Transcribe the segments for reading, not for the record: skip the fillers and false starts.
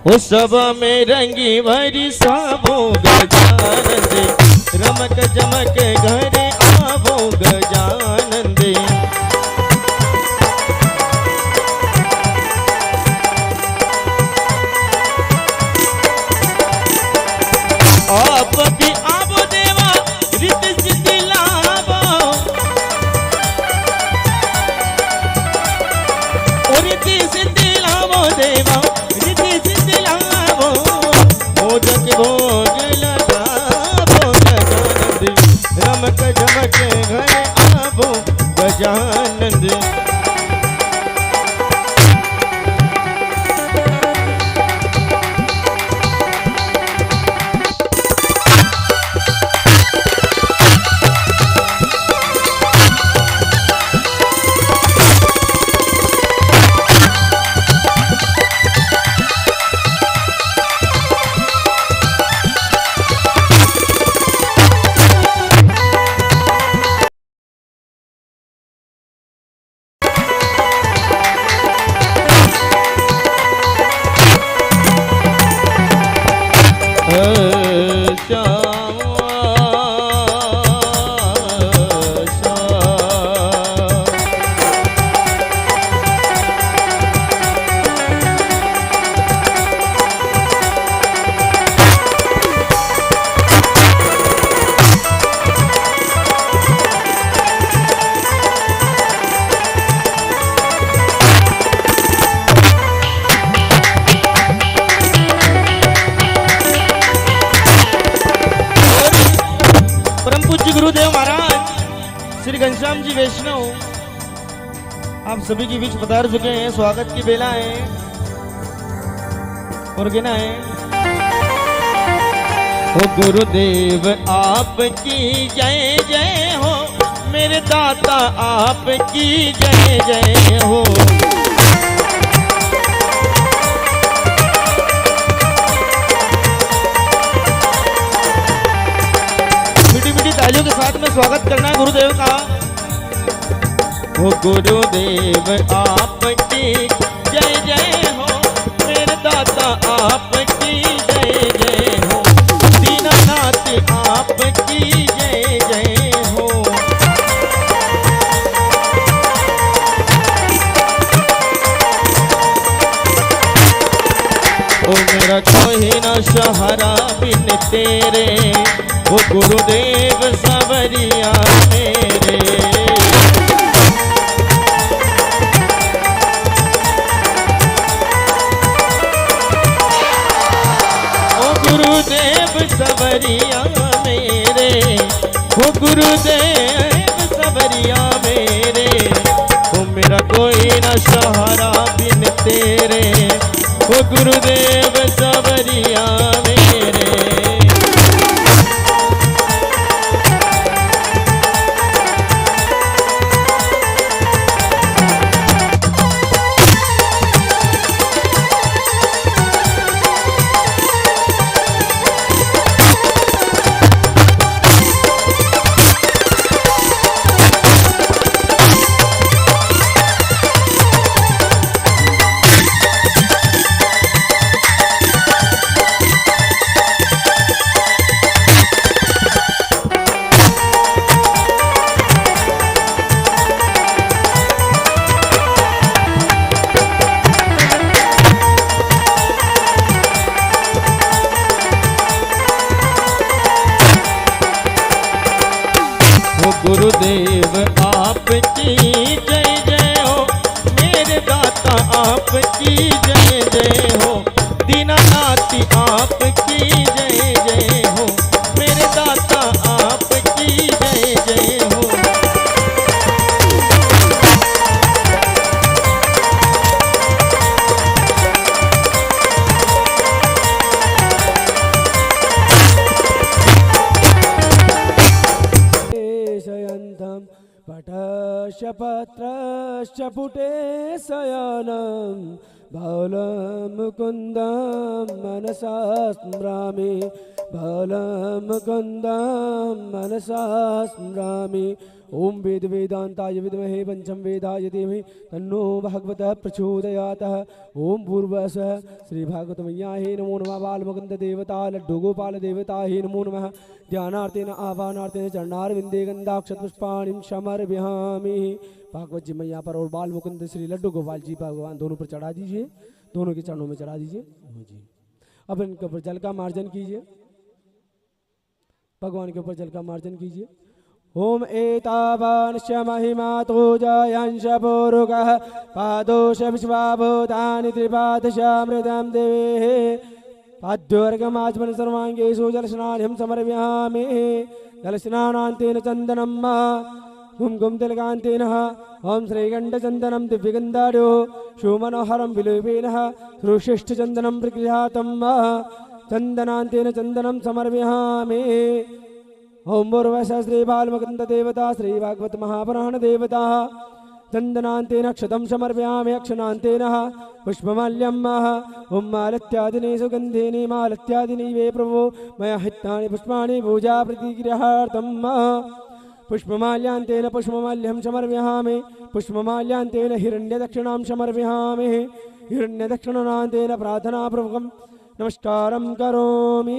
उस सब में रंगी भरी साबो गजानंद, रमक जमक घरे आवो गजानंद। आप भी आवो देवा रित सिद्धि लावो, रिद्धि सिद्धि लावो देवा रिद्धि सिद्धि लावो, मोदक भोग लगावो गजानंद, रमक जमक घरे आवो गजानंद। गुरुदेव महाराज श्री घनश्याम जी वैष्णव आप सभी के बीच पधार चुके हैं। स्वागत की बेला है और गिना है। ओ गुरुदेव आपकी जय जय हो, मेरे दाता आपकी जय जय हो। तालियों के साथ में स्वागत करना है गुरुदेव का। ओ गुरुदेव आपकी जय जय हो, मेरे दाता आपकी जय जय हो, दीनानाथ आपकी जय जय हो। ओ मेरा कोई न सहारा बिन तेरे, ओ गुरुदेव सवरिया मेरे। ओ गुरुदेव सवरिया मेरे, ओ गुरुदेव सवरिया मेरे। ओ मेरा कोई न सहारा बिन तेरे, ओ गुरुदेव सवरिया मेरे। गुरुदेव आपकी जय जय हो, मेरे दाता आपकी जय जय हो, दीनानाथ आपकी जय जय हो, मेरे दाता आपकी जय जय हो। पटशपत्रश्च पुटे शयनं बालं मुकुन्दं मनसा स्मरामि, बालं मुकुन्दं मनसा स्मरामि। ओम वेद वेदांताय विद्महे पंचम वेदाय धीमहि तन्नो भगवतः प्रचोदयातः। ओम भूर्भुवस्सुः श्री भागवत मैयाहे नमो नमः। बाल मुकुंद देवता लड्डू गोपाल देवताहे नमो नमः। ध्यानार्तेन आवाहनार्तेन चरणारविंदे गंधाक्षत पुष्पाणिं समर्पयामि। भागवत जी मैया पर और बाल मुकुंद श्री लड्डू गोपाल जी भगवान दोनों पर चढ़ा दीजिए, दोनों के चरणों में चढ़ा दीजिए जी। अब इनके ऊपर जल का मार्जन कीजिए, भगवान के ऊपर जल का मार्जन कीजिए। ओम एतावांश्च महिमातो जयांश पूरुकः पादोष विश्वाभूतानि त्रिपादशामृतं देवे पाद्योर्गमाचमन सर्वाङ्गेषु जलस्नानं समर्पयामि। जलस्नानान्तेन चन्दनं कुङ्कुम तिलकान्तेन ओम श्रीगण्डचन्दनं दिव्यगन्धाढ्यो शिवमनोहरं विलोपेन श्रुशिष्टचन्दनं प्रगृहातं चन्दनान्तेन चन्दनं समर्पयामि। ओम पूर्वश श्री बालमुकुंद देवता श्री भागवत महापुराण देवता चन्दनान्तेन क्षतं समर्पयामि। अक्षनान्तेन पुष्पमाल्यम् ओम मालत्यादिनी सुगन्धिनी मालत्यादिनी वे प्रभो मया हितानि पुष्पाणि पूजा प्रतिगृहार्थम्। पुष्पमाल्यान्तेन पुष्पमाल्यं समर्पयामि। पुष्पमाल्यान्तेन हिरण्यदक्षिणां समर्पयामि। हिरण्यदक्षिणान्तेन प्रार्थनापूर्वकं नमस्कारं करोमि।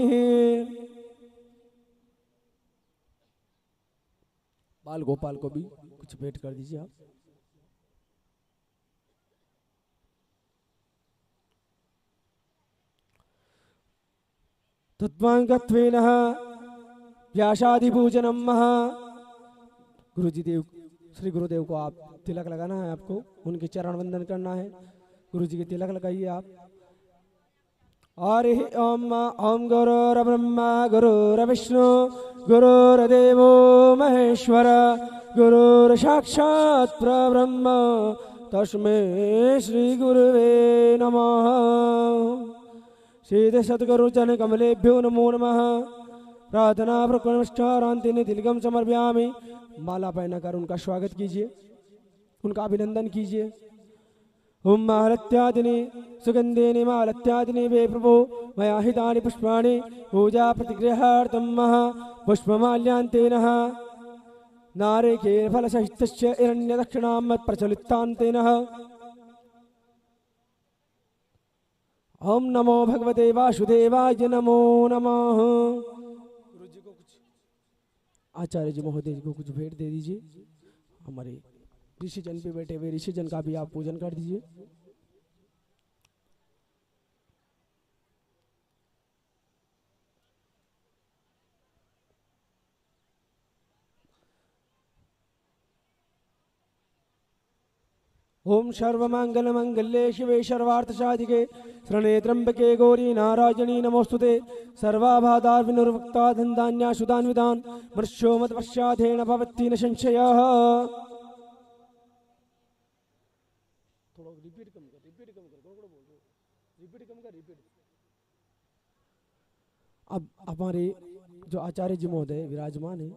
बाल गोपाल को भी कुछ भेंट कर दीजिए आप। तत्वांगत्वेन व्यासादिपूजनम्। गुरुजी देव श्री गुरुदेव को आप तिलक लगाना है, आपको उनके चरण वंदन करना है। गुरुजी के तिलक लगाइए आप। हरि ओम ओम गुरुर्ब्रह्मा गुरुर्विष्णु गुरुर्देवो महेश्वर गुरुर्साक्षात् परब्रह्म तस्मै श्री गुरुवे नमः। श्री सद्गुरु जन कमलेभ्यो नमो नमः। प्रार्थना प्रकरणस्टारांतिने तिलकम समर्पयामि। माला पहनाकर उनका स्वागत कीजिए, उनका अभिनंदन कीजिए। ओम मालत्यादिनी सुगंधिनी मालत्यादिनी वे प्रभो मया हितानि पुष्पाणि पूजा प्रतिगृहार्थं पुष्पमाल्यान्तेन नारिकेल फलसहितस्य हिरण्यदक्षिणां प्रचलितान्तेन। ओम नमो भगवते वासुदेवाय नमो नमः। गुरु जी को कुछ आचार्य जी महोदय जी को कुछ भेंट दे दीजिए। हमारे ऋषिजन पे बैठे हुए ऋषिजन का भी आप पूजन कर दीजिए। ओम सर्वमंगल मंगल्ये शिवे सर्वार्थ साधिके शरणे त्र्यंबके गौरी नारायणी नमोस्तुते। सर्वाबाधार विनिर्मुक्ता धन्धान्या सुदान्वितान् मनुष्यो मत्पश्चादेन भवति न संशयः। अब हमारे जो आचार्य जी महोदय विराजमान है,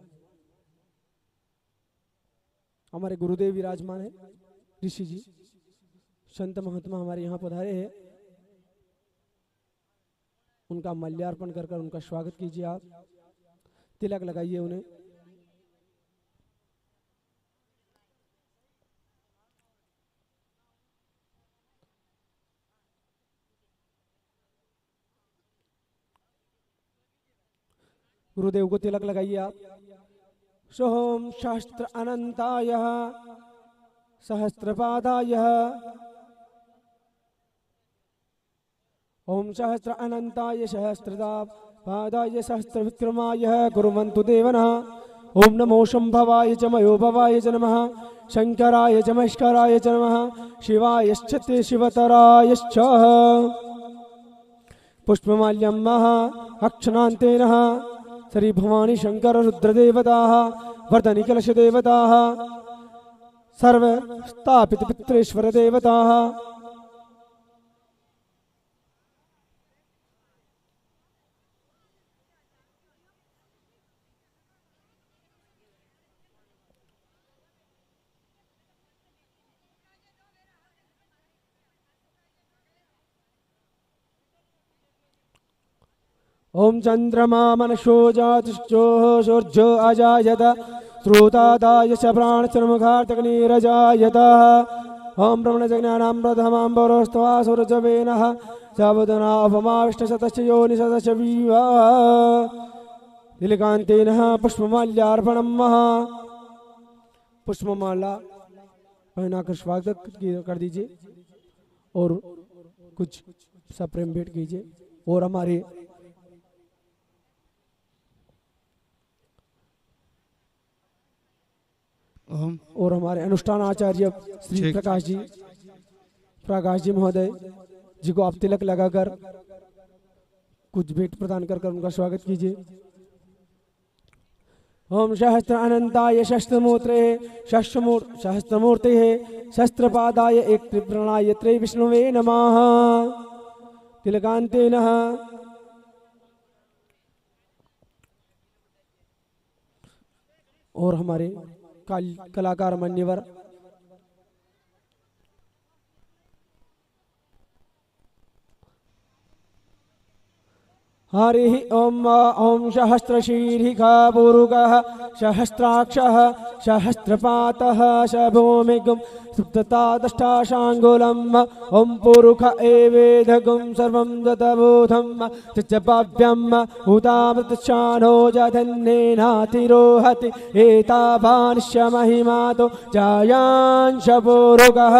हमारे गुरुदेव विराजमान है, ऋषि जी संत महात्मा हमारे यहाँ पधारे हैं। उनका मल्यार्पण कर कर उनका स्वागत कीजिए आप। तिलक लगाइए उन्हें। गुरुदेव को तिलक लगाइए आप। सोहम शास्त्र अनंताय सहस्त्रपादाय ओम सहस्त्र अनंताय सहस्त्रपादाय सहस्त्रविक्रमाय कुर्वन्तु देवनः। ओम नमो शंभवाय च मयोभवाय च नमः। शंकराय च महेश्वराय च नमः। शिवायश्च ते शिवतरायश्च। पुष्पमाल्यम् अक्षणान्तेन श्री भवानी शंकर रुद्रदेवताः वर्धनी कलशदेवताः सर्व स्थापित पितृश्वर देवताः ओम चंद्रमा मनशो जातुश्चो सूर्यो अजायत श्रोतादाय च प्राणचर्मघातकनीरजायत ओम ब्रह्मणजज्ञानां प्रथमां परोस्तवा सुरजवेनः सावधना अपमाविष्टशतश्च योनिशतश्च विवा तिलकान्तेन पुष्पमाल्यार्पणम् पुष्पमाला पहनाकर स्वागत कर दीजिए और कुछ सप्रेम भेंट कीजिए। और हमारे अनुष्ठान आचार्य श्री प्रकाश जी महोदय जी को आप तिलक लगाकर कुछ भेंट प्रदान कर उनका स्वागत कीजिए। ओम सहस्त्र अनंताय शस्त्रमूर्ते सहस्त्रमूर्ते शस्त्रपादाय एक त्रिप्रणाय त्रय विष्णुवे नमः तिलकान्तेन और हमारे कलाकार मान्यवर हरि ओम ओम सहस्रशीर्षिखा पुरुषः सहस्राक्षः सहस्रपातः शभूमिगुं सुप्ततादष्टाशाङ्गुलम् ओम पुरुष एवेदगुं सर्वं दतबोधं चचपाभ्यम् उतामृतशानो जधन्नेनातिरोहति एतावांश्च महिमातो जायांश पुरुषः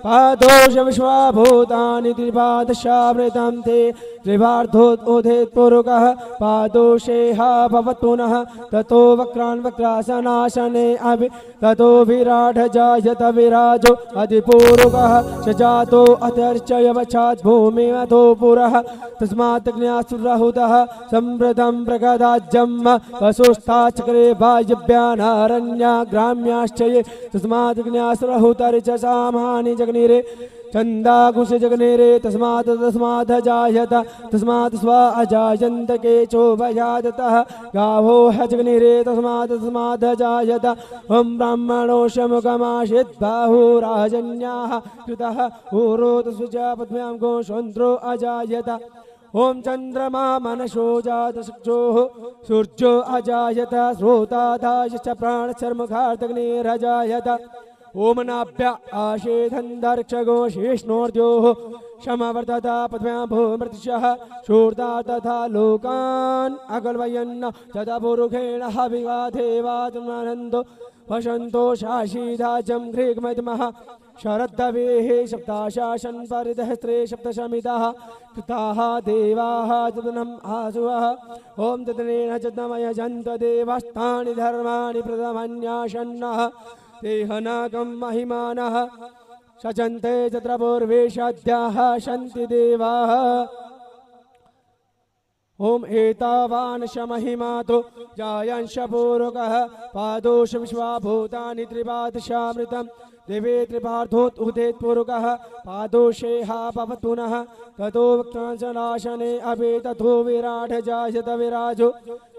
पादोष विश्वाभूतानि त्रिपादशावृतं ते त्रिवार्धोदोधेत् पुरुषः पादोषे हा भवत् पुनः ततो वक्रान् वक्रासनासने अभि ततो विराट जायत विराजो अधिपूरुषः सजातो अतर्चयवचात् भूमिमतो पुरः तस्मात् ज्ञासुरहुतः सम्प्रदं प्रगदाज्यम् वसुस्ताचक्रे वायव्यानारण्या ग्राम्याश्च ये तस्मात् ज्ञासुरहुतर्च सामानि जगनिरे चंदाघुष जगनेरे तस्मात् तस्मात् जायत तस्मात् स्व अजायन्त केचो भयादतः गावो ह जगनिरे तस्मात् तस्मात् जायत ओम ब्राह्मणो शमुखमाशित् बाहुराजन्याः कृतः उरोत सुजा पद्भ्यां गोशोन्द्रो अजायत ओम चंद्रमा मनसो जात सुक्षोः सूर्यो अजायत श्रोतादाय च प्राणचर्मघातग्निरजायत ओमनाभ्य आशेधन्दर्क्षगो शेष्णोर्द्योः क्षमवर्तता पद्भ्यां भूमृतिशः शूर्ता तथा लोकान् अकल्पयन् तदा पुरुषेण हविवा देवात्मानन्दो वसन्तो शाशीधाजं घृग्मधमः शरद्दवेः सप्ताशासन् परिदहस्त्रे सप्तशमितः कृताः देवाः तदनम् आसुवः ॐ तदनेन चतमयजन्त देवास्तानि धर्माणि प्रथमन्यासन्नः तेहनागं महिमानः सजन्ते तत्र पूर्वेशाद्याः सन्ति देवाः ओम एतावानश महिमातो जायांश पूरुकः पादोष विश्वाभूतानि त्रिपादशामृतं देवे त्रिपार्थोत् उदेत् पूरुकः पादोषे हा भवत् पुनः ततो वक्त्रांशनाशने अभि ततो विराट जायत विराजो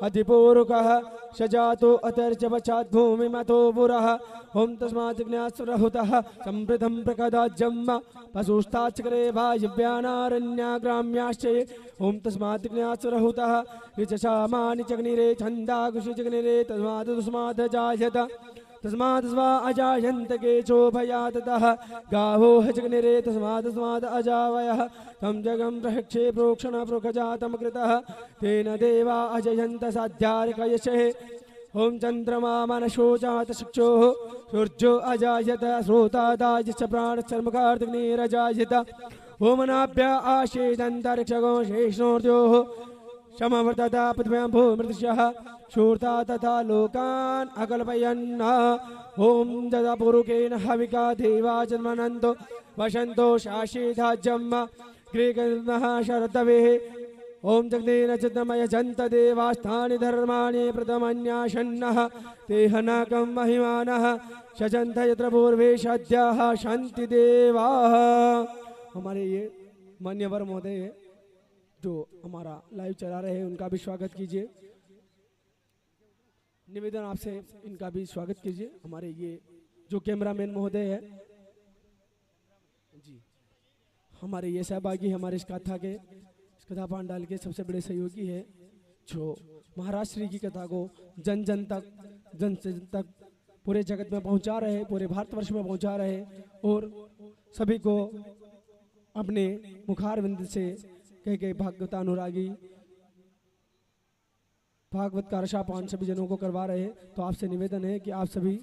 अधिपूरुकः सजातो अतर्च पश्चात् भूमिमतो पुरः ओम तस्मात् ज्ञासुरहुतः सम्प्रदं प्रकदाज्यम् पशुस्ताचक्रे वायव्यानारण्या ग्राम्याश्च ओम तस्मात् ज्ञासुरहुतः ऋचसामानि जगनिरे छन्दाघुषि जगनिरे तस्मात् तस्मात् जायत तस्मात् स्वा अजायन्त केचो भयाततः गावो ह जगनिरे तस्मात् तस्मात् अजावयः तं जगं प्रहक्षे प्रोक्षण प्रोखजातं कृतः तेन देवा अजयन्त साध्यार्कयशः ओम चंद्रमा मनसो जात शुक्षोः सूर्यो अजायत श्रोतादाय च प्राणचर्मघातग्निरजायत ओमनाभ्य आशेदन्तरिक्षगो शेषणोर्द्योः क्षमवर्तता पृथिव्यां भूमृतिशः शूर्ता तथा लोकान् अकल्पयन् ओम तदा पुरुषेण हविका देवा जन्मनन्तो वसन्तो शाशीधाज्यम् गृहगन्धः शरदवेः ओम जगदेन चित्तमय जन्त देवास्थानि धर्माणि प्रथमन्यासन्नः तेहनाकं महिमानः सजन्त यत्र पूर्वेशाद्याः शान्ति देवाः। हमारे ये मान्यवर महोदय जो हमारा लाइव चला रहे हैं उनका भी स्वागत कीजिए। निवेदन आपसे इनका भी स्वागत कीजिए। हमारे ये जो कैमरामैन महोदय है जी, हमारे ये सहभागी हमारे इस कथा के कथा पांडाल के सबसे बड़े सहयोगी है, जो महाराष्ट्र की कथा को जन जन तक जन से जन तक पूरे जगत में पहुंचा रहे, पूरे भारतवर्ष में पहुंचा रहे और सभी को अपने मुखार बिंद से कह के भागवतानुरागी भागवत का रसापान सभी जनों को करवा रहे हैं। तो आपसे निवेदन है कि आप सभी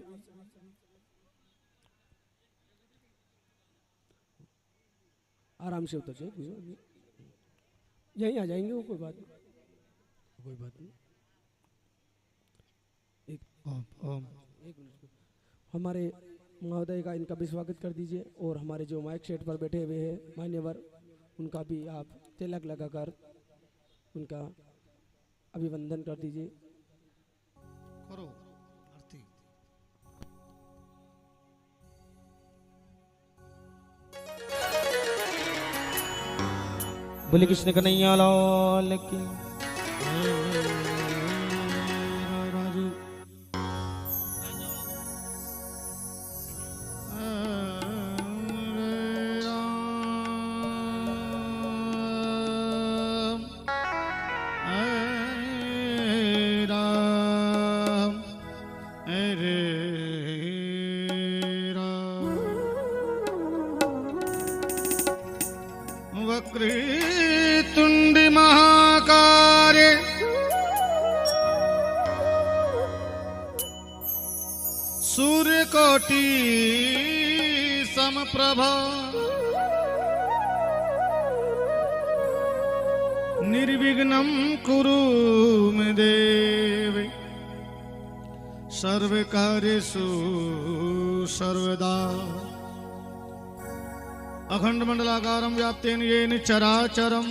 आराम से उतर जाइए, यहीं आ जाएंगे वो, कोई बात नहीं। एक मिनट हमारे महोदय का इनका भी स्वागत कर दीजिए और हमारे जो माइक सेट पर बैठे हुए हैं मान्यवर उनका भी आप तिलक लगाकर उनका अभिवंदन कर दीजिए। करो आरती। बोले कृष्ण कन्हैया लाल की। राजू वक्रतुंड महाकार्य सूर्यकोटि समप्रभा निर्विघ्नं कुरु मे देव सर्वकार्येषु सर्वदा। अखंड मंडलाकारं व्याप्तेन येन चराचरं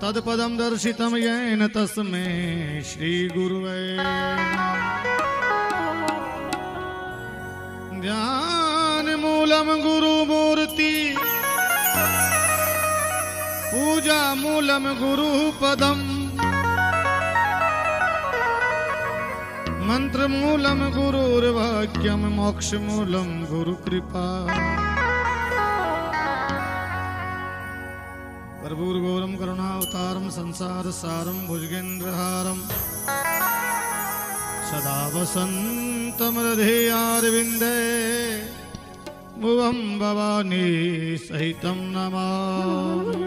तत्पदं दर्शितं येन तस्मै श्री गुरुवे नमः। ध्यान मूलम गुरुमूर्ति पूजा मूलम गुरुपदम् मंत्र मूलम गुरुर्वाक्यम मोक्ष मूलम गुरु कृपा। कर्पूरगौरम करुणावतारम संसार सारम भुजगेन्द्रहारम सदा वसंतम हृदयारविंदे भुवं भवानी सहितं नमामि।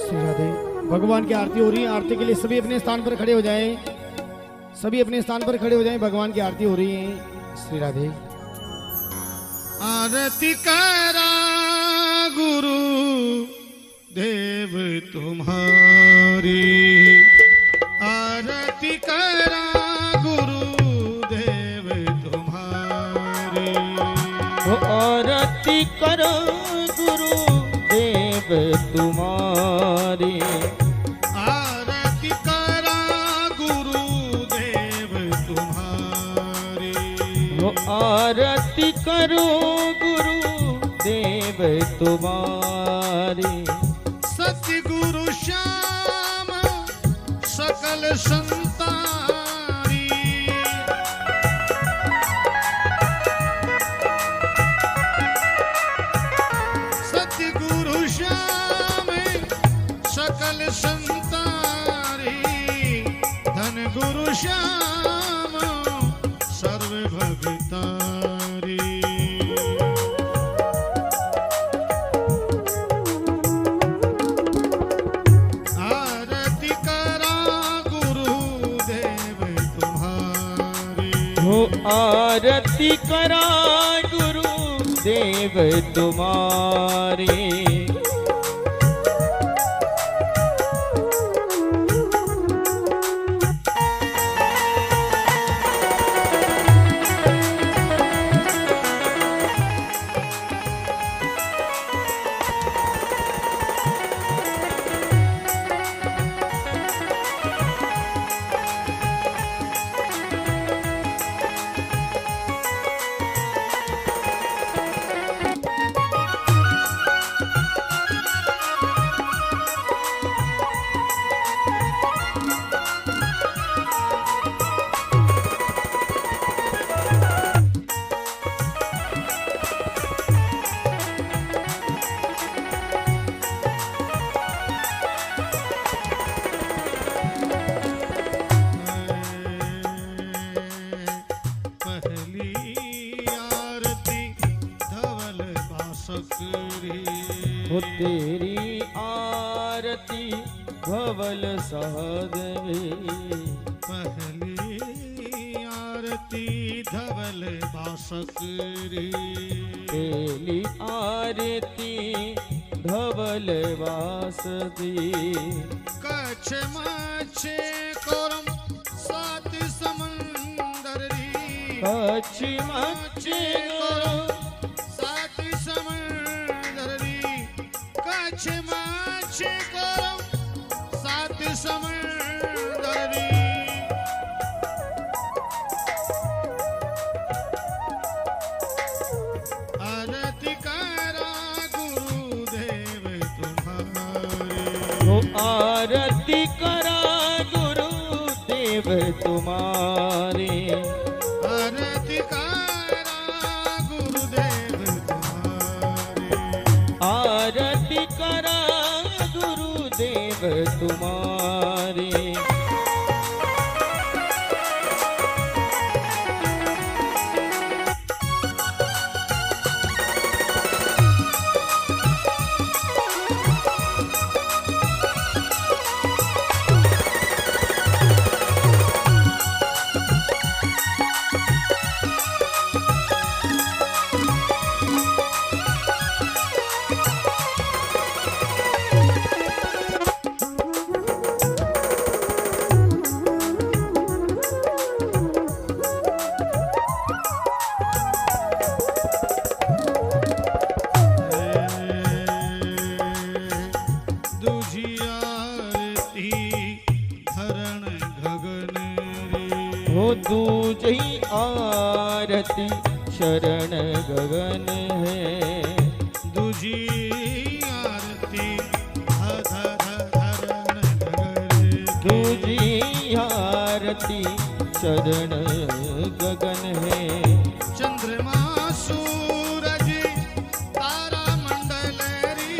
श्री राधे। भगवान की आरती हो रही है। आरती के लिए सभी अपने स्थान पर खड़े हो जाएं। सभी अपने स्थान पर खड़े हो जाएं। भगवान की आरती हो रही है। श्री राधे। आरती करा गुरु देव तुम्हारी, आरती करा गुरु देव तुम्हारी। ओ आरती करो गुरु देव तुम्हारी, आरती करा गुरु देव तुम्हारी। ओ आरती करो गुरु देव तुम्हारी। सतगुरु श्याम सकल संतारी, सतगुरु श्याम सकल संतारी। धन गुरु श्याम सर्व भगतारी। आरती करा गुरु देव तुम्हारी, हो आरती करा गुरु देव तुम्हारी। रे। हो तेरी आरती धवल सहदेवी, पहली आरती धवल बासक रे। पहली आरती धवल वासदी, कच्छ मच्छे कोरम सात समंदर री। कच्छ मच्छे कोरम सात समंदर री। कच्छ मच्छे कोरम सात समंदर री। आरती करा गुरुदेव तुम्हारे। हो आरती करा गुरुदेव तुम्हारे, आरती करा गुरुदेव तुम्हारे। आरती करा गुरुदेव तुम्हारे। दुझियारती धरण गगन रे। हो दूजही आरती शरण गगन है, दुझियारती धरण गगन रे। दूजी आरती शरण गगन है। चंद्रमा सूरज तारा मंडल री।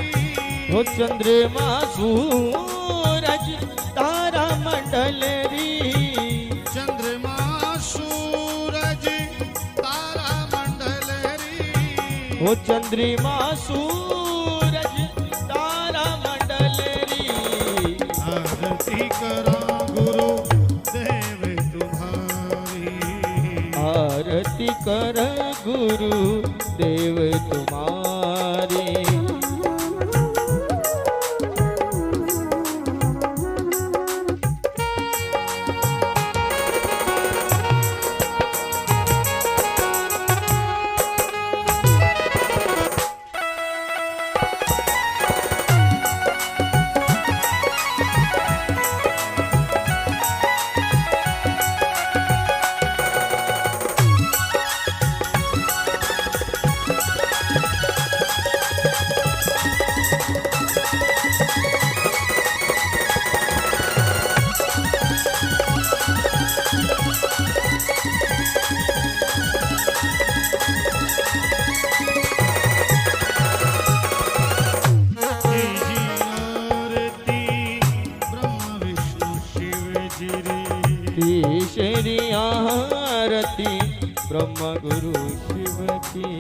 हो चंद्रमा सूरज तारा मंडल री, चंद्रमा सूरज तारा मंडल री। हो चंद्रमा सूरज तारा मंडल री। आरती करा गुरु देव तुम्हारी। आरती कर गुरु देव तुम्हारे। तीसरी आरती ब्रह्मा गुरु शिव की।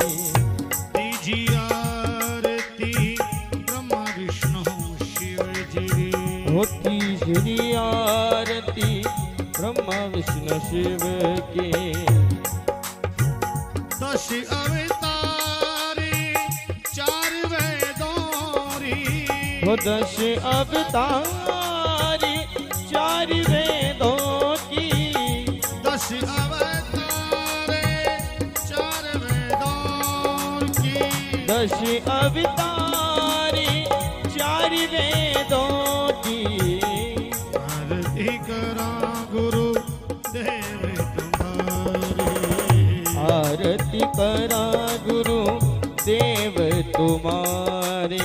तीजी आरती ब्रह्मा विष्णु शिव जी। हो तीसरी आरती ब्रह्मा विष्णु शिव की। दश अवतारी चार वेदोरी। हो दश अवतारी चार वेदों की। दश अवतारे चार वेदों की। दश अवतारी चार वेदों की। आरती करा गुरु देव तुम्हारी। आरती करा गुरु देव तुम्हारे।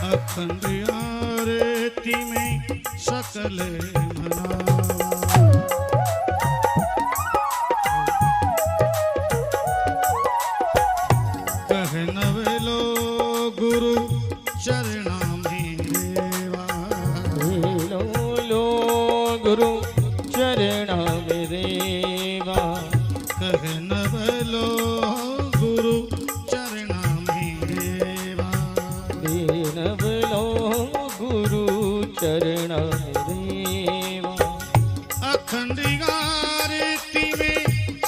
अखंड आरती में सकल मनावा कहनवलो गुरु चरणा मेरेवा लो गुरु चरणा मेरेवा कहनवलो गुरु चरणा मेरेवा दीनवलो गुरु चरणा मेरेवा अखंड आरती में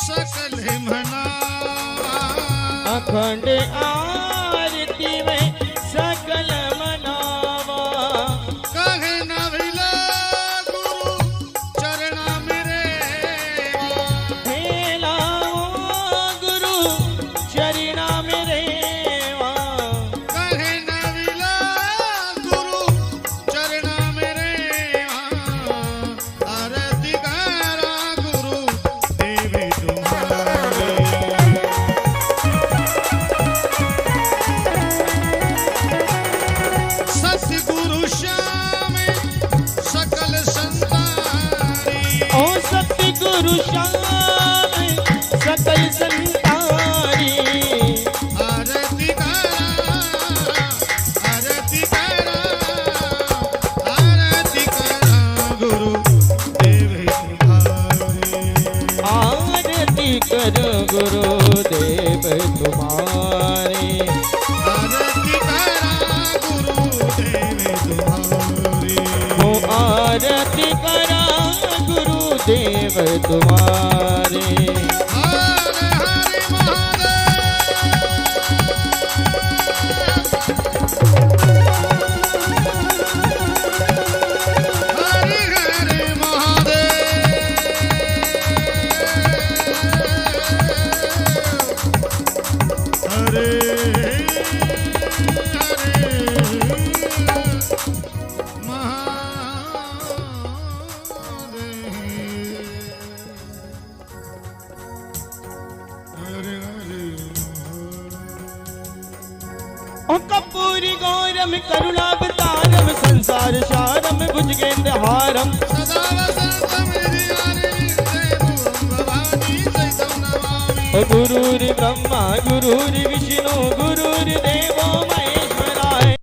सकल मनावा अखंड आरती में सकल मनावा कहनवलो गुरु चरणा मेरेवा हेलाओ गुरु चरणा मेरेवा कहनवलो गुरु चरणा मेरेवा आरती करा गुरु देवे तुम्हारे सतगुरु श्याम सकल संतानी ओ सतगुरु श्याम सकल संतारी आरती करा गुरु देवे तुम्हारे आरती कर गुरुदेव तुम्हारे आरती करा गुरु देवे तुम्हारे ओ आरती करा गुरुदेव तुम्हारे हरे हरे महादेव हरे ओ कपूरी गौरम करुणावतारम संसार सारम भुजगेंद्र हारम सदा वसंतम हृदयारविंदे भुवं भवानी सहितं नमामि ओ गुरुर् ब्रह्मा गुरुर् विष्णु गुरुर् देवो महेश्वराय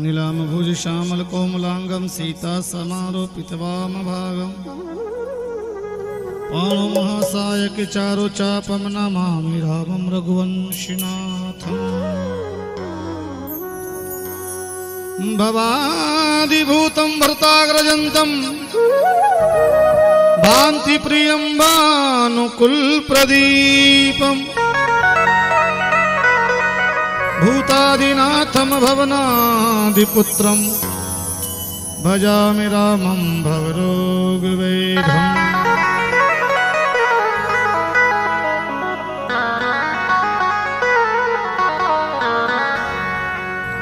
नीलाम्भुज श्यामल कोमलांगम सीता समारोपित वामभागम पाणो महासायक चारो चापम नमामि रामं रघुवंशिनाथम् भवादिभूतं भरताग्रजन्तं भान्ति प्रियं भानुकुलप्रदीपम् भूतादिनाथं भवनादिपुत्रं भजामि रामं भवरोगवेधम्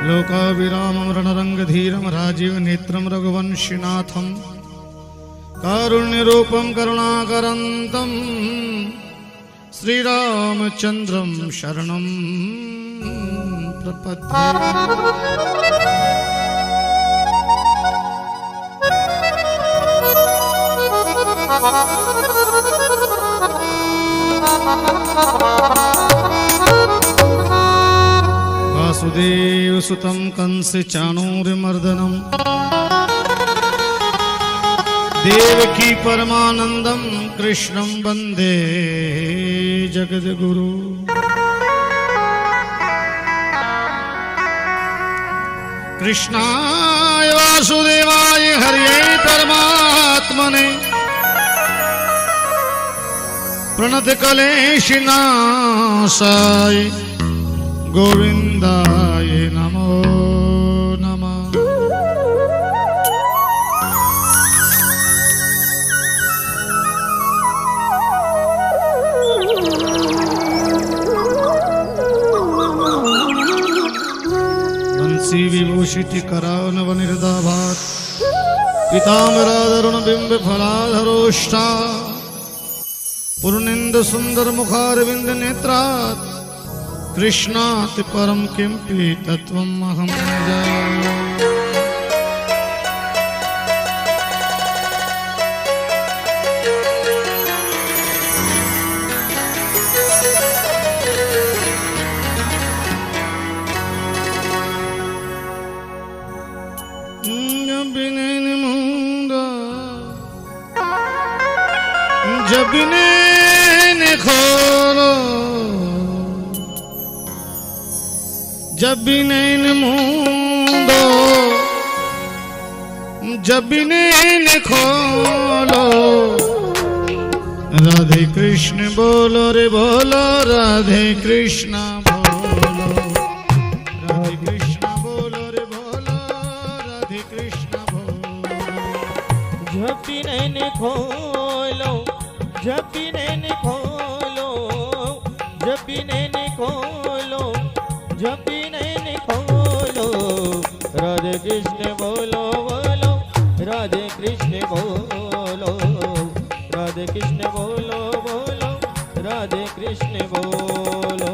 लोकाभिरामं रणरङ्गधीरं राजीवनेत्रं रघुवंशिनाथं कारुण्यरूपं करुणाकरन्तं श्रीरामचन्द्रं शरणं प्रपद्ये। वासुदेवसुतं कंसचाणूरमर्दनं देवकी परमानन्दं कृष्णं वन्दे जगद्गुरु। कृष्णाय वासुदेवाय हरये परमात्मने प्रणतक्लेशनाशाय गोविन्दाय नमो नमः। बंसी विभूषिति करावनवनिर्दाभात् पीताम्बराधरुणबिम्ब फलाधरोष्टा पूर्णेन्दु सुन्दर मुखारविन्द नेत्रात् कृष्णात् परं किमपि तत्त्वम् अहं न जाने। जब नैन खोलो जब नैन मूंदो जब नैन खोलो राधे कृष्ण बोलो रे बोलो राधे कृष्ण बोलो राधे कृष्ण बोलो रे बोलो राधे कृष्ण बोलो। जब नैन खोलो जब नैन खोलो जब नैन खोलो जब नैन खोलो राधे कृष्ण बोलो बोलो राधे कृष्ण बोलो राधे कृष्ण बोलो बोलो राधे कृष्ण बोलो।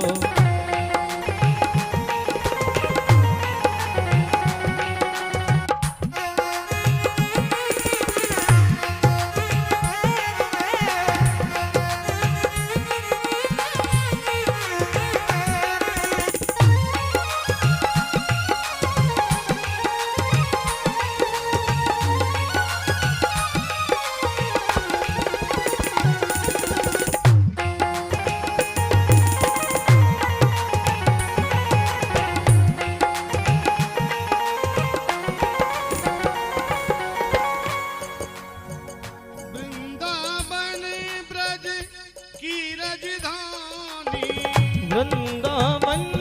वृंदावन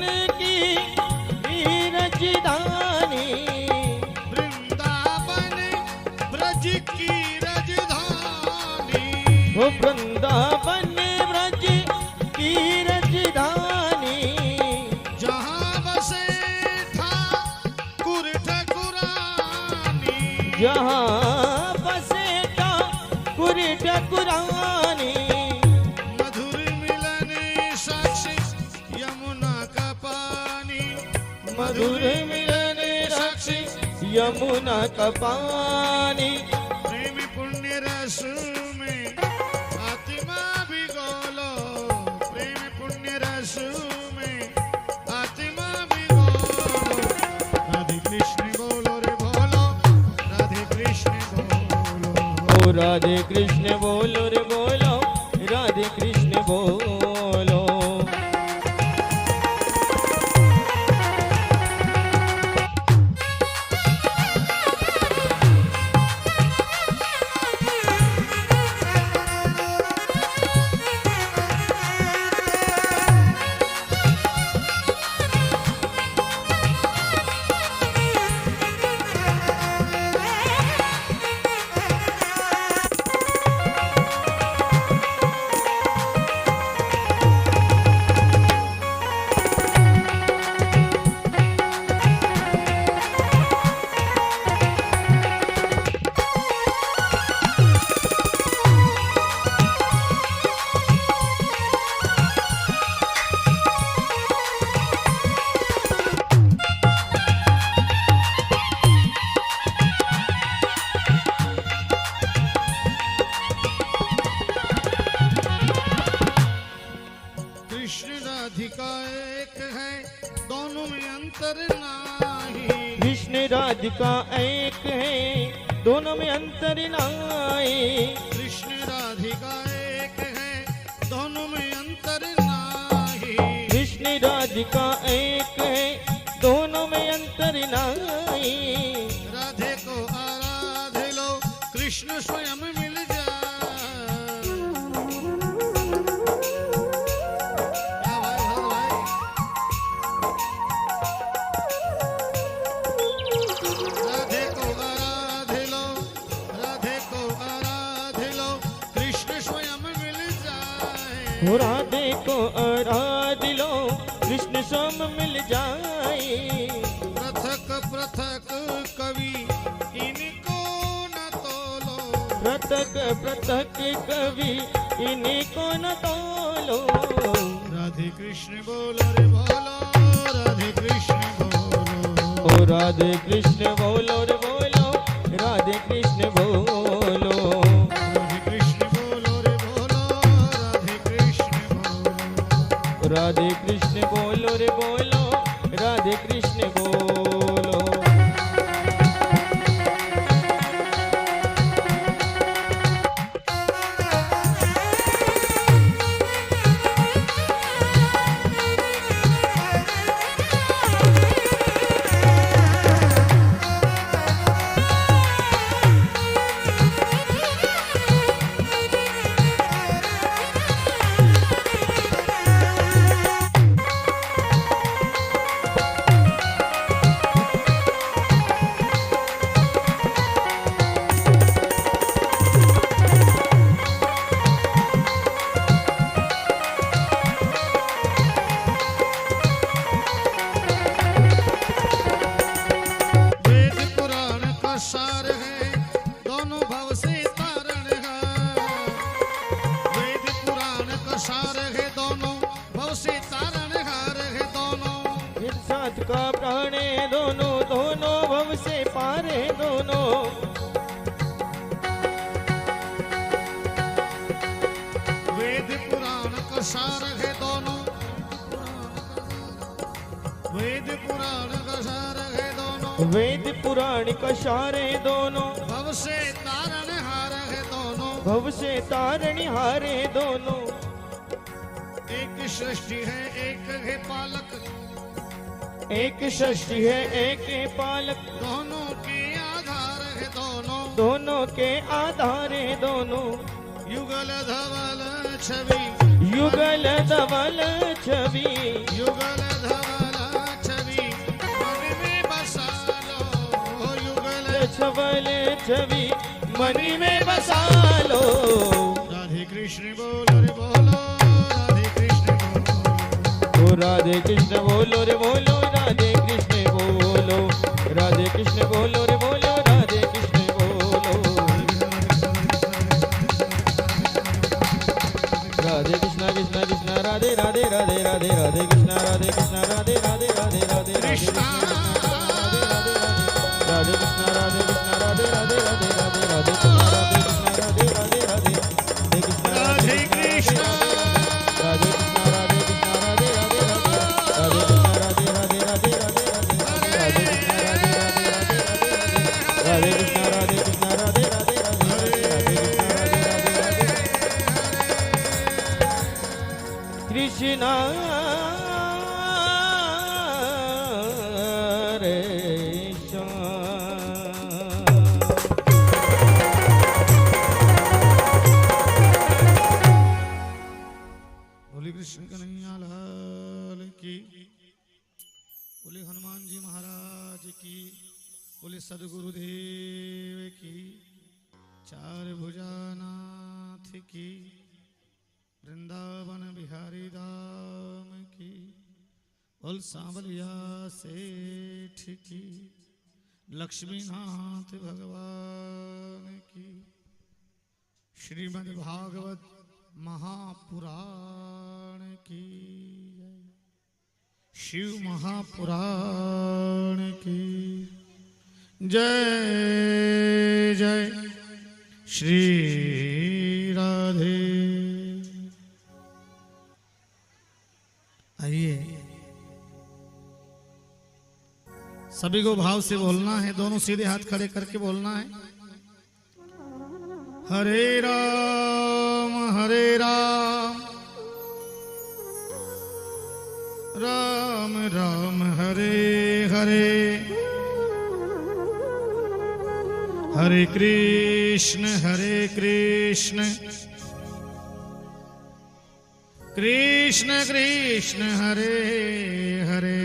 की राजधानी वृंदावन ब्रज की राजधानी वो वृंदावन ब्रज की राजधानी जहाँ बसे ठाकुर ठाकुरानी जहाँ बसे ठाकुर ठाकुरानी मधुर मिलन साक्षी यमुना का पानी मधुर मिलन साक्षी यमुना का पानी प्रेम पुण्य रस में आत्मा भिगोलो प्रेम पुण्य रस में आत्मा भिगोलो। राधे कृष्ण बोलो रे बोलो राधे कृष्ण बोलो ओ राधे कृष्ण बोलो रे बोलो राधे कृष्ण बोलो। एक है, दोनों में अंतर नाही। कृष्ण राधिका एक है, दोनों में अंतर नाई। कृष्ण राधिका एक है, दोनों में अंतर नाही। कृष्ण राधिका एक है, दोनों में अंतर नाई। राधे को आराध लो, कृष्ण स्वयं मिल जाए। क्या भाई, राधे को आराध लो, राधे को आराध लो, कृष्ण स्वयं मिल जाए। हो राधे को आराध लो, कृष्ण स्वयं मिल जाए। पृथक पृथक कवि इनको न तोलो। पृथक पृथक कवि इन्हीं को न तोलो। राधे कृष्ण बोलो रे बोलो, राधे कृष्ण बोलो। ओ राधे कृष्ण बोलो रे बोलो, राधे कृष्ण बोलो। राधे कृष्ण बोलो रे बोलो, राधे कृष्ण बोलो। राधे कृष्ण बोलो रे बोलो, राधे कृष्ण बोलो। वेद पुराण का सार है, दोनों भव से तारण है। वेद पुराण का सार है, दोनों भव से तारण हार है। दोनों फिर साथ का प्राण है दोनों, दोनों भव से पार है दोनों। वेद पुराण का सार है, दोनों वेद पुराण का सार है, दोनों वेद पुराण का सार है दोनों, भव से तारण हार है। दोनों भव से तारणहार है दोनों। एक सृष्टि है, एक है पालक। एक सृष्टि है, एक है पालक। दोनों के आधार है, दोनों दोनों के आधार है दोनों। युगल धवल छवि, युगल धवल छवि, युगल धवल छवि, मन में बसा लो। युगल छवल छवि मन में बसा लो। राधे कृष्ण बोलो रे बोलो, राधे कृष्ण बोलो। ओ राधे कृष्ण बोलो रे बोलो, राधे कृष्ण बोलो। राधे कृष्ण बोलो रे बोलो, राधे कृष्ण बोलो। राधे कृष्ण कृष्ण कृष्ण राधे राधे राधे राधे राधे कृष्ण राधे कृष्ण राधे राधे राधे राधे कृष्णा राधे कृष्ण राधे कृष्ण राधे राधे राधे राधे राधे कृष्ण राधे कृष्ण राधे राधे राधे राधे कृष्ण राधे कृष्ण राधे कृष्ण राधे राधे राधे राधे कृष्ण राधे राधे राधे राधे राधे कृष्ण राधे कृष्ण राधे राधे राधे राधे कृष्ण राधे राधे राधे कृष्णा रे बोले कृष्ण कन्हैया लाल की, बोले हनुमान जी महाराज की, बोले सदगुरुदेव की, चार भुजानाथ की, वृंदावन बिहारी धाम की, बोल सांवलिया सेठ की, लक्ष्मीनाथ भगवान की, श्रीमद् भागवत महापुराण की जय। शिव महापुराण की जय जय। श्री राधे। आइए सभी को भाव से बोलना है, दोनों सीधे हाथ खड़े करके बोलना है। हरे राम राम राम हरे हरे, हरे कृष्ण कृष्ण कृष्ण हरे हरे।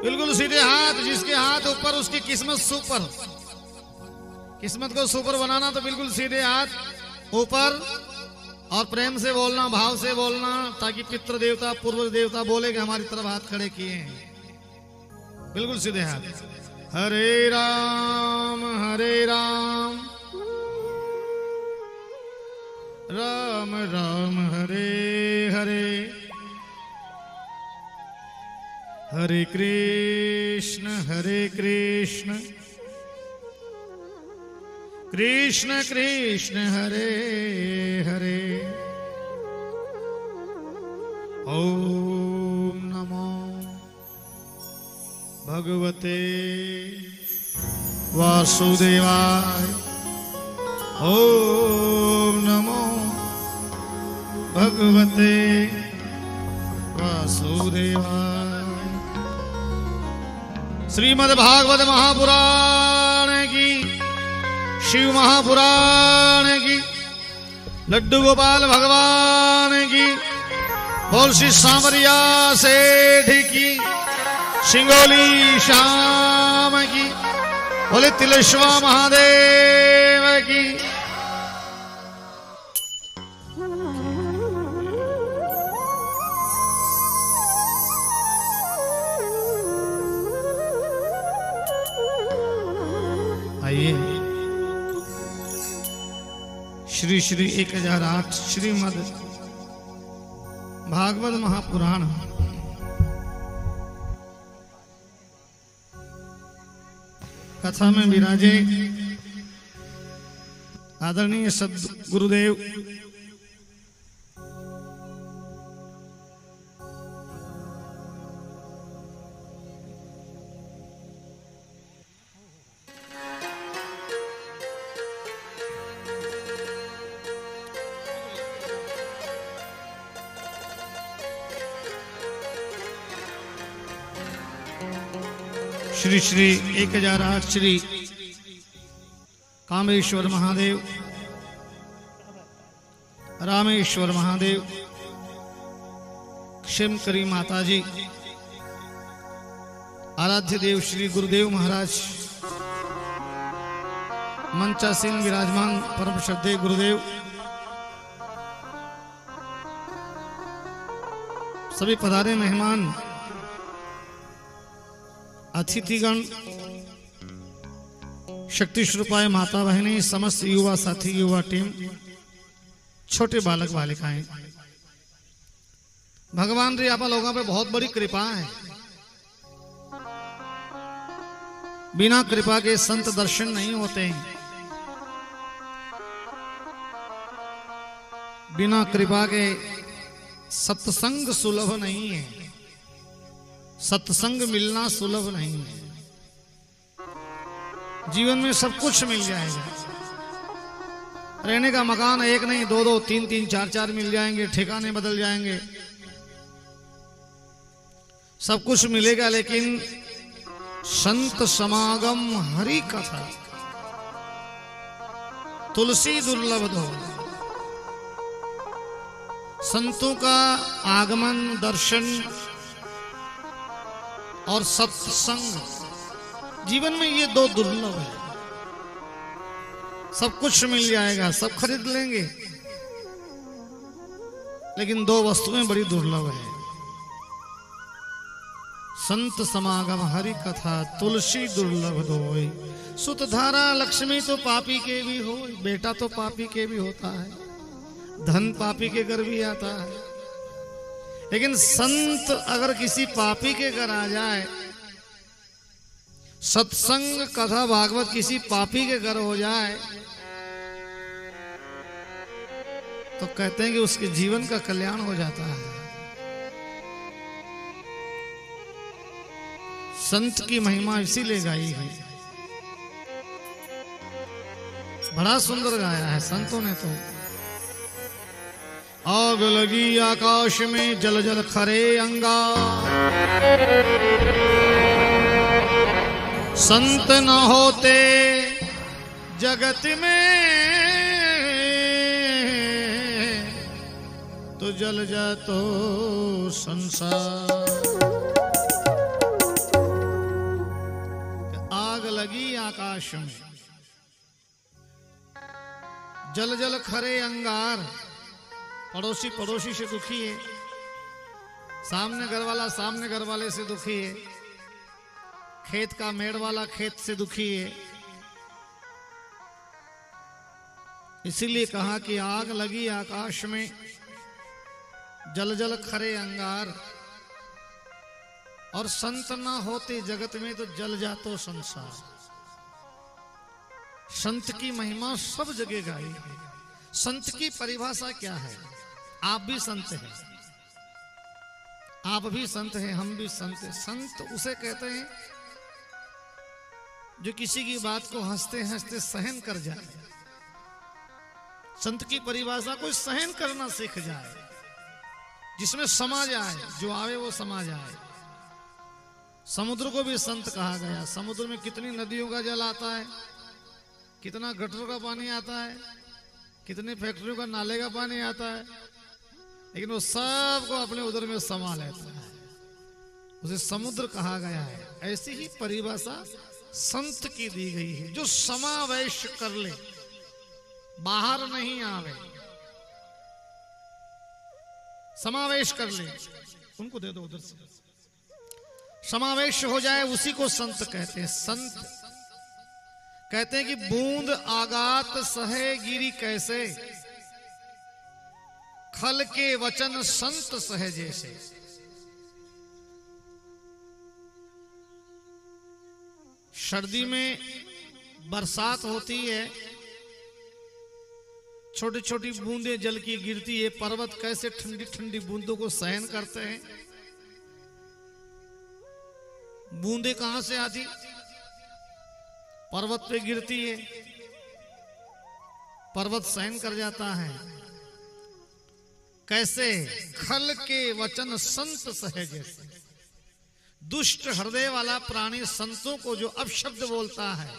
बिल्कुल सीधे हाथ, जिसके हाथ ऊपर उसकी किस्मत सुपर। किस्मत को सुपर बनाना तो बिल्कुल सीधे हाथ ऊपर और प्रेम से बोलना, भाव से बोलना, ताकि पितृ देवता पूर्व देवता बोले कि हमारी तरफ हाथ खड़े किए हैं। बिल्कुल सीधे हाथ। हरे राम राम राम हरे हरे, हरे कृष्ण कृष्ण कृष्ण हरे हरे। ओम नमो भगवते वासुदेवाय। ओम नमो भगवते वासुदेवाय। श्रीमद् भागवत महापुराण की, शिव महापुराण की, लड्डू गोपाल भगवान की, बोल श्री सांवरिया सेठ की, सिंगोली श्याम की, बोले तिलेश्वर महादेव की। आइए श्री श्री 1008 श्रीमद् भागवत महापुराण कथा में विराजे आदरणीय सद्गुरुदेव श्री श्री 1008 श्री कामेश्वर महादेव, रामेश्वर महादेव, क्षेमकरी माताजी, आराध्य देव श्री गुरुदेव महाराज, मंचासीन विराजमान परम श्रद्धेय गुरुदेव, सभी पधारे मेहमान, अतिथिगण, शक्ति स्वरूपाय माता बहनी, समस्त युवा साथी, युवा टीम, छोटे बालक बालिकाएं, भगवान री आप लोगों पे बहुत बड़ी कृपा है। बिना कृपा के संत दर्शन नहीं होते हैं। बिना कृपा के सत्संग सुलभ नहीं है। सत्संग मिलना सुलभ नहीं है। जीवन में सब कुछ मिल जाएगा। रहने का मकान एक नहीं, दो दो, तीन तीन, चार चार मिल जाएंगे, ठिकाने बदल जाएंगे, सब कुछ मिलेगा, लेकिन संत समागम हरि कथा, तुलसी दुर्लभ दो। संतों का आगमन, दर्शन और सत्संग, जीवन में ये दो दुर्लभ है। सब कुछ मिल जाएगा, सब खरीद लेंगे, लेकिन दो वस्तुएं बड़ी दुर्लभ है। संत समागम हरि कथा, तुलसी दुर्लभ दोई। सुत धारा लक्ष्मी तो पापी के भी हो, बेटा तो पापी के भी होता है, धन पापी के घर भी आता है, लेकिन संत अगर किसी पापी के घर आ जाए, सत्संग कथा भागवत किसी पापी के घर हो जाए, तो कहते हैं कि उसके जीवन का कल्याण हो जाता है। संत की महिमा इसीलिए गाई है। बड़ा सुंदर गाया है संतों ने तो। आग लगी आकाश में जल जल खरे अंगार, संत न होते जगत में तो जल जातो संसार। आग लगी आकाश में, जल जल खरे अंगार, पड़ोसी पड़ोसी से दुखी है, सामने घर वाला सामने घर वाले से दुखी है, खेत का मेड़ वाला खेत से दुखी है। इसीलिए कहा कि आग लगी आकाश में, जल जल खरे अंगार, और संत ना होते जगत में तो जल जातो संसार। संत की महिमा सब जगह गाई है। संत की परिभाषा क्या है? आप भी संत हैं, आप भी संत हैं, हम भी संत हैं। संत उसे कहते हैं जो किसी की बात को हंसते हंसते सहन कर जाए। संत की परिभाषा कोई सहन करना सीख जाए, जिसमें समा जाए, जो आवे वो समा जाए। समुद्र को भी संत कहा गया। समुद्र में कितनी नदियों का जल आता है, कितना गटर का पानी आता है, कितनी फैक्ट्रियों का नाले का पानी आता है, लेकिन वो सब को अपने उदर में समा लेता है, उसे समुद्र कहा गया है। ऐसी ही परिभाषा संत की दी गई है, जो समावेश कर ले, बाहर नहीं आवे, समावेश कर ले। उनको दे दो उधर से, समावेश हो जाए, उसी को संत कहते हैं। संत कहते हैं कि बूंद आगात सहे गिरी कैसे, खल के वचन संत सहे जैसे। सर्दी में बरसात होती है, छोटी छोटी बूंदें जल की गिरती है। पर्वत कैसे ठंडी ठंडी बूंदों को सहन करते हैं। बूंदें कहां से आती? पर्वत पे गिरती है, पर्वत सहन कर जाता है। कैसे? खल के वचन संत सहे जैसे। दुष्ट हृदय वाला प्राणी संतों को जो अपशब्द बोलता है,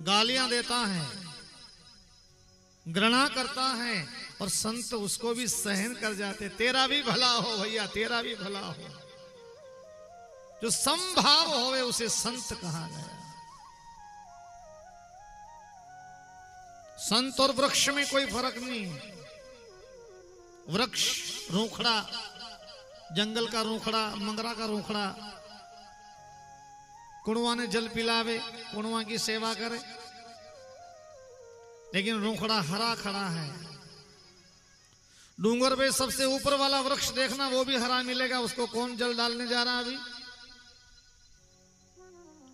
गालियां देता है, घृणा करता है, और संत उसको भी सहन कर जाते। तेरा भी भला हो भैया, तेरा भी भला हो। जो संभाव होवे उसे संत कहा गया। संत और वृक्ष में कोई फर्क नहीं है। वृक्ष रूखड़ा, जंगल का रूखड़ा, मंगरा का रूखड़ा, कुणवा ने जल पिलावे, कुणवा की सेवा करे, लेकिन रूखड़ा हरा खड़ा है। डूंगर पे सबसे ऊपर वाला वृक्ष देखना, वो भी हरा मिलेगा, उसको कौन जल डालने जा रहा है अभी?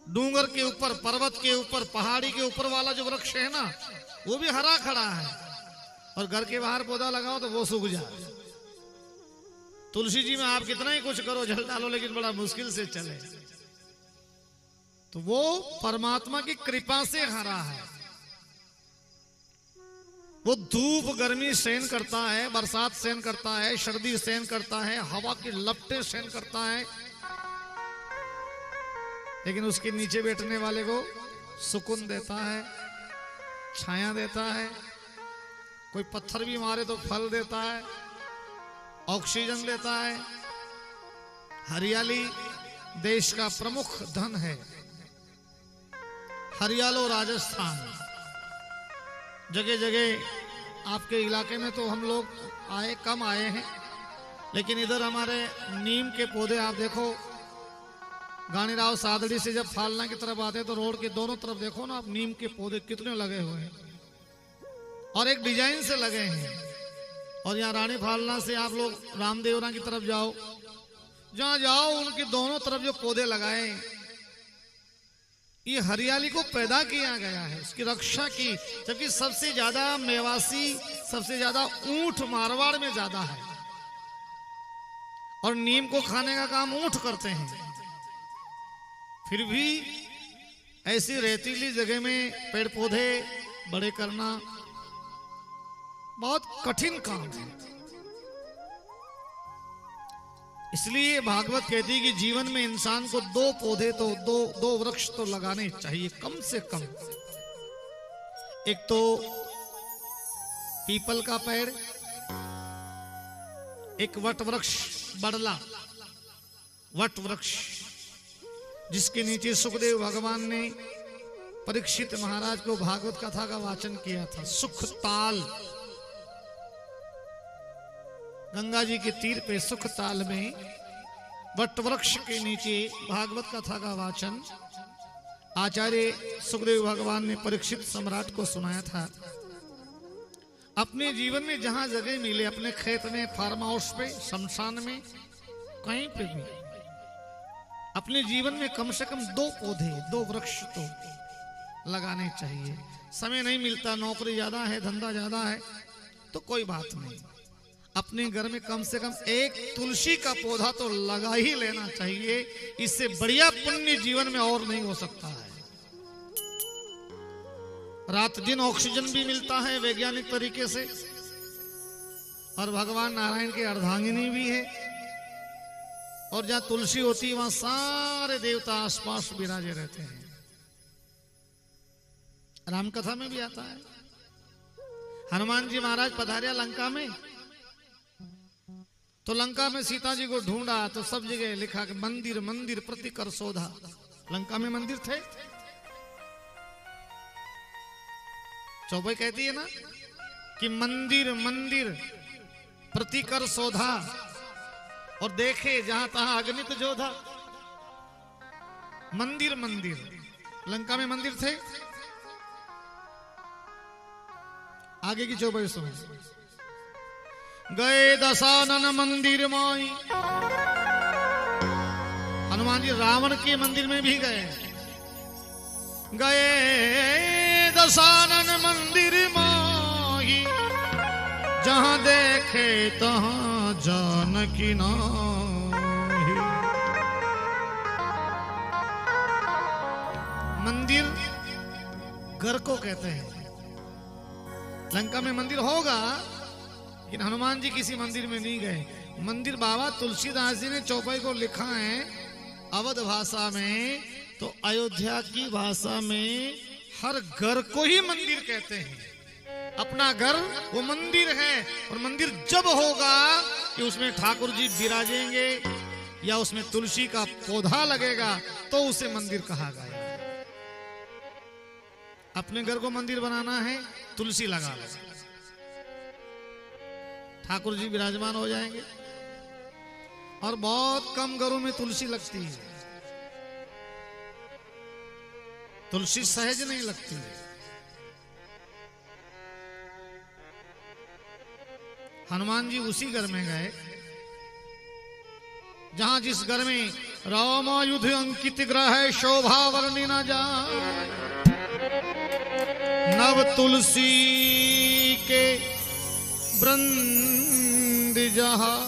डूंगर के ऊपर, पर्वत के ऊपर, पहाड़ी के ऊपर वाला जो वृक्ष है ना, वो भी हरा खड़ा है। और घर के बाहर पौधा लगाओ तो वो सूख जाए। तुलसी जी में आप कितना ही कुछ करो, जल डालो, लेकिन बड़ा मुश्किल से चले। तो वो परमात्मा की कृपा से हरा है। वो धूप गर्मी सहन करता है, बरसात सहन करता है, सर्दी सहन करता है, हवा की लपटें सहन करता है, लेकिन उसके नीचे बैठने वाले को सुकून देता है, छाया देता है। कोई पत्थर भी मारे तो फल देता है, ऑक्सीजन देता है। हरियाली देश का प्रमुख धन है। हरियालो राजस्थान, जगह जगह आपके इलाके में तो हम लोग आए, कम आए हैं, लेकिन इधर हमारे नीम के पौधे आप देखो। गानीराव सादड़ी से जब फालना की तरफ आते तो रोड के दोनों तरफ देखो ना आप, नीम के पौधे कितने लगे हुए हैं, और एक डिजाइन से लगे हैं। और यहाँ रानी फालना से आप लोग रामदेवरा की तरफ जाओ, जहां जाओ उनके दोनों तरफ जो पौधे लगाए, ये हरियाली को पैदा किया गया है, उसकी रक्षा की। जबकि सबसे ज्यादा मेवासी, सबसे ज्यादा ऊंट मारवाड़ में ज्यादा है, और नीम को खाने का काम ऊंट करते हैं। फिर भी ऐसी रेतीली जगह में पेड़ पौधे बड़े करना बहुत कठिन काम है। इसलिए भागवत कहती है कि जीवन में इंसान को दो पौधे तो दो वृक्ष तो लगाने चाहिए कम से कम। एक तो पीपल का पेड़, एक वट वृक्ष, बड़ला वट वृक्ष, जिसके नीचे सुखदेव भगवान ने परीक्षित महाराज को भागवत कथा का वाचन किया था। सुख ताल, गंगा जी के तीर पे सुख ताल में वट वृक्ष के नीचे भागवत कथा का वाचन आचार्य सुखदेव भगवान ने परीक्षित सम्राट को सुनाया था। अपने जीवन में जहां जगह मिले, अपने खेत में, फार्म हाउस पे, शमशान में, कहीं पे भी अपने जीवन में कम से कम दो पौधे, दो वृक्ष तो लगाने चाहिए। समय नहीं मिलता, नौकरी ज्यादा है, धंधा ज्यादा है, तो कोई बात नहीं, अपने घर में कम से कम एक तुलसी का पौधा तो लगा ही लेना चाहिए। इससे बढ़िया पुण्य जीवन में और नहीं हो सकता है। रात दिन ऑक्सीजन भी मिलता है वैज्ञानिक तरीके से, और भगवान नारायण के अर्धांगिनी भी है, और जहां तुलसी होती है वहां सारे देवता आसपास विराजे रहते हैं। रामकथा में भी आता है, हनुमान जी महाराज पधारिया लंका में, तो लंका में सीता जी को ढूंढा तो सब जगह लिखा कि मंदिर मंदिर प्रति कर शोधा। लंका में मंदिर थे, चौपाई कहती है ना कि मंदिर मंदिर प्रति कर शोधा, और देखे जहां तहां अग्नित जोधा। मंदिर मंदिर, लंका में मंदिर थे। आगे की चौपाई सुनो। गए दशानन मंदिर माई, हनुमान जी रावण के मंदिर में भी गए। गए दशानन मंदिर माई, जहां देखे तहां जानकी नाहि। मंदिर घर को कहते हैं। लंका में मंदिर होगा, लेकिन हनुमान जी किसी मंदिर में नहीं गए। मंदिर बाबा तुलसीदास जी ने चौपाई को लिखा है अवध भाषा में, तो अयोध्या की भाषा में हर घर को ही मंदिर कहते हैं। अपना घर वो मंदिर है, और मंदिर जब होगा कि उसमें ठाकुर जी विराजेंगे या उसमें तुलसी का पौधा लगेगा तो उसे मंदिर कहा गया। अपने घर को मंदिर बनाना है, तुलसी लगा लो, ठाकुर जी विराजमान हो जाएंगे। और बहुत कम घरों में तुलसी लगती है, तुलसी सहज नहीं लगती है। हनुमान जी उसी घर में गए जहां जिस घर में रामायुध अंकित ग्रह है, शोभा वर्णि न जाए। नव तुलसी के वृंद जहां,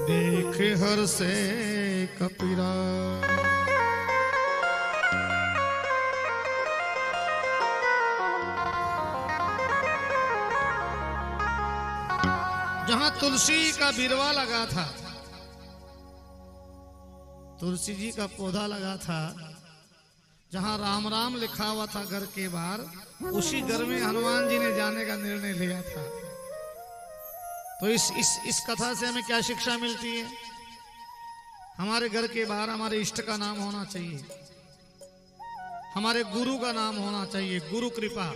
देख हर से कपिरा। जहां तुलसी का बिरवा लगा था, तुलसी जी का पौधा लगा था, जहां राम राम लिखा हुआ था घर के बाहर, उसी घर में हनुमान जी ने जाने का निर्णय लिया था। तो इस कथा से हमें क्या शिक्षा मिलती है? हमारे घर के बाहर हमारे इष्ट का नाम होना चाहिए, हमारे गुरु का नाम होना चाहिए। गुरु कृपा,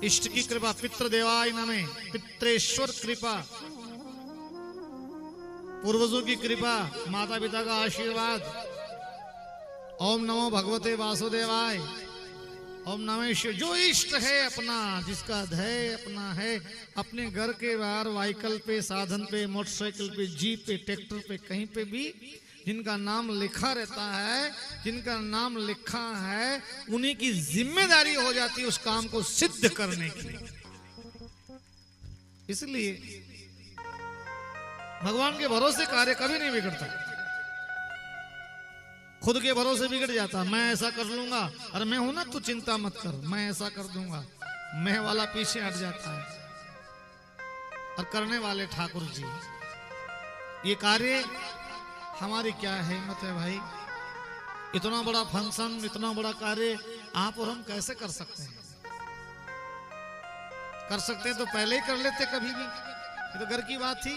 इष्ट की कृपा, पितृदेवाय नमः, पितृेश्वर कृपा, पूर्वजों की कृपा, माता पिता का आशीर्वाद। ओम नमो भगवते वासुदेवाय, ओम नमः शिव। जो इष्ट है अपना, जिसका ध्येय अपना है, अपने घर के बाहर व्हीकल पे, साधन पे, मोटरसाइकिल पे, जीप पे, ट्रैक्टर पे, कहीं पे भी जिनका नाम लिखा रहता है, जिनका नाम लिखा है, उन्हीं की जिम्मेदारी हो जाती है उस काम को सिद्ध करने की। इसलिए भगवान के भरोसे कार्य कभी नहीं बिगड़ता। खुद के भरोसे बिगड़ जाता, मैं ऐसा कर लूंगा, अरे मैं हूं ना, तू चिंता मत कर, मैं ऐसा कर दूंगा, मैं वाला पीछे हट जाता है। और करने वाले ठाकुर जी, ये कार्य हमारी क्या हिम्मत है भाई, इतना बड़ा फंक्शन, इतना बड़ा कार्य आप और हम कैसे कर सकते हैं? कर सकते हैं तो पहले ही कर लेते कभी भी, ये तो घर की बात थी,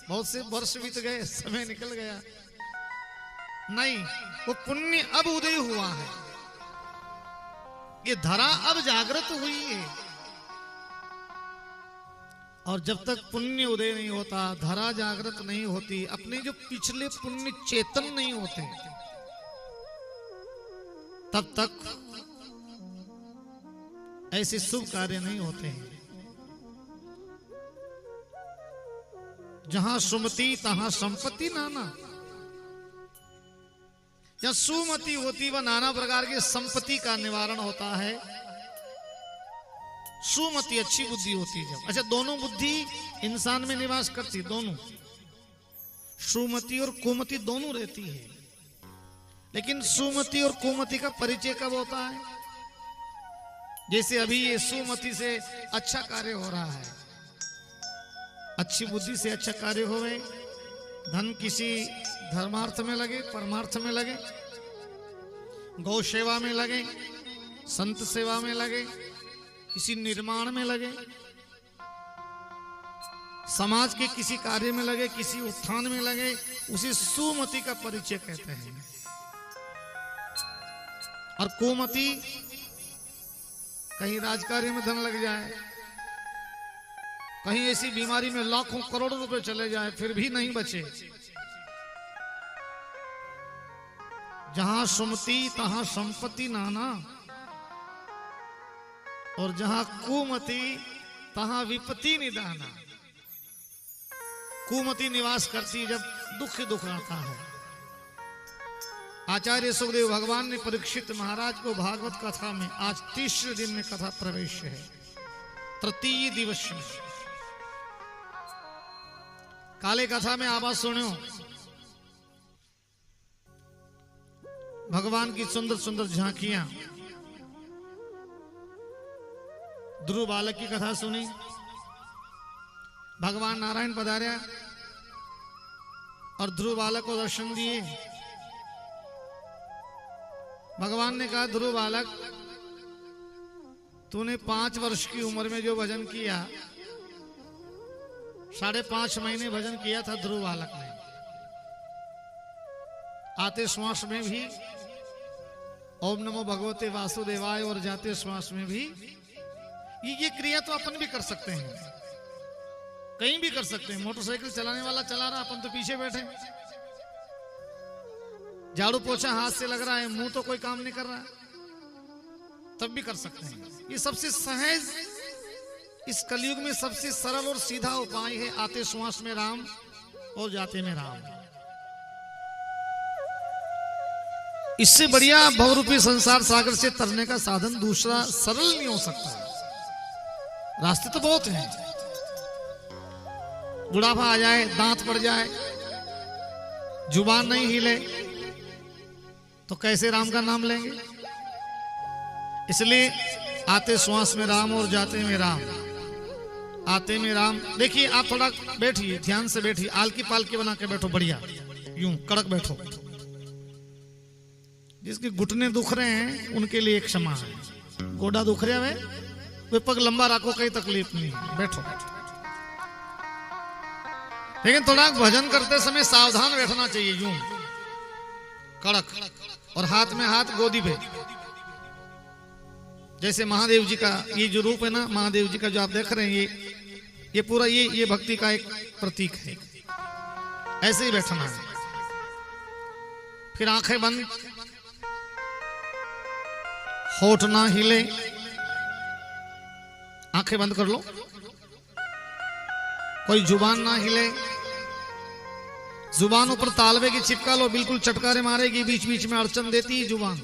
बहुत से वर्ष बीत गए, समय निकल गया। नहीं, वो पुण्य अब उदय हुआ है, ये धरा अब जागृत हुई है। और जब तक पुण्य उदय नहीं होता, धरा जागृत नहीं होती, अपने जो पिछले पुण्य चेतन नहीं होते, तब तक ऐसे शुभ कार्य नहीं होते हैं। जहां सुमति तहां संपत्ति नाना, जहां सुमति होती वह नाना प्रकार की संपत्ति का निवारण होता है। सुमति अच्छी बुद्धि होती है जब, अच्छा दोनों बुद्धि इंसान में निवास करती, दोनों सुमति और कुमति दोनों रहती है, लेकिन सुमति और कुमति का परिचय कब होता है? जैसे अभी ये सुमति से अच्छा कार्य हो रहा है, अच्छी बुद्धि से अच्छा कार्य होवे, धन किसी धर्मार्थ में लगे, परमार्थ में लगे, गौ सेवा में लगे, संत सेवा में लगे, किसी निर्माण में लगे, समाज के किसी कार्य में लगे, किसी उत्थान में लगे, उसे सुमति का परिचय कहते हैं। और कुमति, कहीं राजकार्य में धन लग जाए, कहीं ऐसी बीमारी में लाखों करोड़ों रुपए चले जाए, फिर भी नहीं बचे। जहां सुमति तहां संपत्ति नाना, और जहां कुमति तहां विपत्ति निदाना। कुमति निवास करती जब दुख ही दुख आता है। आचार्य सुखदेव भगवान ने परीक्षित महाराज को भागवत कथा में, आज तीसरे दिन में कथा प्रवेश है, तृतीय दिवस में काले कथा में आवाज सुनो, भगवान की सुंदर सुंदर झांकियां। ध्रुव बालक की कथा सुनी, भगवान नारायण पधार्या और ध्रुव बालक को दर्शन दिए। भगवान ने कहा, ध्रुव बालक, तूने 5 वर्ष की उम्र में जो भजन किया, 5.5 महीने भजन किया था ध्रुव बालक ने। आते श्वास में भी ओम नमो भगवते वासुदेवाय, और जाते श्वास में भी ये क्रिया तो अपन भी कर सकते हैं, कहीं भी कर सकते हैं। मोटरसाइकिल चलाने वाला चला रहा, अपन तो पीछे बैठे, झाड़ू पोछा हाथ से लग रहा है, मुंह तो कोई काम नहीं कर रहा, तब भी कर सकते हैं। ये सबसे सहज, इस कलयुग में सबसे सरल और सीधा उपाय है, आते श्वास में राम और जाते में राम। इससे बढ़िया बहुरूपी संसार सागर से तरने का साधन दूसरा सरल नहीं हो सकता। रास्ते तो बहुत हैं, बुढ़ापा आ जाए, दांत पड़ जाए, जुबान नहीं हिले, तो कैसे राम का नाम लेंगे? इसलिए आते श्वास में राम और जाते में राम। आते में राम, देखिए आप थोड़ा बैठिए, ध्यान से बैठिए, आलकी पालकी बना के बैठो, बढ़िया यूं कड़क बैठो। जिसके घुटने दुख रहे हैं उनके लिए एक क्षमा है, गोडा दुख रहा है वे पग लंबा रखो, कोई तकलीफ नहीं, बैठो। लेकिन थोड़ा भजन करते समय सावधान बैठना चाहिए, यूं कड़क, और हाथ में हाथ गोदी पे, जैसे महादेव जी का ये जो रूप है ना, महादेव जी का जो आप देख रहे हैं, ये पूरा ये भक्ति का एक प्रतीक है। ऐसे ही बैठना है। फिर आंखें बंद, होठ ना हिले, आंखें बंद कर लो, कोई जुबान ना हिले, जुबान ऊपर तालवे की चिपका लो, बिल्कुल चटकारे मारेगी, बीच बीच में अड़चन देती है जुबान।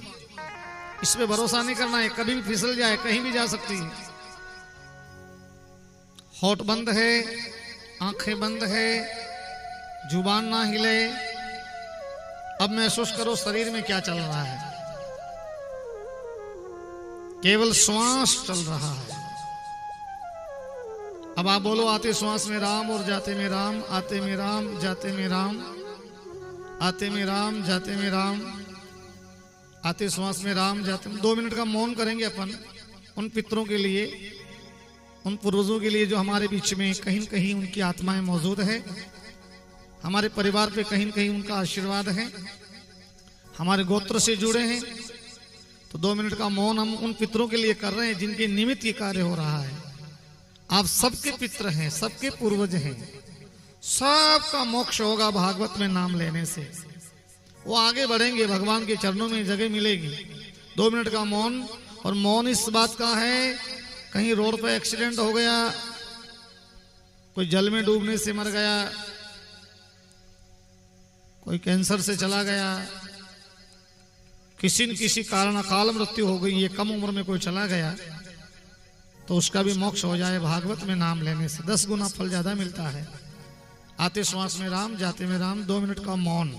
इस पे भरोसा नहीं करना है, कभी भी फिसल जाए, कहीं भी जा सकती है। होठ बंद है, आंखें बंद है, जुबान ना हिले, अब महसूस करो शरीर में क्या चल रहा है। केवल श्वास चल रहा है। अब आप बोलो, आते श्वास में राम और जाते में राम, आते में राम, जाते में राम, आते में राम, जाते में राम, आते श्वास में राम, जाते में। 2 मिनट का मौन करेंगे अपन उन पितरों के लिए, उन पूर्वजों के लिए जो हमारे बीच में कहीं न कहीं उनकी आत्माएं मौजूद है, हमारे परिवार पे कहीं न कहीं उनका आशीर्वाद है, हमारे गोत्र से जुड़े हैं। तो 2 मिनट का मौन हम उन पितरों के लिए कर रहे हैं जिनके निमित्त ये कार्य हो रहा है। आप सबके पितर हैं, सबके पूर्वज हैं, सबका मोक्ष होगा भागवत में नाम लेने से। वो आगे बढ़ेंगे, भगवान के चरणों में जगह मिलेगी। 2 मिनट का मौन। और मौन इस बात का है, कहीं रोड पे एक्सीडेंट हो गया, कोई जल में डूबने से मर गया, कोई कैंसर से चला गया, किसी न किसी कारण अकाल मृत्यु हो गई, ये कम उम्र में कोई चला गया, तो उसका भी मोक्ष हो जाए भागवत में नाम लेने से। 10 गुना फल ज्यादा मिलता है। आते श्वास में राम, जाते में राम। 2 मिनट का मौन।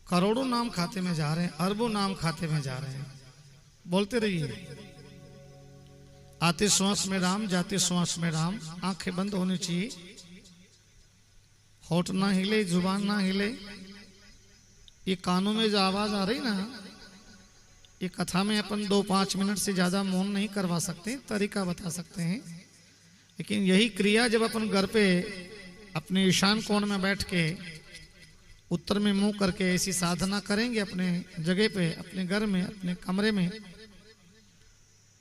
करोड़ों नाम खाते में जा रहे हैं, अरबों नाम खाते में जा रहे हैं। बोलते रहिए, आते श्वास में राम, जाते श्वास में राम। आंखें बंद होनी चाहिए, होठ ना हिले, जुबान ना हिले। ये कानों में जो आवाज आ रही ना, ये कथा में अपन 2-5 मिनट से ज्यादा मौन नहीं करवा सकते, तरीका बता सकते हैं। लेकिन यही क्रिया जब अपन घर पे अपने ईशान कोण में बैठ के उत्तर में मुंह करके ऐसी साधना करेंगे अपने जगह पे, अपने घर में, अपने कमरे में,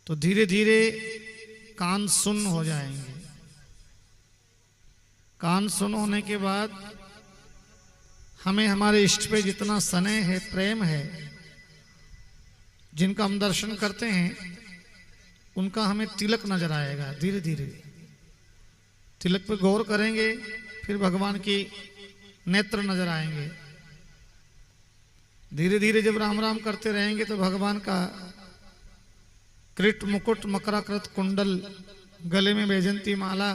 तो धीरे धीरे कान सुन्न हो जाएंगे। कान सुन्न होने के बाद हमें हमारे इष्ट पे जितना स्नेह है, प्रेम है, जिनका हम दर्शन करते हैं, उनका हमें तिलक नजर आएगा। धीरे धीरे तिलक पे गौर करेंगे, फिर भगवान की नेत्र नजर आएंगे। धीरे धीरे जब राम राम करते रहेंगे तो भगवान का कृट मुकुट, मकराकृत कुंडल, गले में बैजंती माला,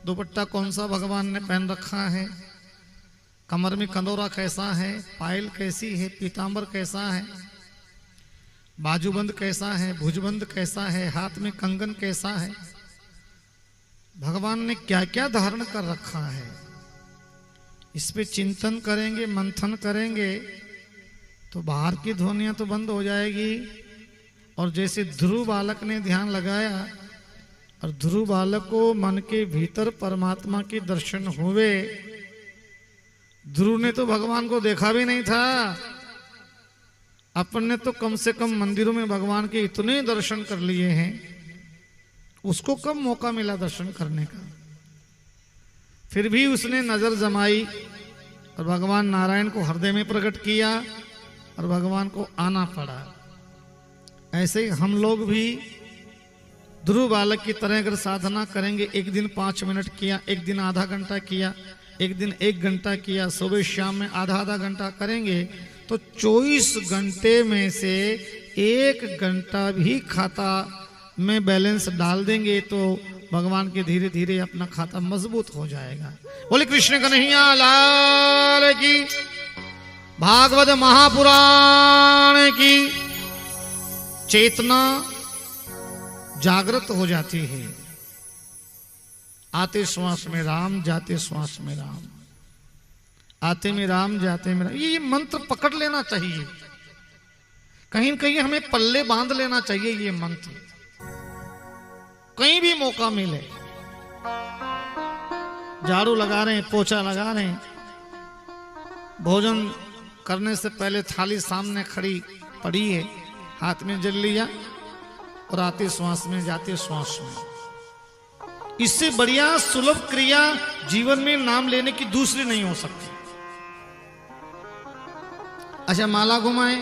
दुपट्टा कौन सा भगवान ने पहन रखा है, कमर में कंदोरा कैसा है, पायल कैसी है, पीतांबर कैसा है, बाजूबंद कैसा है, भुजबंद कैसा है, हाथ में कंगन कैसा है, भगवान ने क्या क्या धारण कर रखा है, इस पे चिंतन करेंगे, मंथन करेंगे, तो बाहर की ध्वनियां तो बंद हो जाएगी। और जैसे ध्रुव बालक ने ध्यान लगाया और ध्रुव बालक को मन के भीतर परमात्मा के दर्शन हुए। ध्रुव ने तो भगवान को देखा भी नहीं था, अपन ने तो कम से कम मंदिरों में भगवान के इतने दर्शन कर लिए हैं, उसको कब मौका मिला दर्शन करने का। फिर भी उसने नजर जमाई और भगवान नारायण को हृदय में प्रकट किया और भगवान को आना पड़ा। ऐसे ही हम लोग भी ध्रुव बालक की तरह अगर साधना करेंगे, एक दिन 5 मिनट किया, एक दिन आधा घंटा किया, एक दिन 1 घंटा किया, सुबह शाम में आधा घंटा करेंगे, तो 24 घंटे में से 1 घंटा भी खाता में बैलेंस डाल देंगे तो भगवान के धीरे धीरे अपना खाता मजबूत हो जाएगा। बोले कृष्ण कन्हैया लाल की, भागवत महापुराण की। चेतना जागृत हो जाती है। आते श्वास में राम, जाते श्वास में राम, आते में राम, जाते में राम। ये मंत्र पकड़ लेना चाहिए, कहीं कहीं हमें पल्ले बांध लेना चाहिए ये मंत्र। कहीं भी मौका मिले, झाड़ू लगा रहे हैं, पोछा लगा रहे हैं, भोजन करने से पहले थाली सामने खड़ी पड़ी है, हाथ में जल लिया और आते श्वास में, जाते श्वास में। इससे बढ़िया सुलभ क्रिया जीवन में नाम लेने की दूसरी नहीं हो सकती। अच्छा, माला घुमाए,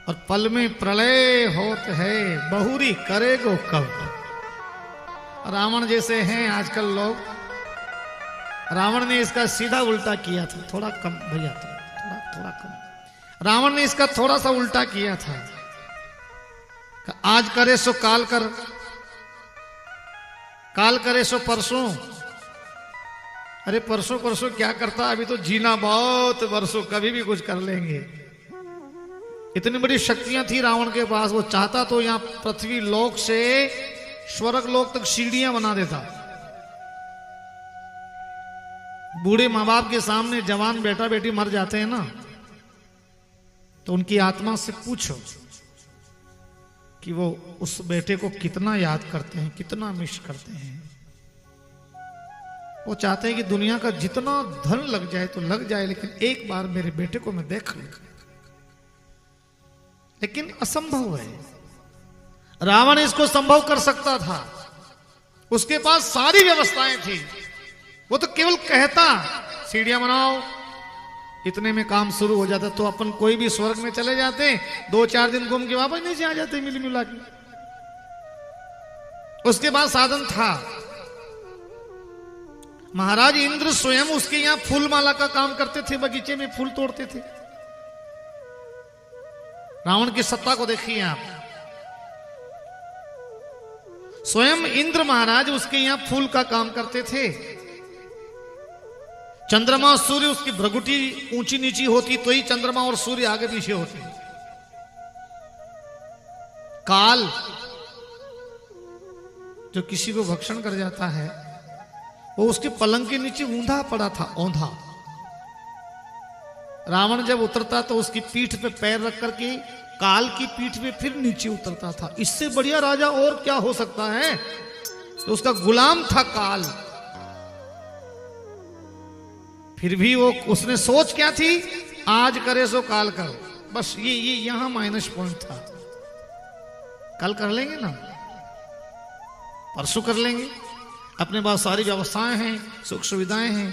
और पल में प्रलय होत है, बहुरी करेगो कब। रावण जैसे हैं आजकल लोग। रावण ने इसका सीधा उल्टा किया था, थोड़ा कम भैया, थोड़ा कम। रावण ने इसका थोड़ा सा उल्टा किया था। आज करे सो काल कर, काल करे सो परसों। अरे परसों परसों क्या करता, अभी तो जीना बहुत वर्षों, कभी भी कुछ कर लेंगे। इतनी बड़ी शक्तियां थी रावण के पास। वो चाहता तो यहां पृथ्वी लोक से स्वर्ग लोक तक सीढ़ियां बना देता। बूढ़े माँ बाप के सामने जवान बेटा बेटी मर जाते हैं ना, तो उनकी आत्मा से पूछो कि वो उस बेटे को कितना याद करते हैं, कितना मिस करते हैं। वो चाहते हैं कि दुनिया का जितना धन लग जाए तो लग जाए, लेकिन एक बार मेरे बेटे को मैं देख लूं। लेकिन असंभव है। रावण इसको संभव कर सकता था, उसके पास सारी व्यवस्थाएं थी। वो तो केवल कहता सीढ़ियां बनाओ, इतने में काम शुरू हो जाता। तो अपन कोई भी स्वर्ग में चले जाते, 2-4 दिन घूम के वापस नीचे आ जाते मिली मिला के। उसके बाद साधन था। महाराज इंद्र स्वयं उसके यहां फूल माला का काम करते थे, बगीचे में फूल तोड़ते थे। रावण की सत्ता को देखिए आप। स्वयं इंद्र महाराज उसके यहां फूल का काम करते थे। चंद्रमा सूर्य उसकी भ्रगुटी ऊंची नीची होती तो ही चंद्रमा और सूर्य आगे पीछे होते। काल जो किसी को भक्षण कर जाता है, वो उसके पलंग के नीचे ऊंधा पड़ा था, औंधा। रावण जब उतरता तो उसकी पीठ पे पैर रख करके काल की पीठ पे फिर नीचे उतरता था। इससे बढ़िया राजा और क्या हो सकता है। तो उसका गुलाम था काल। फिर भी वो उसने सोच क्या थी, आज करे सो काल करो। बस ये यहां माइनस पॉइंट था। कल कर लेंगे ना, परसों कर लेंगे, अपने पास सारी व्यवस्थाएं हैं, सुख सुविधाएं हैं।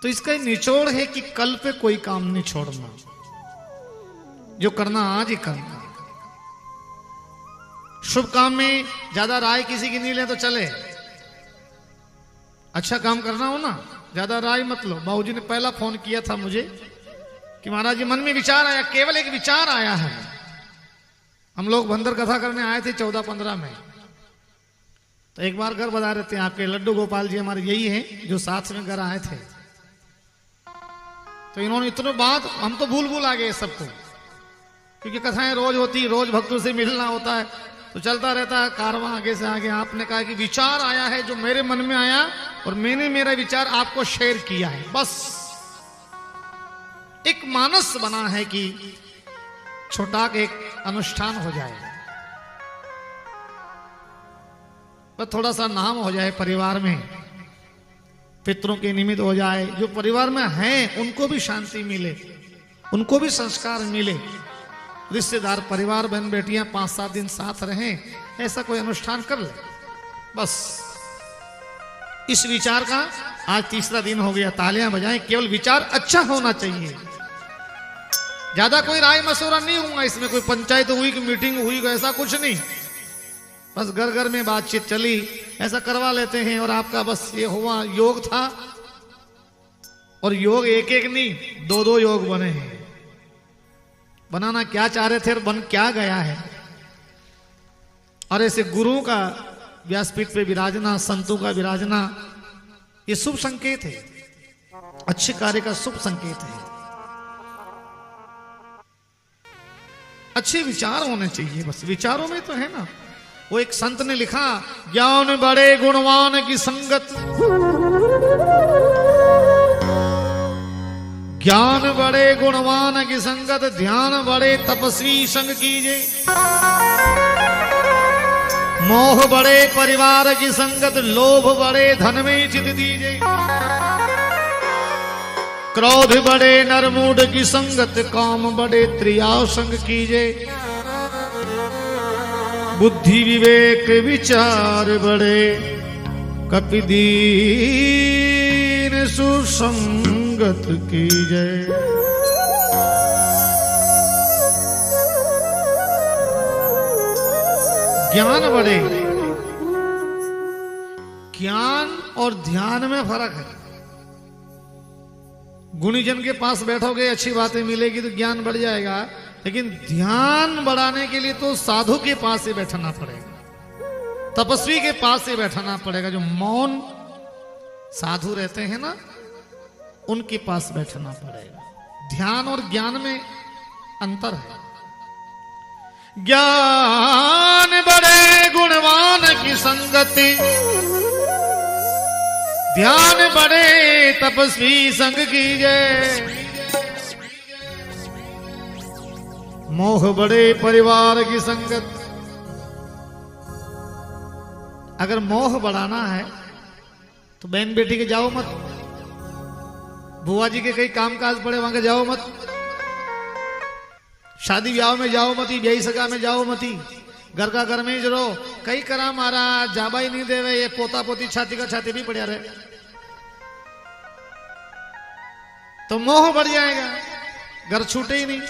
तो इसका निचोड़ है कि कल पे कोई काम नहीं छोड़ना, जो करना आज ही करना। शुभ काम में ज्यादा राय किसी की नहीं ले तो चले। अच्छा काम करना हो ना, ज्यादा राय मत लो। बाबूजी ने पहला फोन किया था मुझे कि महाराज जी मन में विचार आया, केवल एक विचार आया है। हम लोग बंदर कथा करने आए थे 14-15 में। तो एक बार घर बता रहे थे आपके लड्डू गोपाल जी, हमारे यही हैं जो साथ में घर आए थे। तो इन्होंने इतने बात, हम तो भूल आ गए सबको, क्योंकि कथाएं रोज होती, रोज भक्तों से मिलना होता है, तो चलता रहता है कारवां आगे से आगे। आपने कहा कि विचार आया है जो मेरे मन में आया, और मैंने मेरा विचार आपको शेयर किया है। बस एक मानस बना है कि छोटा एक अनुष्ठान हो जाए, पर थोड़ा सा नाम हो जाए परिवार में, पितरों के निमित्त हो जाए। जो परिवार में हैं उनको भी शांति मिले, उनको भी संस्कार मिले। रिश्तेदार परिवार बहन बेटियां 5-7 दिन साथ रहें, ऐसा कोई अनुष्ठान कर ले। बस इस विचार का आज 3रा दिन हो गया। तालियां बजाएं। केवल विचार अच्छा होना चाहिए, ज्यादा कोई राय मशवरा नहीं होगा इसमें। कोई पंचायत हुई कि मीटिंग हुई, ऐसा कुछ नहीं। बस घर घर में बातचीत चली, ऐसा करवा लेते हैं। और आपका बस ये हुआ, योग था। और योग एक नहीं, 2 योग बने हैं। बनाना क्या चाह रहे थे और बन क्या गया है। और ऐसे गुरुओं का व्यासपीठ पे विराजना, संतों का विराजना, ये शुभ संकेत है, अच्छे कार्य का शुभ संकेत है। अच्छे विचार होने चाहिए, बस विचारों में तो है ना। वो एक संत ने लिखा, ज्ञान बड़े गुणवान की संगत, ज्ञान बड़े गुणवान की संगत, ध्यान बड़े तपस्वी संग कीजे। मोह बड़े परिवार की संगत, लोभ बड़े धन में चित दीजे। क्रोध बड़े नरमूढ़ की संगत, काम बड़े त्रियाव संग कीजे। बुद्धि विवेक विचार बड़े, कपिदीन सुसंगत कीजे। ज्ञान बढ़े। ज्ञान और ध्यान में फर्क है। गुणीजन के पास बैठोगे अच्छी बातें मिलेगी तो ज्ञान बढ़ जाएगा, लेकिन ध्यान बढ़ाने के लिए तो साधु के पास ही बैठना पड़ेगा, तपस्वी के पास ही बैठना पड़ेगा। जो मौन साधु रहते हैं ना, उनके पास बैठना पड़ेगा। ध्यान और ज्ञान में अंतर है। ज्ञान बड़े गुणवान की संगति, ध्यान बड़े तपस्वी संग कीजे। मोह बड़े परिवार की संगत। अगर मोह बढ़ाना है तो बहन बेटी के जाओ मत, बुआ जी के कई कामकाज पड़े वहां के जाओ मत, शादी ब्याह में जाओ मती, ब्याही सगा में जाओ मती, घर का घर में ही जरो। कई करा मारा जाबा ही नहीं देवे, ये पोता पोती छाती का छाती भी पड़ा रहे तो मोह बढ़ जाएगा, घर छूटे ही नहीं।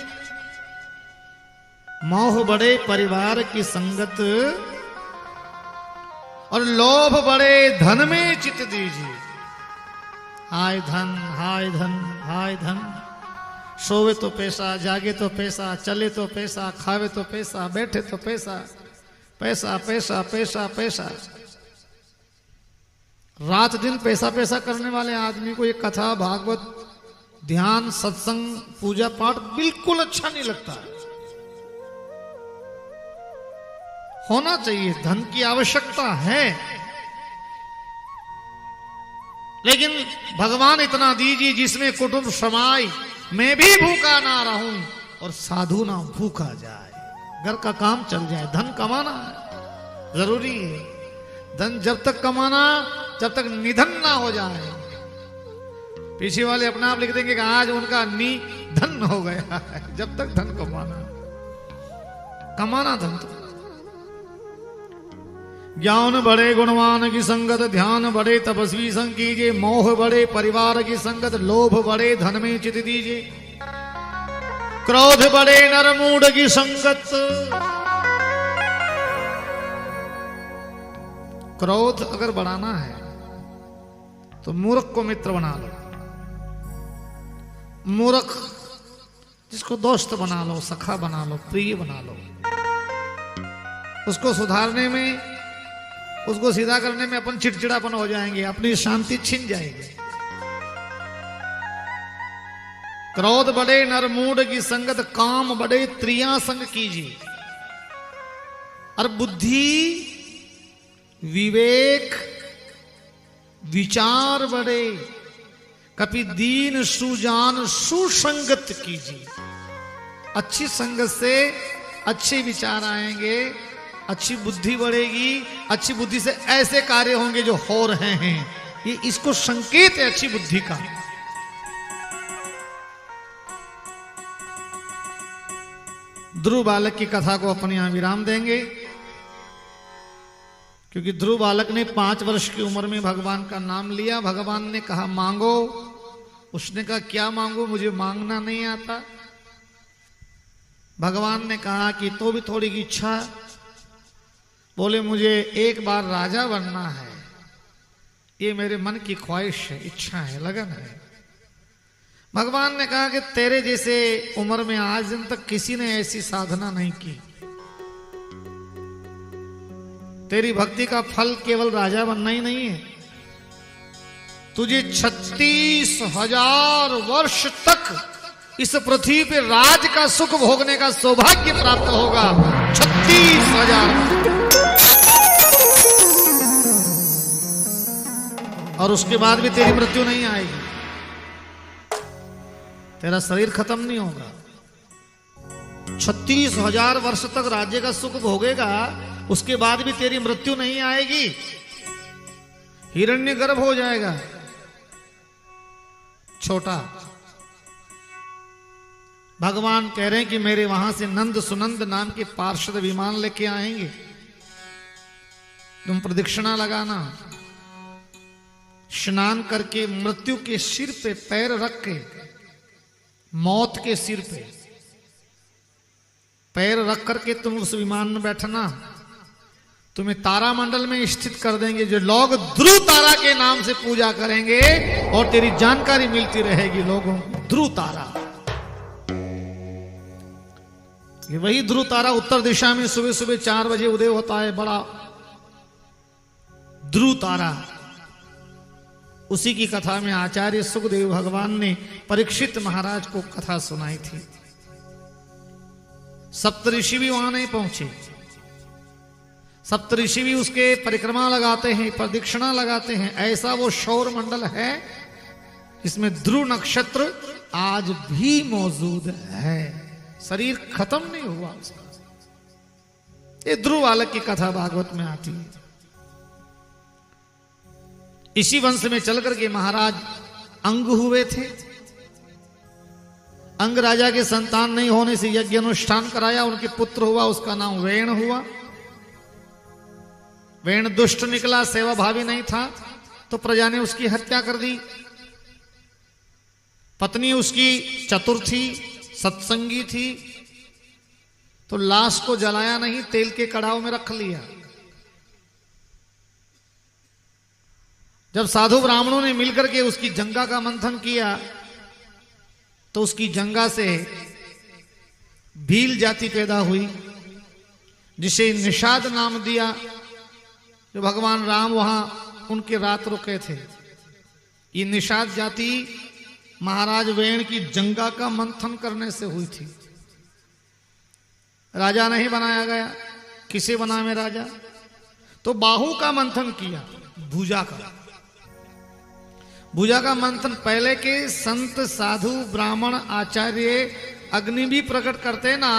मोह बड़े परिवार की संगत और लोभ बड़े धन में चित दीजिए। हाय धन हाय धन हाय धन, सोवे तो पैसा, जागे तो पैसा, चले तो पैसा, खावे तो पैसा, बैठे तो पैसा, पैसा पैसा पैसा पैसा। रात दिन पैसा पैसा करने वाले आदमी को ये कथा भागवत ध्यान सत्संग पूजा पाठ बिल्कुल अच्छा नहीं लगता है। होना चाहिए, धन की आवश्यकता है, लेकिन भगवान इतना दीजिए जिसमें कुटुंब समाई, मैं भी भूखा ना रहूं और साधु ना भूखा जाए, घर का काम चल जाए। धन कमाना है, जरूरी है। धन जब तक कमाना जब तक निधन ना हो जाए। पीछे वाले अपने आप लिख देंगे कि आज उनका निधन हो गया है। जब तक धन कमाना धन तो। ज्ञान बड़े गुणवान की संगत, ध्यान बड़े तपस्वी संग कीजिए। मोह बड़े परिवार की संगत, लोभ बड़े धन में चित दीजिए। क्रोध बड़े नरमूढ़ की संगत, क्रोध अगर बढ़ाना है तो मूर्ख को मित्र बना लो। मूर्ख जिसको दोस्त बना लो, सखा बना लो, प्रिय बना लो। उसको सुधारने में, उसको सीधा करने में अपन चिड़चिड़ापन हो जाएंगे, अपनी शांति छिन जाएगी। क्रोध बड़े नरमूढ़ की संगत, काम बड़े त्रिया संग कीजिए। और बुद्धि विवेक विचार बड़े, कपि दीन सुजान सुसंगत कीजिए। अच्छी संगत से अच्छे विचार आएंगे, अच्छी बुद्धि बढ़ेगी। अच्छी बुद्धि से ऐसे कार्य होंगे जो हो रहे हैं, ये इसको संकेत है अच्छी बुद्धि का। ध्रुव बालक की कथा को अपन यहां विराम देंगे, क्योंकि ध्रुव बालक ने 5 वर्ष की उम्र में भगवान का नाम लिया। भगवान ने कहा मांगो, उसने कहा क्या मांगो, मुझे मांगना नहीं आता। भगवान ने कहा कि तो भी थोड़ी की इच्छा, बोले मुझे एक बार राजा बनना है, ये मेरे मन की ख्वाहिश है, इच्छा है, लगन है। भगवान ने कहा कि तेरे जैसे उम्र में आज दिन तक किसी ने ऐसी साधना नहीं की। तेरी भक्ति का फल केवल राजा बनना ही नहीं है, तुझे 36,000 वर्ष तक इस पृथ्वी पे राज का सुख भोगने का सौभाग्य प्राप्त होगा। 36,000। और उसके बाद भी तेरी मृत्यु नहीं आएगी, तेरा शरीर खत्म नहीं होगा। 36,000 वर्ष तक राज्य का सुख भोगेगा, उसके बाद भी तेरी मृत्यु नहीं आएगी। हिरण्यगर्भ हो जाएगा, छोटा। भगवान कह रहे हैं कि मेरे वहां से नंद सुनंद नाम के पार्षद विमान लेके आएंगे, तुम प्रदक्षिणा लगाना। स्नान करके मृत्यु के सिर पे पैर रख के, मौत के सिर पे पैर रख करके तुम उस विमान में बैठना। तुम्हें तारामंडल में स्थित कर देंगे, जो लोग ध्रुव तारा के नाम से पूजा करेंगे और तेरी जानकारी मिलती रहेगी लोगों को। ध्रुव तारा, ये वही ध्रुव तारा उत्तर दिशा में सुबह सुबह 4 बजे उदय होता है, बड़ा ध्रुव तारा। उसी की कथा में आचार्य सुखदेव भगवान ने परीक्षित महाराज को कथा सुनाई थी। सप्तऋषि भी वहां नहीं पहुंचे। सप्तऋषि भी उसके परिक्रमा लगाते हैं, प्रदक्षिणा लगाते हैं। ऐसा वो सौर मंडल है जिसमें ध्रुव नक्षत्र आज भी मौजूद है, शरीर खत्म नहीं हुआ उसका। ये ध्रुव बालक की कथा भागवत में आती है। इसी वंश में चलकर के महाराज अंग हुए थे। अंग राजा के संतान नहीं होने से यज्ञ अनुष्ठान कराया, उनके पुत्र हुआ, उसका नाम वेण हुआ। वेण दुष्ट निकला, सेवा भावी नहीं था, तो प्रजा ने उसकी हत्या कर दी। पत्नी उसकी चतुर थी, सत्संगी थी, तो लाश को जलाया नहीं, तेल के कड़ाव में रख लिया। जब साधु ब्राह्मणों ने मिलकर के उसकी जंगा का मंथन किया तो उसकी जंगा से भील जाति पैदा हुई, जिसे निषाद नाम दिया। जो भगवान राम वहां उनके रात रुके थे, ये निषाद जाति महाराज वेण की जंगा का मंथन करने से हुई थी। राजा नहीं बनाया गया, किसे बना में राजा? तो बाहु का मंथन किया, भुजा का। भुजा का मंथन पहले के संत साधु ब्राह्मण आचार्य अग्नि भी प्रकट करते ना,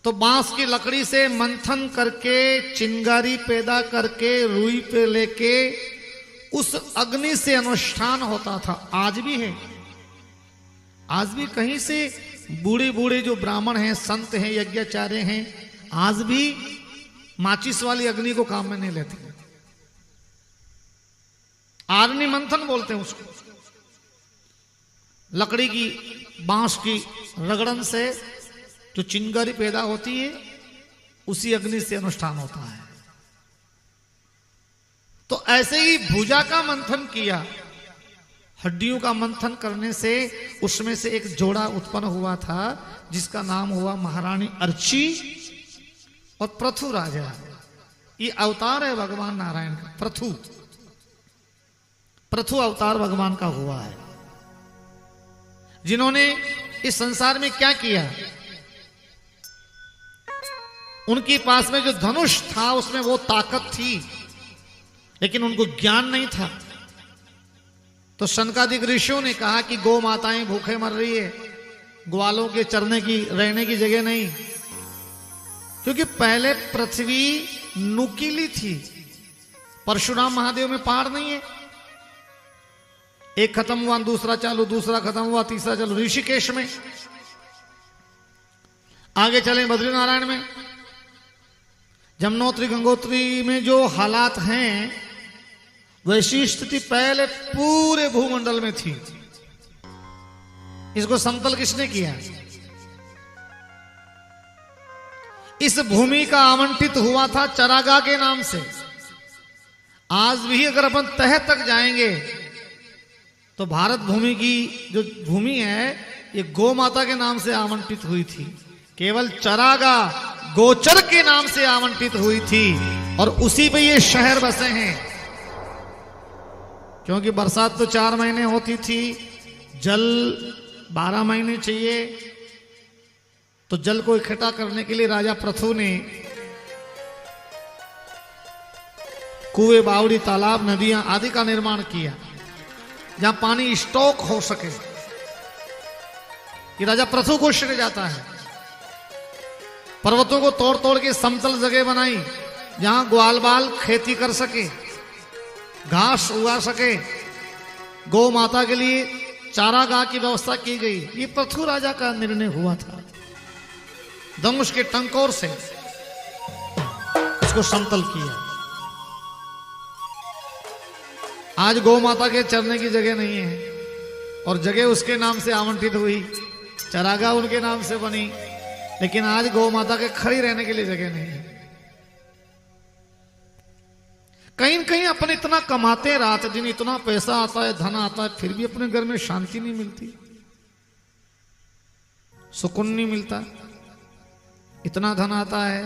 तो बांस की लकड़ी से मंथन करके चिंगारी पैदा करके रुई पे लेके उस अग्नि से अनुष्ठान होता था। आज भी है, आज भी कहीं से बूढ़े बूढ़े जो ब्राह्मण हैं, संत हैं, यज्ञाचार्य हैं, आज भी माचिस वाली अग्नि को काम में नहीं लेते। आरनी मंथन बोलते हैं उसको। लकड़ी की, बांस की रगड़न से जो चिंगारी पैदा होती है, उसी अग्नि से अनुष्ठान होता है। तो ऐसे ही भुजा का मंथन किया। हड्डियों का मंथन करने से उसमें से एक जोड़ा उत्पन्न हुआ था, जिसका नाम हुआ महारानी अर्ची और पृथु राजा। ये अवतार है भगवान नारायण का। पृथु अवतार भगवान का हुआ है, जिन्होंने इस संसार में क्या किया। उनके पास में जो धनुष था उसमें वो ताकत थी, लेकिन उनको ज्ञान नहीं था। तो शनकादिक ऋषियों ने कहा कि गौ माताएं भूखे मर रही है, ग्वालों के चरने की, रहने की जगह नहीं। क्योंकि पहले पृथ्वी नुकीली थी। परशुराम महादेव में पहाड़ नहीं है। एक खत्म हुआ, दूसरा चालू, दूसरा खत्म हुआ, तीसरा चालू। ऋषिकेश में, आगे चले बद्रीनारायण में, जमुनोत्री गंगोत्री में जो हालात हैं, वैसी स्थिति पहले पूरे भूमंडल में थी। इसको समतल किसने किया? इस भूमि का आवंटित हुआ था चरागाह के नाम से। आज भी अगर अपन तह तक जाएंगे तो भारत भूमि की जो भूमि है, ये गौ माता के नाम से आवंटित हुई थी। केवल चरागाह गोचर के नाम से आवंटित हुई थी, और उसी पे ये शहर बसे हैं। क्योंकि बरसात तो 4 महीने होती थी, जल 12 महीने चाहिए। तो जल को इकट्ठा करने के लिए राजा पृथु ने कुएं, बावड़ी, तालाब, नदियां आदि का निर्माण किया, जहां पानी स्टॉक हो सके। ये राजा पृथु को श्रेय जाता है। पर्वतों को तोड़ तोड़ के समतल जगह बनाई, जहां ग्वाल बाल खेती कर सके, घास उगा सके। गौ माता के लिए चारागाह की व्यवस्था की गई। ये पृथु राजा का निर्णय हुआ था। धनुष के टंकोर से इसको समतल किया। आज गौ माता के चरने की जगह नहीं है, और जगह उसके नाम से आवंटित हुई, चरागाह उनके नाम से बनी, लेकिन आज गौ माता के खड़ी रहने के लिए जगह नहीं है। कहीं न कहीं अपन इतना कमाते हैं, रात दिन इतना पैसा आता है, धन आता है, फिर भी अपने घर में शांति नहीं मिलती, सुकून नहीं मिलता। इतना धन आता है,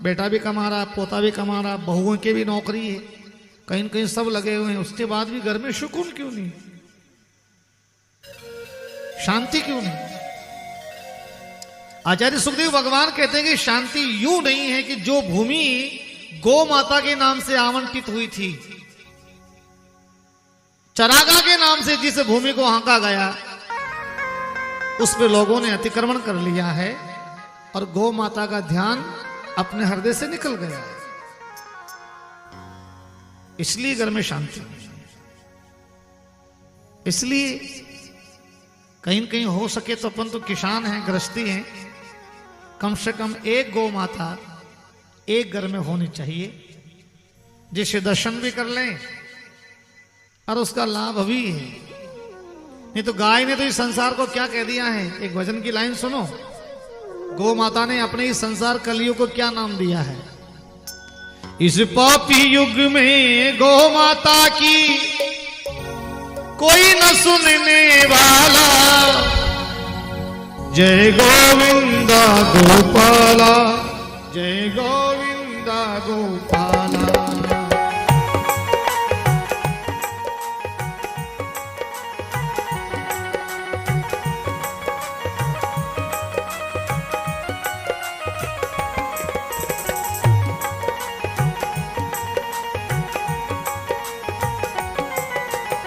बेटा भी कमा रहा, पोता भी कमा रहा, बहुओं की भी नौकरी है, कहीं न कहीं सब लगे हुए हैं, उसके बाद भी घर में सुकून क्यों नहीं, शांति क्यों नहीं? आचार्य सुखदेव भगवान कहते हैं कि शांति यूं नहीं है कि जो भूमि गौ माता के नाम से आवंटित हुई थी, चरागा के नाम से जिस भूमि को हांका गया, उस पे लोगों ने अतिक्रमण कर लिया है और गौ माता का ध्यान अपने हृदय से निकल गया है, इसलिए घर में शांति नहीं। इसलिए कहीं न कहीं हो सके तो अपन तो किसान हैं, गृहस्थी हैं, कम से कम एक गौ माता एक घर में होनी चाहिए, जिसे दर्शन भी कर लें और उसका लाभ भी है। नहीं तो गाय ने तो इस संसार को क्या कह दिया है, एक भजन की लाइन सुनो, गौ माता ने अपने इस संसार कलियुग को क्या नाम दिया है, इस पापी युग में गौ माता की कोई न सुनने वाला, जय गोविंदा गोपाला, जय गोविंदा गोपाला।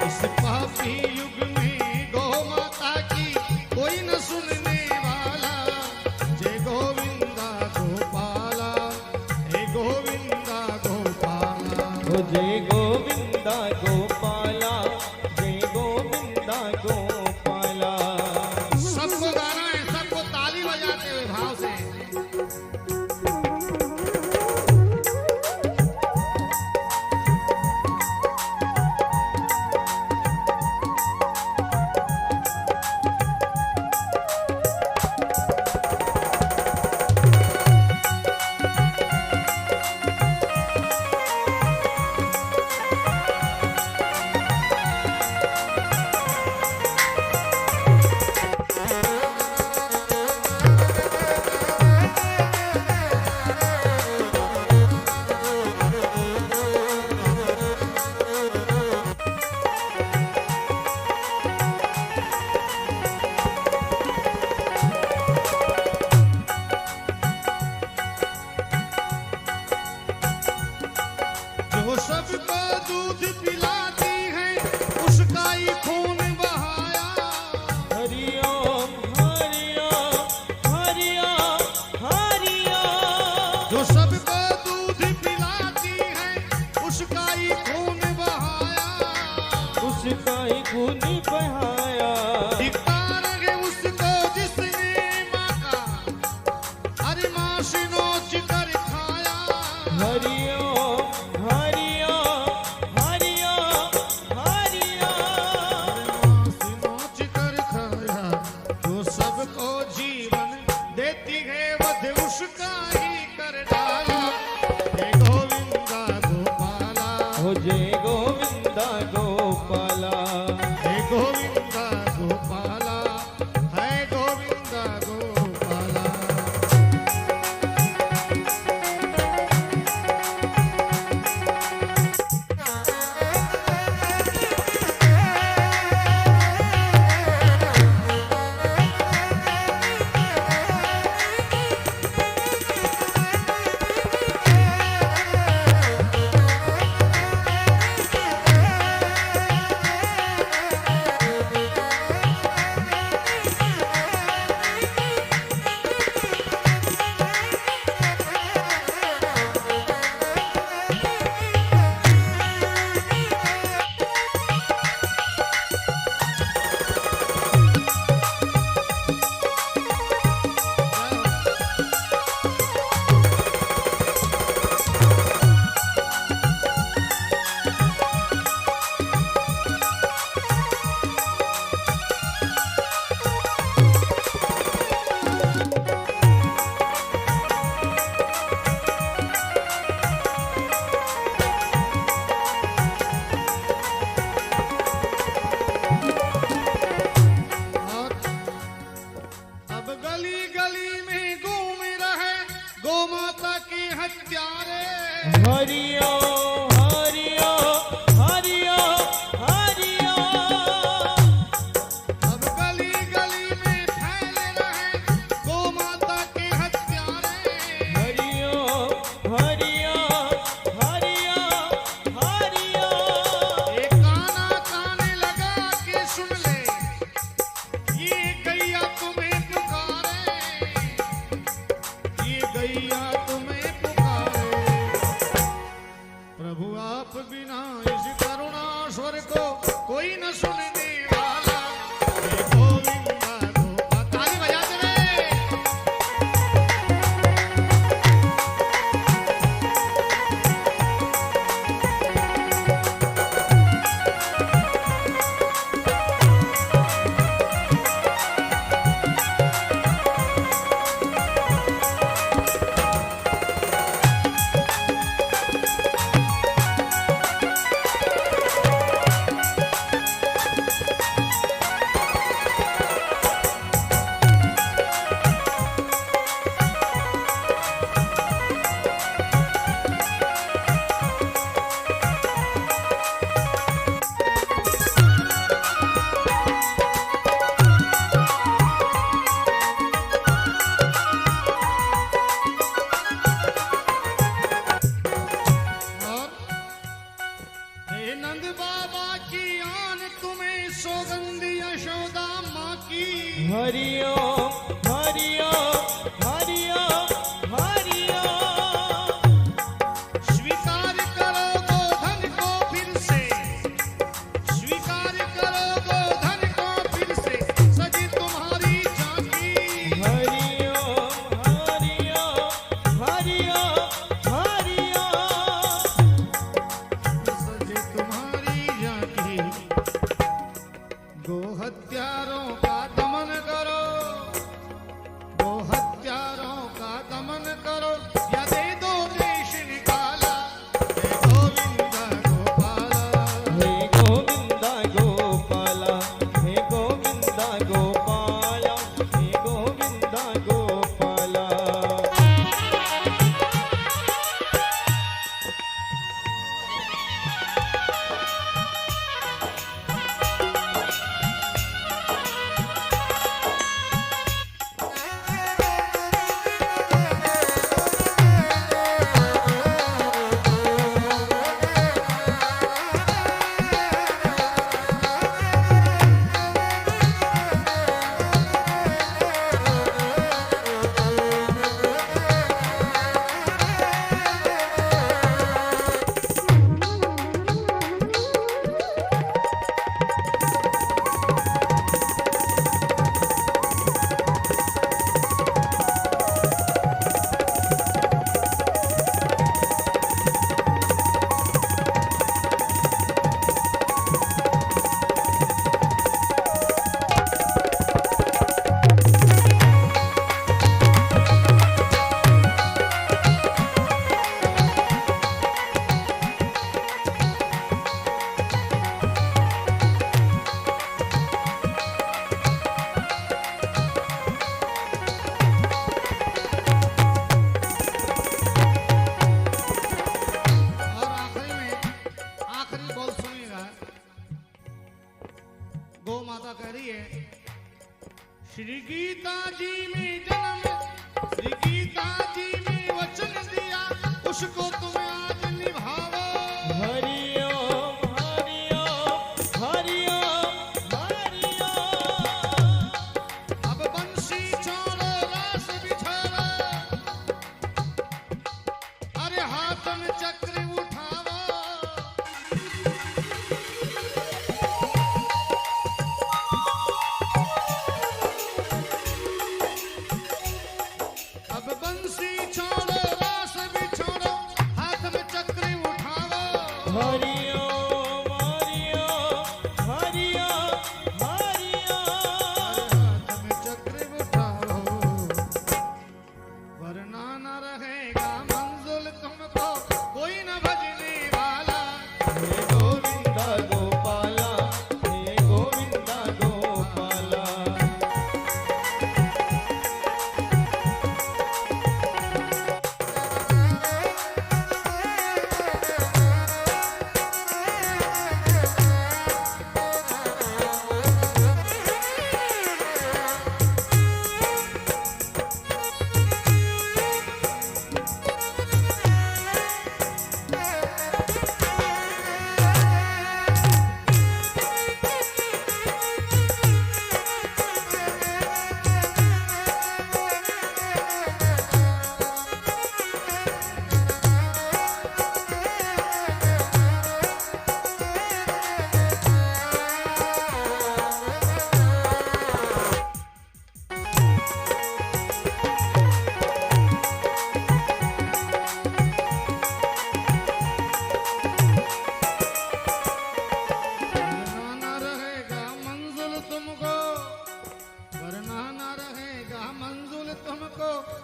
इस पापी युग में गौ माता की कोई न सुनने वाला, जय गोविंदा गोपाला, हे गोविंदा गोपाला। जय गोविंदा गोपाला, जय गोविंदा गोपाला। सबको गाना है, सबको ताली बजाते हुए भाव से। जो सबको दूध पिलाती है, उसका ही खून बहाया। हरिओम हरिओम हरिओम हरिओम। जो सबको दूध पिलाती है, उसका ही खून बहाया। उसका ही खून बहाया। धिक्कार है उसको जिसने माँ का अरे मांस नोच कर खाया। हरिओम हरिओम हरिओम हरिओम। मांस नोच कर खाया, जो सबको जीवन देती है वध उसका ही कर डाला। हे गोविंदा गोपाला, हो जय गोविंदा गोपाला। हे गोविंदा गोपाला, हे गोविंदा गोपाला। हत्यारे। हरिओ हरिओ हरिओ हरिओ। अब गली गली में फैल रहे गौ माता के हत्यारे। हरिओ हरिओ हरिओ हरिओ। एक काना काने लगा के सुन ले, ये गैया तुम्हें पुकारे, ये गैया तुम्हें पुकारे। प्रभु आप बिना इस करुणाश्वर को कोई न सुनने वाला। हे गोविंदा गोपाल। ताली बजाते रहे। और हे नंद बाबा की आन तुम्हें सौगंध यशोदा माँ की। हरिओ हरिओ हरिओ हरिओ। स्वीकार करो गोधन को फिर से, स्वीकार करो गोधन को फिर से, सजी तुम्हारी झांकी। हरिओ हरिओ हरिओ हरिओ। सजी तुम्हारी झांकी। गो हत्यारों का दमन करो, गो हत्यारों का दमन करो, या दे दो देश निकाला। हे गोविंदा गोपाला। हे गोविंदा गोपाला। हे गोविंदा गोपाला। हे गोविंदा गोपाला। और आखिरी में आखिरी बोल सुनिएगा। गौ माता कह रही है, श्री गीता जी में जन्म, श्री गीता जी में वचन दिया, उसको तुम आज निभाओ। हरिओ हरिओ हरिओ हरिओ। अब बंसी छोड़ो रास बिछाओ, अरे हाथ में चक्र उठाओ। अब बंसी छोड़ो रास बिछाओ, हाथ में चक्र उठाओ। हरिओ हरिओ हरिओ हरिओ। हाथ में चक्र उठाओ, वरना न रहेगा मंजिल तुमको कोई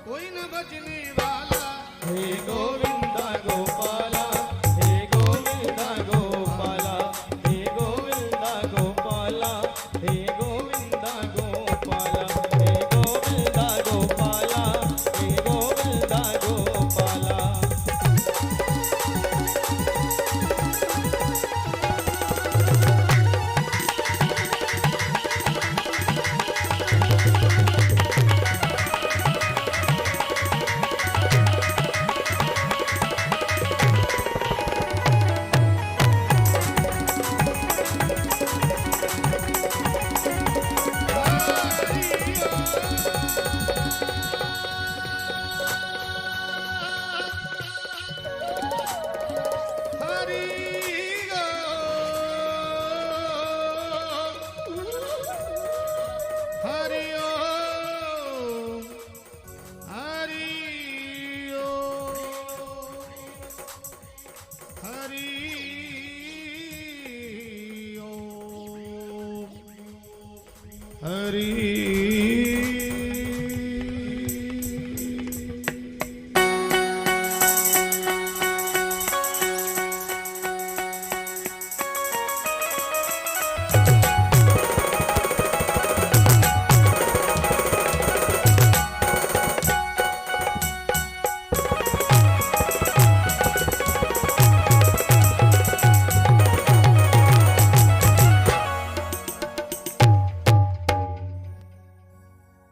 कोई न बचने वाला। हे गोविंदा गोपाला, हे गोविंदा गोपाला, हे गोविंदा गोपाला, हे गोविंदा गोपाला, हे गोविंदा गोपाला, हे गोविंदा गोपाला।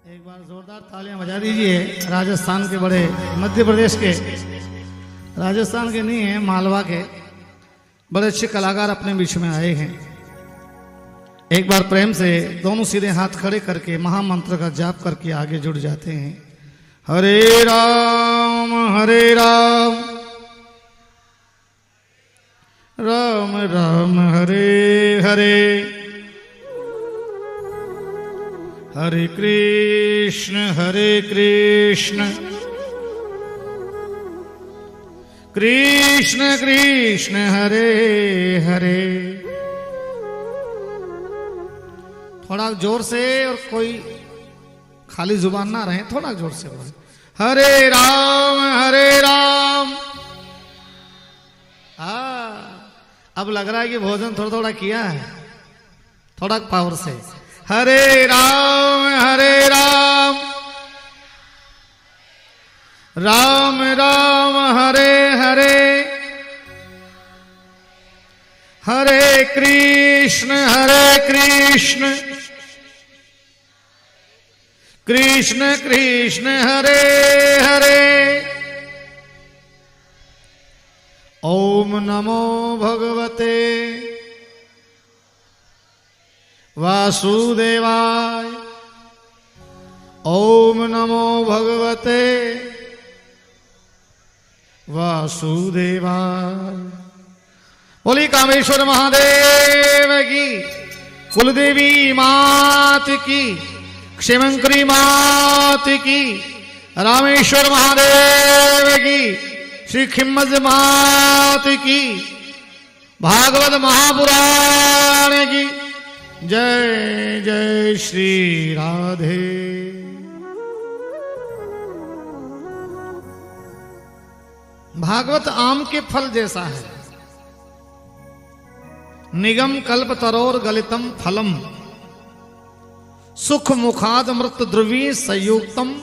एक बार जोरदार तालियां बजा दीजिए राजस्थान के बड़े, मध्य प्रदेश के, राजस्थान के नहीं है, मालवा के बड़े अच्छे कलाकार अपने बीच में आए हैं। एक बार प्रेम से दोनों सीधे हाथ खड़े करके महामंत्र का जाप करके आगे जुड़ जाते हैं। हरे राम राम राम हरे हरे, हरे कृष्ण कृष्ण कृष्ण हरे हरे। थोड़ा जोर से, और कोई खाली जुबान ना रहे, थोड़ा जोर से बोले हरे राम। अब लग रहा है कि भोजन थोड़ा थोड़ा किया है, थोड़ा पावर से। हरे राम राम राम हरे हरे, हरे कृष्ण कृष्ण कृष्ण हरे हरे। ओम नमो भगवते वासुदेवाय, ओम नमो भगवते वासुदेवाय। बोली कामेश्वर महादेव की, कुलदेवी मात की, क्षेमंकरी मात की, रामेश्वर महादेव की, श्री खिम्मत मात की, भागवत महापुराण की जय जय श्री राधे। भागवत आम के फल जैसा है, निगम कल्प तरोर गलितम फलम, सुख मुखाद मृत ध्रुवी संयुक्तम,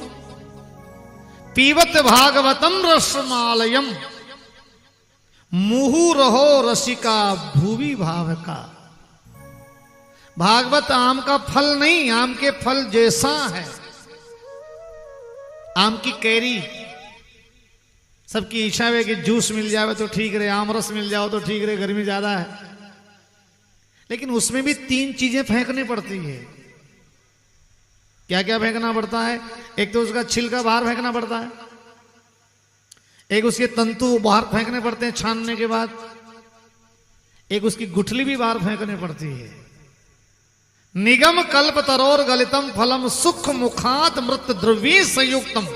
पीवत भागवतम रसमालयम, मुहु रहो रसिका भूवि भाव का। भागवत आम का फल नहीं, आम के फल जैसा है। आम की कैरी, सबकी इच्छा है कि जूस मिल जाए तो ठीक रहे, आम रस मिल जाओ तो ठीक रहे, गर्मी ज्यादा है, लेकिन उसमें भी 3 चीजें फेंकनी पड़ती है। क्या क्या फेंकना पड़ता है? एक तो उसका छिलका बाहर फेंकना पड़ता है, एक उसके तंतु बाहर फेंकने पड़ते हैं छानने के बाद, एक उसकी गुठली भी बाहर फेंकनी पड़ती है। निगम कल्प तरोर गलितम फलम, सुख मुखात मृत ध्रुवी संयुक्तम,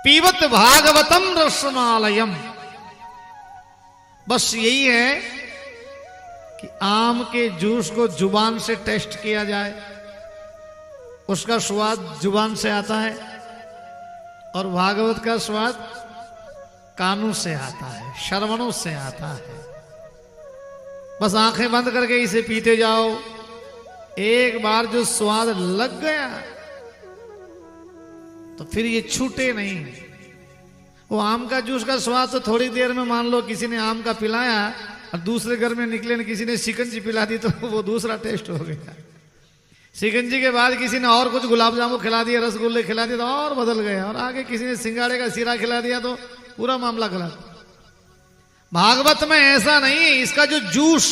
पीवत भागवतम रसमालयम। बस यही है कि आम के जूस को जुबान से टेस्ट किया जाए, उसका स्वाद जुबान से आता है और भागवत का स्वाद कानों से आता है, श्रवणों से आता है। बस आंखें बंद करके इसे पीते जाओ, एक बार जो स्वाद लग गया तो फिर ये छूटे नहीं। वो आम का जूस का स्वाद तो थोड़ी देर में, मान लो किसी ने आम का पिलाया और दूसरे घर में निकले ने किसी ने शिकंजी पिला दी तो वो दूसरा टेस्ट हो गया। शिकंजी के बाद किसी ने और कुछ गुलाब जामुन खिला दिया, रसगुल्ले खिला दिया तो और बदल गया, और आगे किसी ने सिंगाड़े का सीरा खिला दिया तो पूरा मामला गलत। भागवत में ऐसा नहीं है। इसका जो जूस,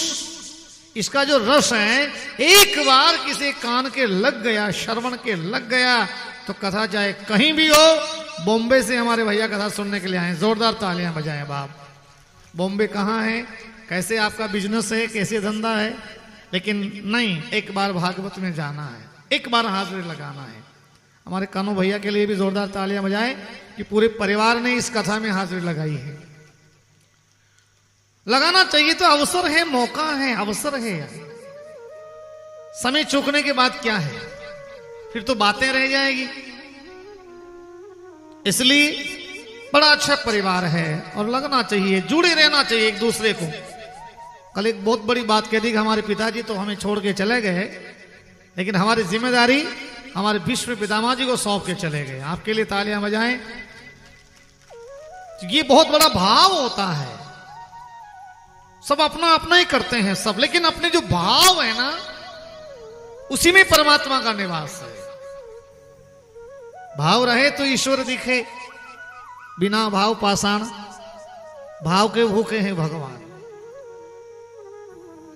इसका जो रस है, एक बार किसी कान के लग गया, श्रवण के लग गया तो कथा चाहे कहीं भी हो। बॉम्बे से हमारे भैया कथा सुनने के लिए आए, जोरदार तालियां बजाएं बाप। बॉम्बे कहाँ है, कैसे आपका बिजनेस है, कैसे धंधा है, लेकिन नहीं, एक बार भागवत में जाना है, एक बार हाजिरी लगाना है। हमारे कानू भैया के लिए भी जोरदार तालियां बजाएं कि पूरे परिवार ने इस कथा में हाजिरी लगाई है। लगाना चाहिए, तो अवसर है, मौका है, अवसर है। समय चूकने के बाद क्या है, फिर तो बातें रह जाएगी। इसलिए बड़ा अच्छा परिवार है और लगना चाहिए, जुड़े रहना चाहिए एक दूसरे को। कल एक बहुत बड़ी बात कह दी कि हमारे पिताजी तो हमें छोड़ के चले गए, लेकिन हमारी जिम्मेदारी हमारे विश्व पितामह जी को सौंप के चले गए। आपके लिए तालियां बजाएं। ये बहुत बड़ा भाव होता है। सब अपना अपना ही करते हैं सब, लेकिन अपने जो भाव है ना, उसी में परमात्मा का निवास है। भाव रहे तो ईश्वर दिखे, बिना भाव पाषाण, भाव के भूखे हैं भगवान।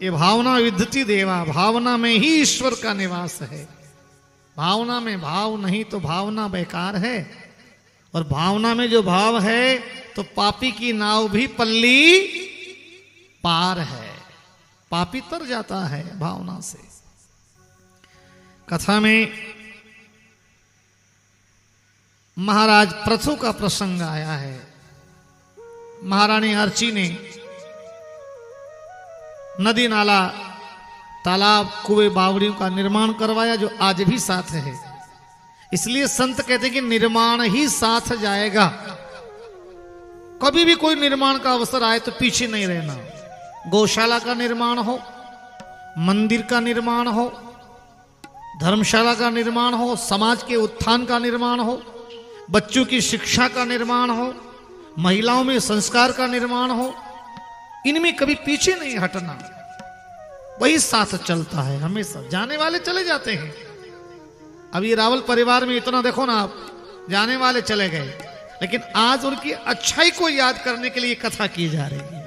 ये भावना विद्धति देवा, भावना में ही ईश्वर का निवास है। भावना में भाव नहीं तो भावना बेकार है, और भावना में जो भाव है तो पापी की नाव भी पल्ली पार है, पापी तर जाता है भावना से। कथा में महाराज पृथु का प्रसंग आया है। महारानी अर्ची ने नदी नाला, तालाब, कुएं, बावड़ियों का निर्माण करवाया, जो आज भी साथ है। इसलिए संत कहते हैं कि निर्माण ही साथ जाएगा। कभी भी कोई निर्माण का अवसर आए तो पीछे नहीं रहना। गौशाला का निर्माण हो, मंदिर का निर्माण हो, धर्मशाला का निर्माण हो, समाज के उत्थान का निर्माण हो, बच्चों की शिक्षा का निर्माण हो, महिलाओं में संस्कार का निर्माण हो, इनमें कभी पीछे नहीं हटना। वही साथ चलता है हमेशा। जाने वाले चले जाते हैं। अब ये रावल परिवार में इतना देखो ना आप, जाने वाले चले गए, लेकिन आज उनकी अच्छाई को याद करने के लिए कथा की जा रही है।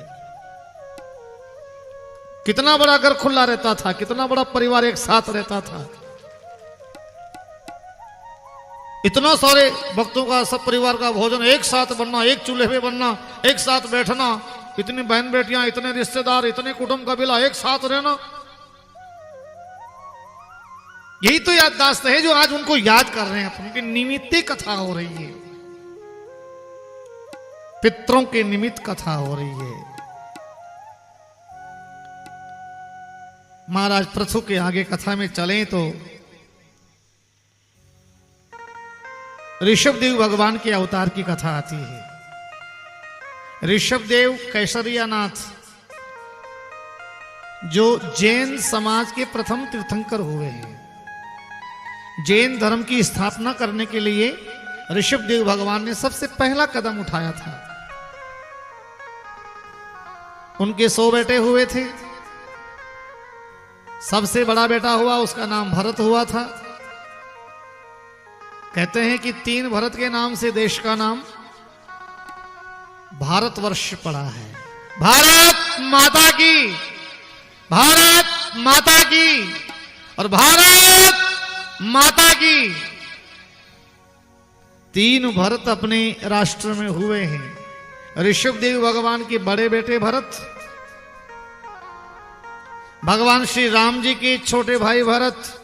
कितना बड़ा घर खुला रहता था, कितना बड़ा परिवार एक साथ रहता था। इतना सारे भक्तों का, सब परिवार का भोजन एक साथ बनना, एक चूल्हे पे बनना, एक साथ बैठना, इतनी बहन बेटियां, इतने रिश्तेदार, इतने कुटुंब कबीला एक साथ रहना। यही तो याददाश्त है जो आज उनको याद कर रहे हैं। उनके निमित्त कथा हो रही है, पितरों के निमित्त कथा हो रही है। महाराज पृथु के आगे कथा में चलें तो ऋषभदेव भगवान के अवतार की कथा आती है। ऋषभदेव कैसरियानाथ, जो जैन समाज के प्रथम तीर्थंकर हुए हैं। जैन धर्म की स्थापना करने के लिए ऋषभदेव भगवान ने सबसे पहला कदम उठाया था। उनके 100 बेटे हुए थे। सबसे बड़ा बेटा हुआ, उसका नाम भरत हुआ था। कहते हैं कि 3 भरत के नाम से देश का नाम भारतवर्ष पड़ा है। भारत माता की, भारत माता की और भारत माता की। 3 भरत अपने राष्ट्र में हुए हैं। ऋषभदेव भगवान के बड़े बेटे भरत, भगवान श्री राम जी के छोटे भाई भरत,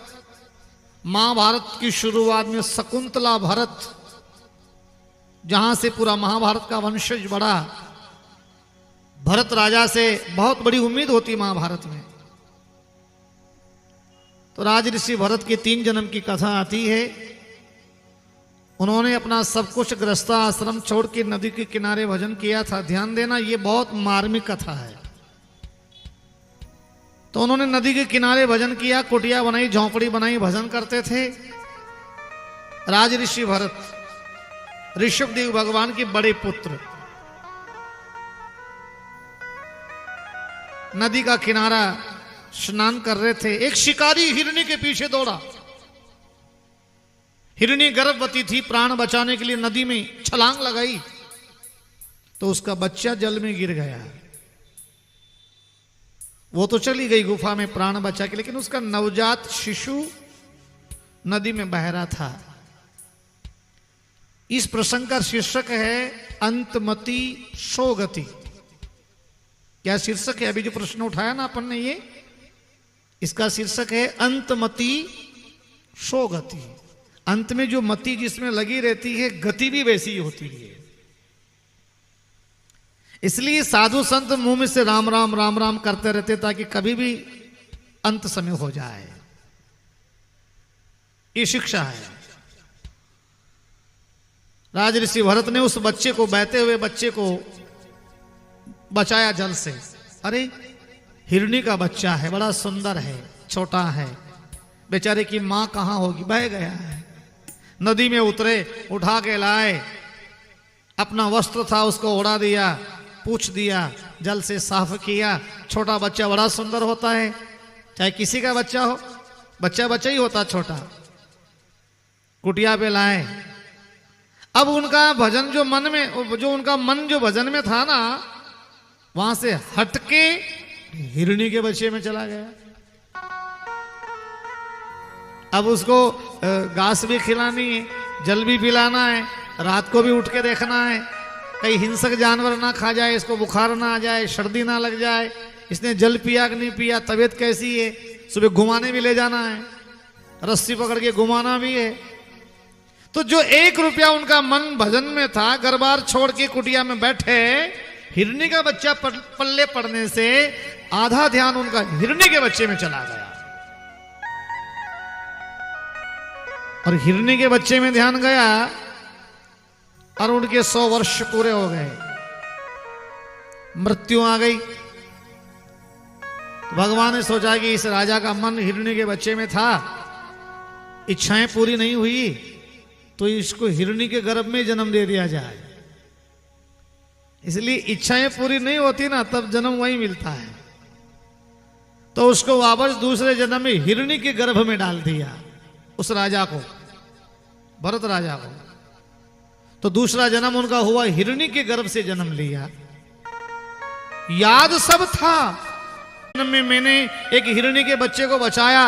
महाभारत की शुरुआत में शकुंतला भरत, जहां से पूरा महाभारत का वंशज बढ़ा। भरत राजा से बहुत बड़ी उम्मीद होती महाभारत में। तो राज ऋषि भरत की 3 जन्म की कथा आती है। उन्होंने अपना सब कुछ गृहस्था आश्रम छोड़ के नदी के किनारे भजन किया था। ध्यान देना, ये बहुत मार्मिक कथा है। तो उन्होंने नदी के किनारे भजन किया, कुटिया बनाई, झोंपड़ी बनाई, भजन करते थे। राज ऋषि भरत ऋषभदेव भगवान के बड़े पुत्र नदी का किनारा स्नान कर रहे थे। एक शिकारी हिरनी के पीछे दौड़ा। हिरनी गर्भवती थी, प्राण बचाने के लिए नदी में छलांग लगाई तो उसका बच्चा जल में गिर गया। वो तो चली गई गुफा में प्राण बचा के, लेकिन उसका नवजात शिशु नदी में बह रहा था। इस प्रसंग का शीर्षक है अंतमति सोगति। क्या शीर्षक है? अभी जो प्रश्न उठाया ना अपन ने, ये इसका शीर्षक है अंतमति सोगति। अंत में जो मति जिसमें लगी रहती है, गति भी वैसी ही होती है। इसलिए साधु संत मुंह में से राम राम राम राम करते रहते ताकि कभी भी अंत समय हो जाए। ये शिक्षा है। राज ऋषि भरत ने उस बच्चे को, बहते हुए बच्चे को बचाया जल से। अरे हिरनी का बच्चा है, बड़ा सुंदर है, छोटा है, बेचारे की मां कहां होगी, बह गया है। नदी में उतरे, उठा के लाए, अपना वस्त्र था उसको उड़ा दिया, पूछ दिया, जल से साफ किया। छोटा बच्चा बड़ा सुंदर होता है, चाहे किसी का बच्चा हो, बच्चा बच्चा ही होता छोटा। कुटिया पे लाए। अब उनका भजन जो मन में, जो उनका मन जो भजन में था ना, वहां से हटके हिरनी के बच्चे में चला गया। अब उसको घास भी खिलानी है, जल भी पिलाना है, रात को भी उठ के देखना है कहीं हिंसक जानवर ना खा जाए, इसको बुखार ना आ जाए, सर्दी ना लग जाए, इसने जल पिया कि नहीं पिया, तबीयत कैसी है। सुबह घुमाने भी ले जाना है, रस्सी पकड़ के घुमाना भी है। तो जो 1 रुपया उनका मन भजन में था, घर बार छोड़ के कुटिया में बैठे, हिरनी का बच्चा पल्ले पड़ने से आधा ध्यान उनका हिरनी के बच्चे में चला गया। और हिरनी के बच्चे में ध्यान गया और उनके 100 वर्ष पूरे हो गए, मृत्यु आ गई। तो भगवान ने सोचा कि इस राजा का मन हिरनी के बच्चे में था, इच्छाएं पूरी नहीं हुई, तो इसको हिरनी के गर्भ में जन्म दे दिया जाए। इसलिए इच्छाएं पूरी नहीं होती ना, तब जन्म वहीं मिलता है। तो उसको वापस दूसरे जन्म में हिरनी के गर्भ में डाल दिया, उस राजा को, भरत राजा को। तो दूसरा जन्म उनका हुआ, हिरनी के गर्भ से जन्म लिया। याद सब था, जन्म में मैंने एक हिरनी के बच्चे को बचाया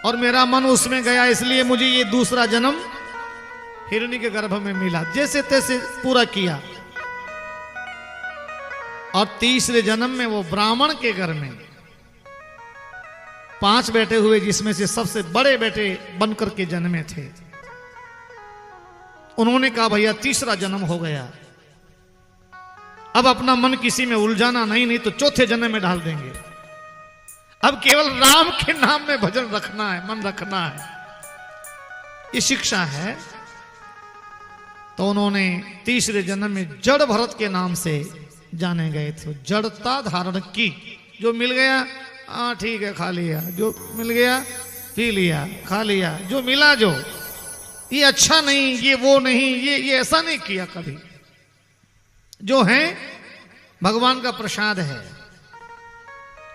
और मेरा मन उसमें गया, इसलिए मुझे ये दूसरा जन्म हिरनी के गर्भ में मिला। जैसे तैसे पूरा किया। और तीसरे जन्म में वो ब्राह्मण के घर में 5 बेटे हुए, जिसमें से सबसे बड़े बेटे बनकर के जन्मे थे। उन्होंने कहा भैया तीसरा जन्म हो गया, अब अपना मन किसी में उलझाना नहीं तो चौथे जन्म में डाल देंगे। अब केवल राम के नाम में भजन रखना है, मन रखना है। ये शिक्षा है। तो उन्होंने तीसरे जन्म में जड़ भरत के नाम से जाने गए थे। जड़ता धारण की, जो मिल गया हाँ ठीक है खा लिया, जो मिल गया पी लिया, खा लिया, जो मिला जो, ये अच्छा नहीं, ये वो नहीं, ये ऐसा नहीं किया कभी। जो है भगवान का प्रसाद है।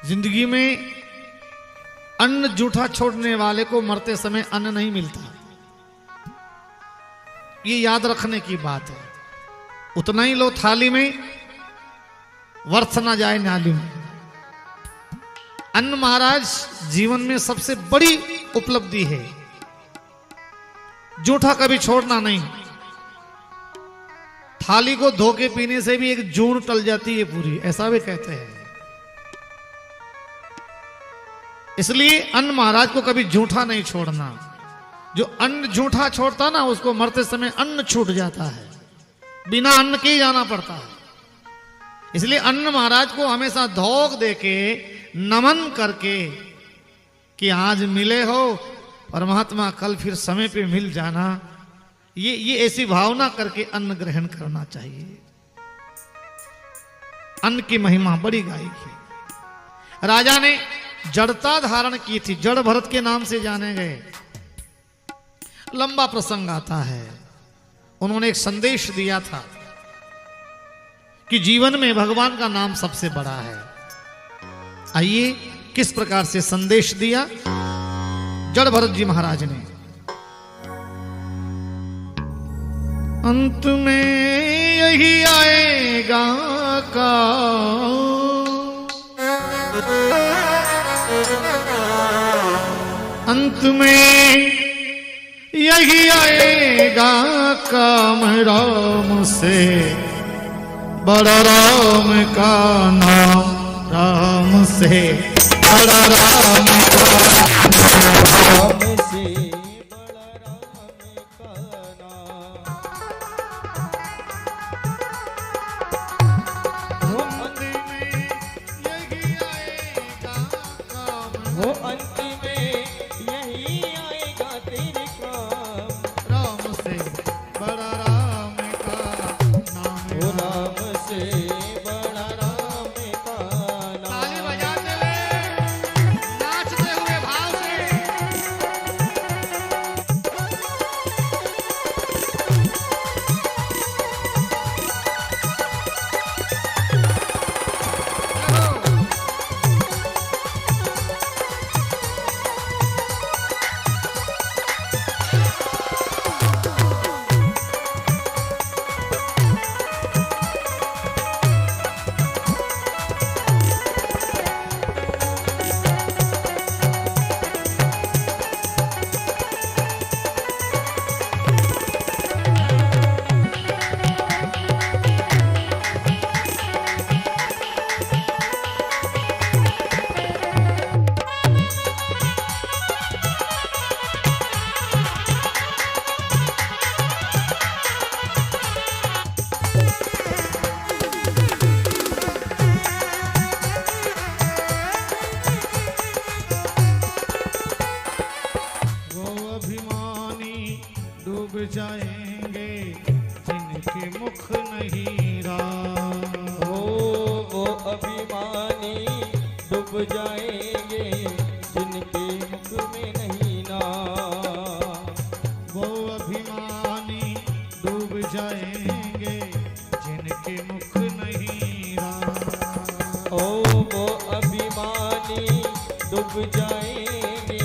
जिंदगी में अन्न जूठा छोड़ने वाले को मरते समय अन्न नहीं मिलता, ये याद रखने की बात है। उतना ही लो थाली में, वर्थ ना जाए नाली में। अन्न महाराज जीवन में सबसे बड़ी उपलब्धि है, जूठा कभी छोड़ना नहीं। थाली को धो के पीने से भी एक जून टल जाती है पूरी, ऐसा भी कहते हैं। इसलिए अन्न महाराज को कभी जूठा नहीं छोड़ना। जो अन्न जूठा छोड़ता ना, उसको मरते समय अन्न छूट जाता है, बिना अन्न के ही जाना पड़ता है। इसलिए अन्न महाराज को हमेशा धोख देके, नमन करके कि आज मिले हो परमात्मा, कल फिर समय पे मिल जाना। ये ऐसी भावना करके अन्न ग्रहण करना चाहिए। अन्न की महिमा बड़ी गाई है। राजा ने जड़ता धारण की थी, जड़ भरत के नाम से जाने गए। लंबा प्रसंग आता है। उन्होंने एक संदेश दिया था कि जीवन में भगवान का नाम सबसे बड़ा है। आइए किस प्रकार से संदेश दिया जड़ भरत जी महाराज ने। अंत में यही आएगा काम, अंत में यही आएगा काम, राम से बड़ा राम का नाम, राम से बड़ा राम का राम से बड़ा राम का नाम। वो अंत में यही आएगा तेरे काम, राम से बड़ा राम का नाम, वो राम से बड़ा राम का नाम। ताली बजाते हुए, नाचते हुए भाव से। डूब जाएंगे जिनके मुख नहीं रहा, वो अभिमानी डूब जाएंगे जिनके मुख में नहीं ना। वो अभिमानी डूब जाएंगे जिनके मुख नहीं रहा। वो अभिमानी डूब जाएंगे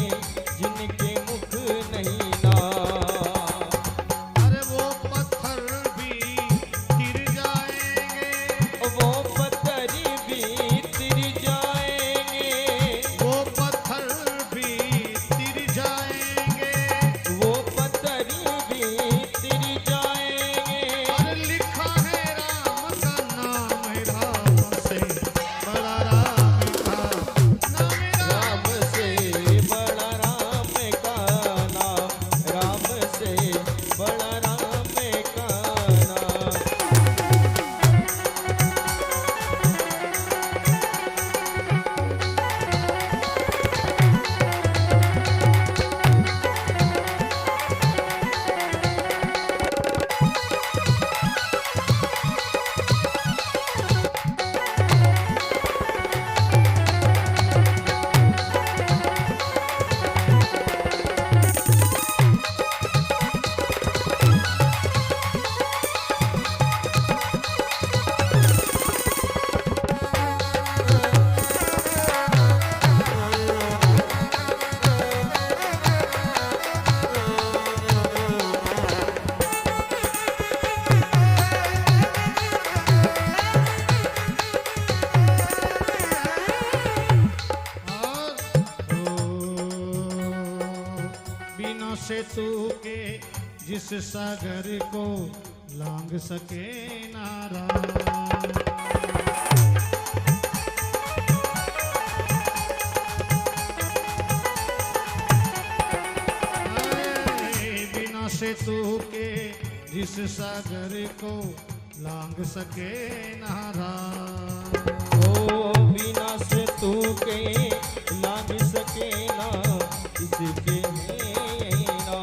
जिनके मुख नहीं ना। अरे वो पत्थर भी तिर जाएंगे, वो पत्थर भी तिर जाएंगे, वो पत्थर भी तिर जाएंगे, वो पत्थर भी तिर जाएंगे। और लिखा है राम का नाम, राम से बड़ा राम का नाम, राम से बड़ा राम का नाम, राम से बड़ा राम का नाम। बिना सेतु के जिस सागर को लांग सके नारा, बिना सेतु के जिस सागर को लांग सके नारा। ओ बिना प्यास तू के लाग सके ना इसके है ना।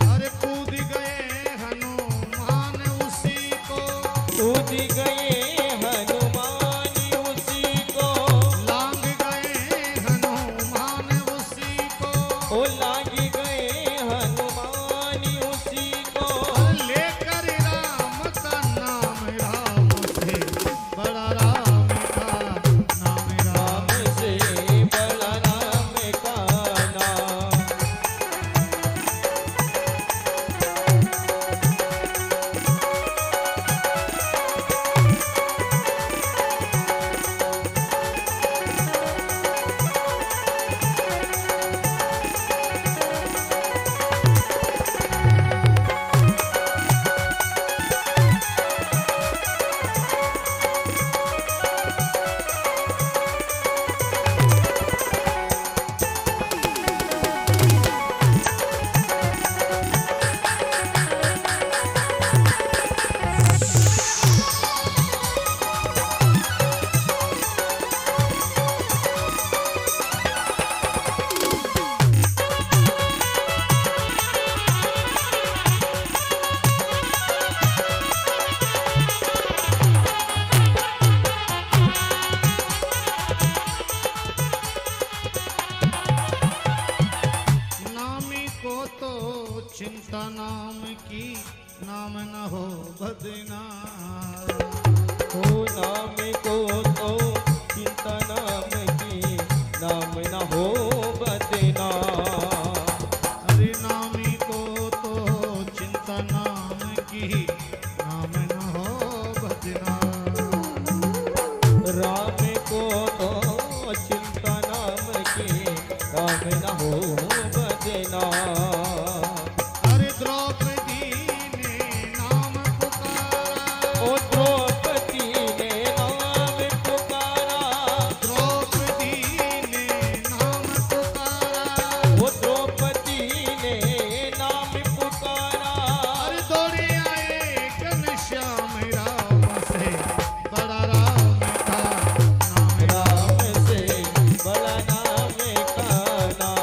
अरे कूद गए हनुमान उसी को, कूद गए हनुमान उसी को, लांग गए हनुमान उसी को, ओ लाग गए हनुमान उसी को। लेकर राम का नाम, राम से बड़ा राम का नाम, राम से बड़ा राम का नाम। नामी को तो चिंता नाम की, नाम न हो बदनाम। ओ नाम को तो चिंता नाम की, नाम न हो बदना। अरे नामी को तो चिंता नाम की, नाम न हो बदनाम। राम को तो चिंता नाम की, नाम न हो बदना। अरे द्रौपदी ने नाम पुकारा, ओ द्रौपदी ने नाम पुकारा, द्रौपदी ने नाम पुकारा। ओ द्रौपदी ने नाम पुकारा। अरे दौड़े आए घनश्याम, राम से बड़ा राम का नाम, राम से बड़ा नाम का नाम।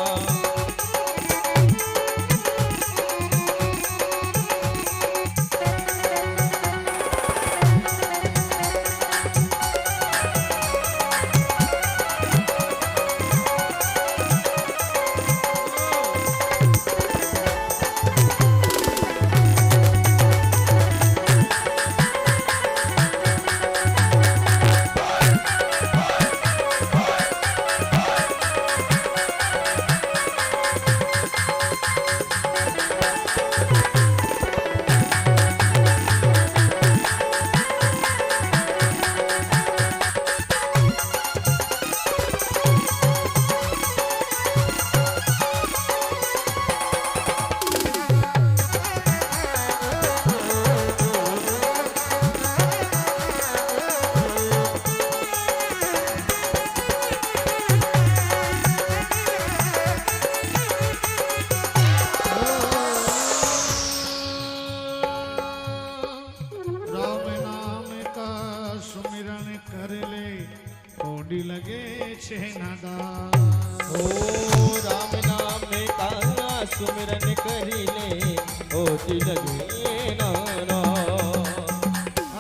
राम नाम का सुमिरन कर ले, कोडी लगे छेनादार। ओ राम नाम का सुमिरन करी ले, होती लगे नाना।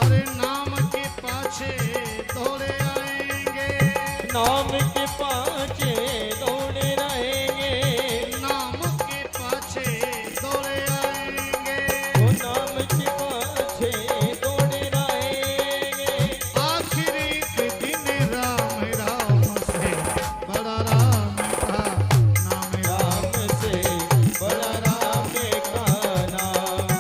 अरे नाम के पाछे दौड़े आएंगे, नाम के पाछे दौड़े रहेंगे, नाम के पाछे दौड़े आएंगे। ओ नाम के पाछे दौड़े रहेंगे। आखिरी के दिन राम, राम से बड़ा राम का नाम, राम से बड़ा राम का नाम।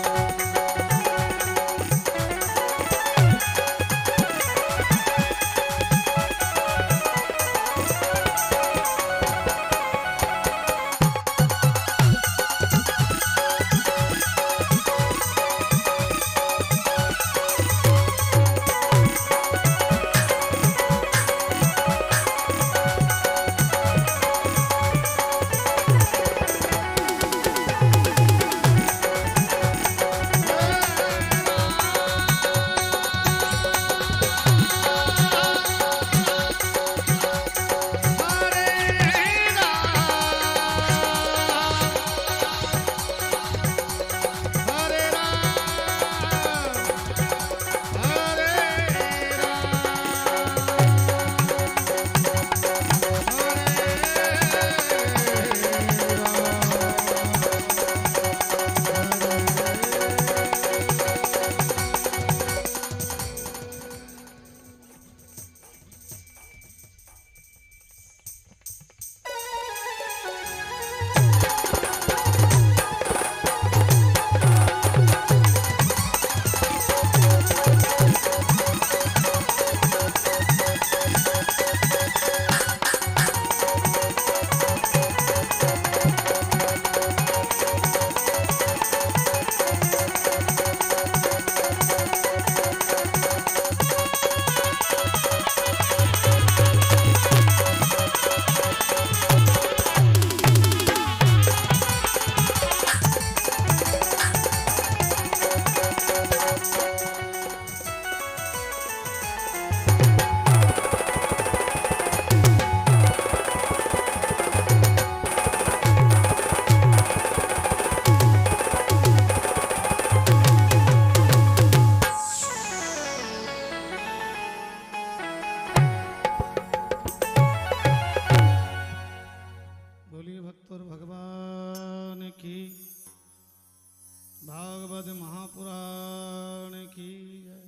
भागवत महापुराण की जय।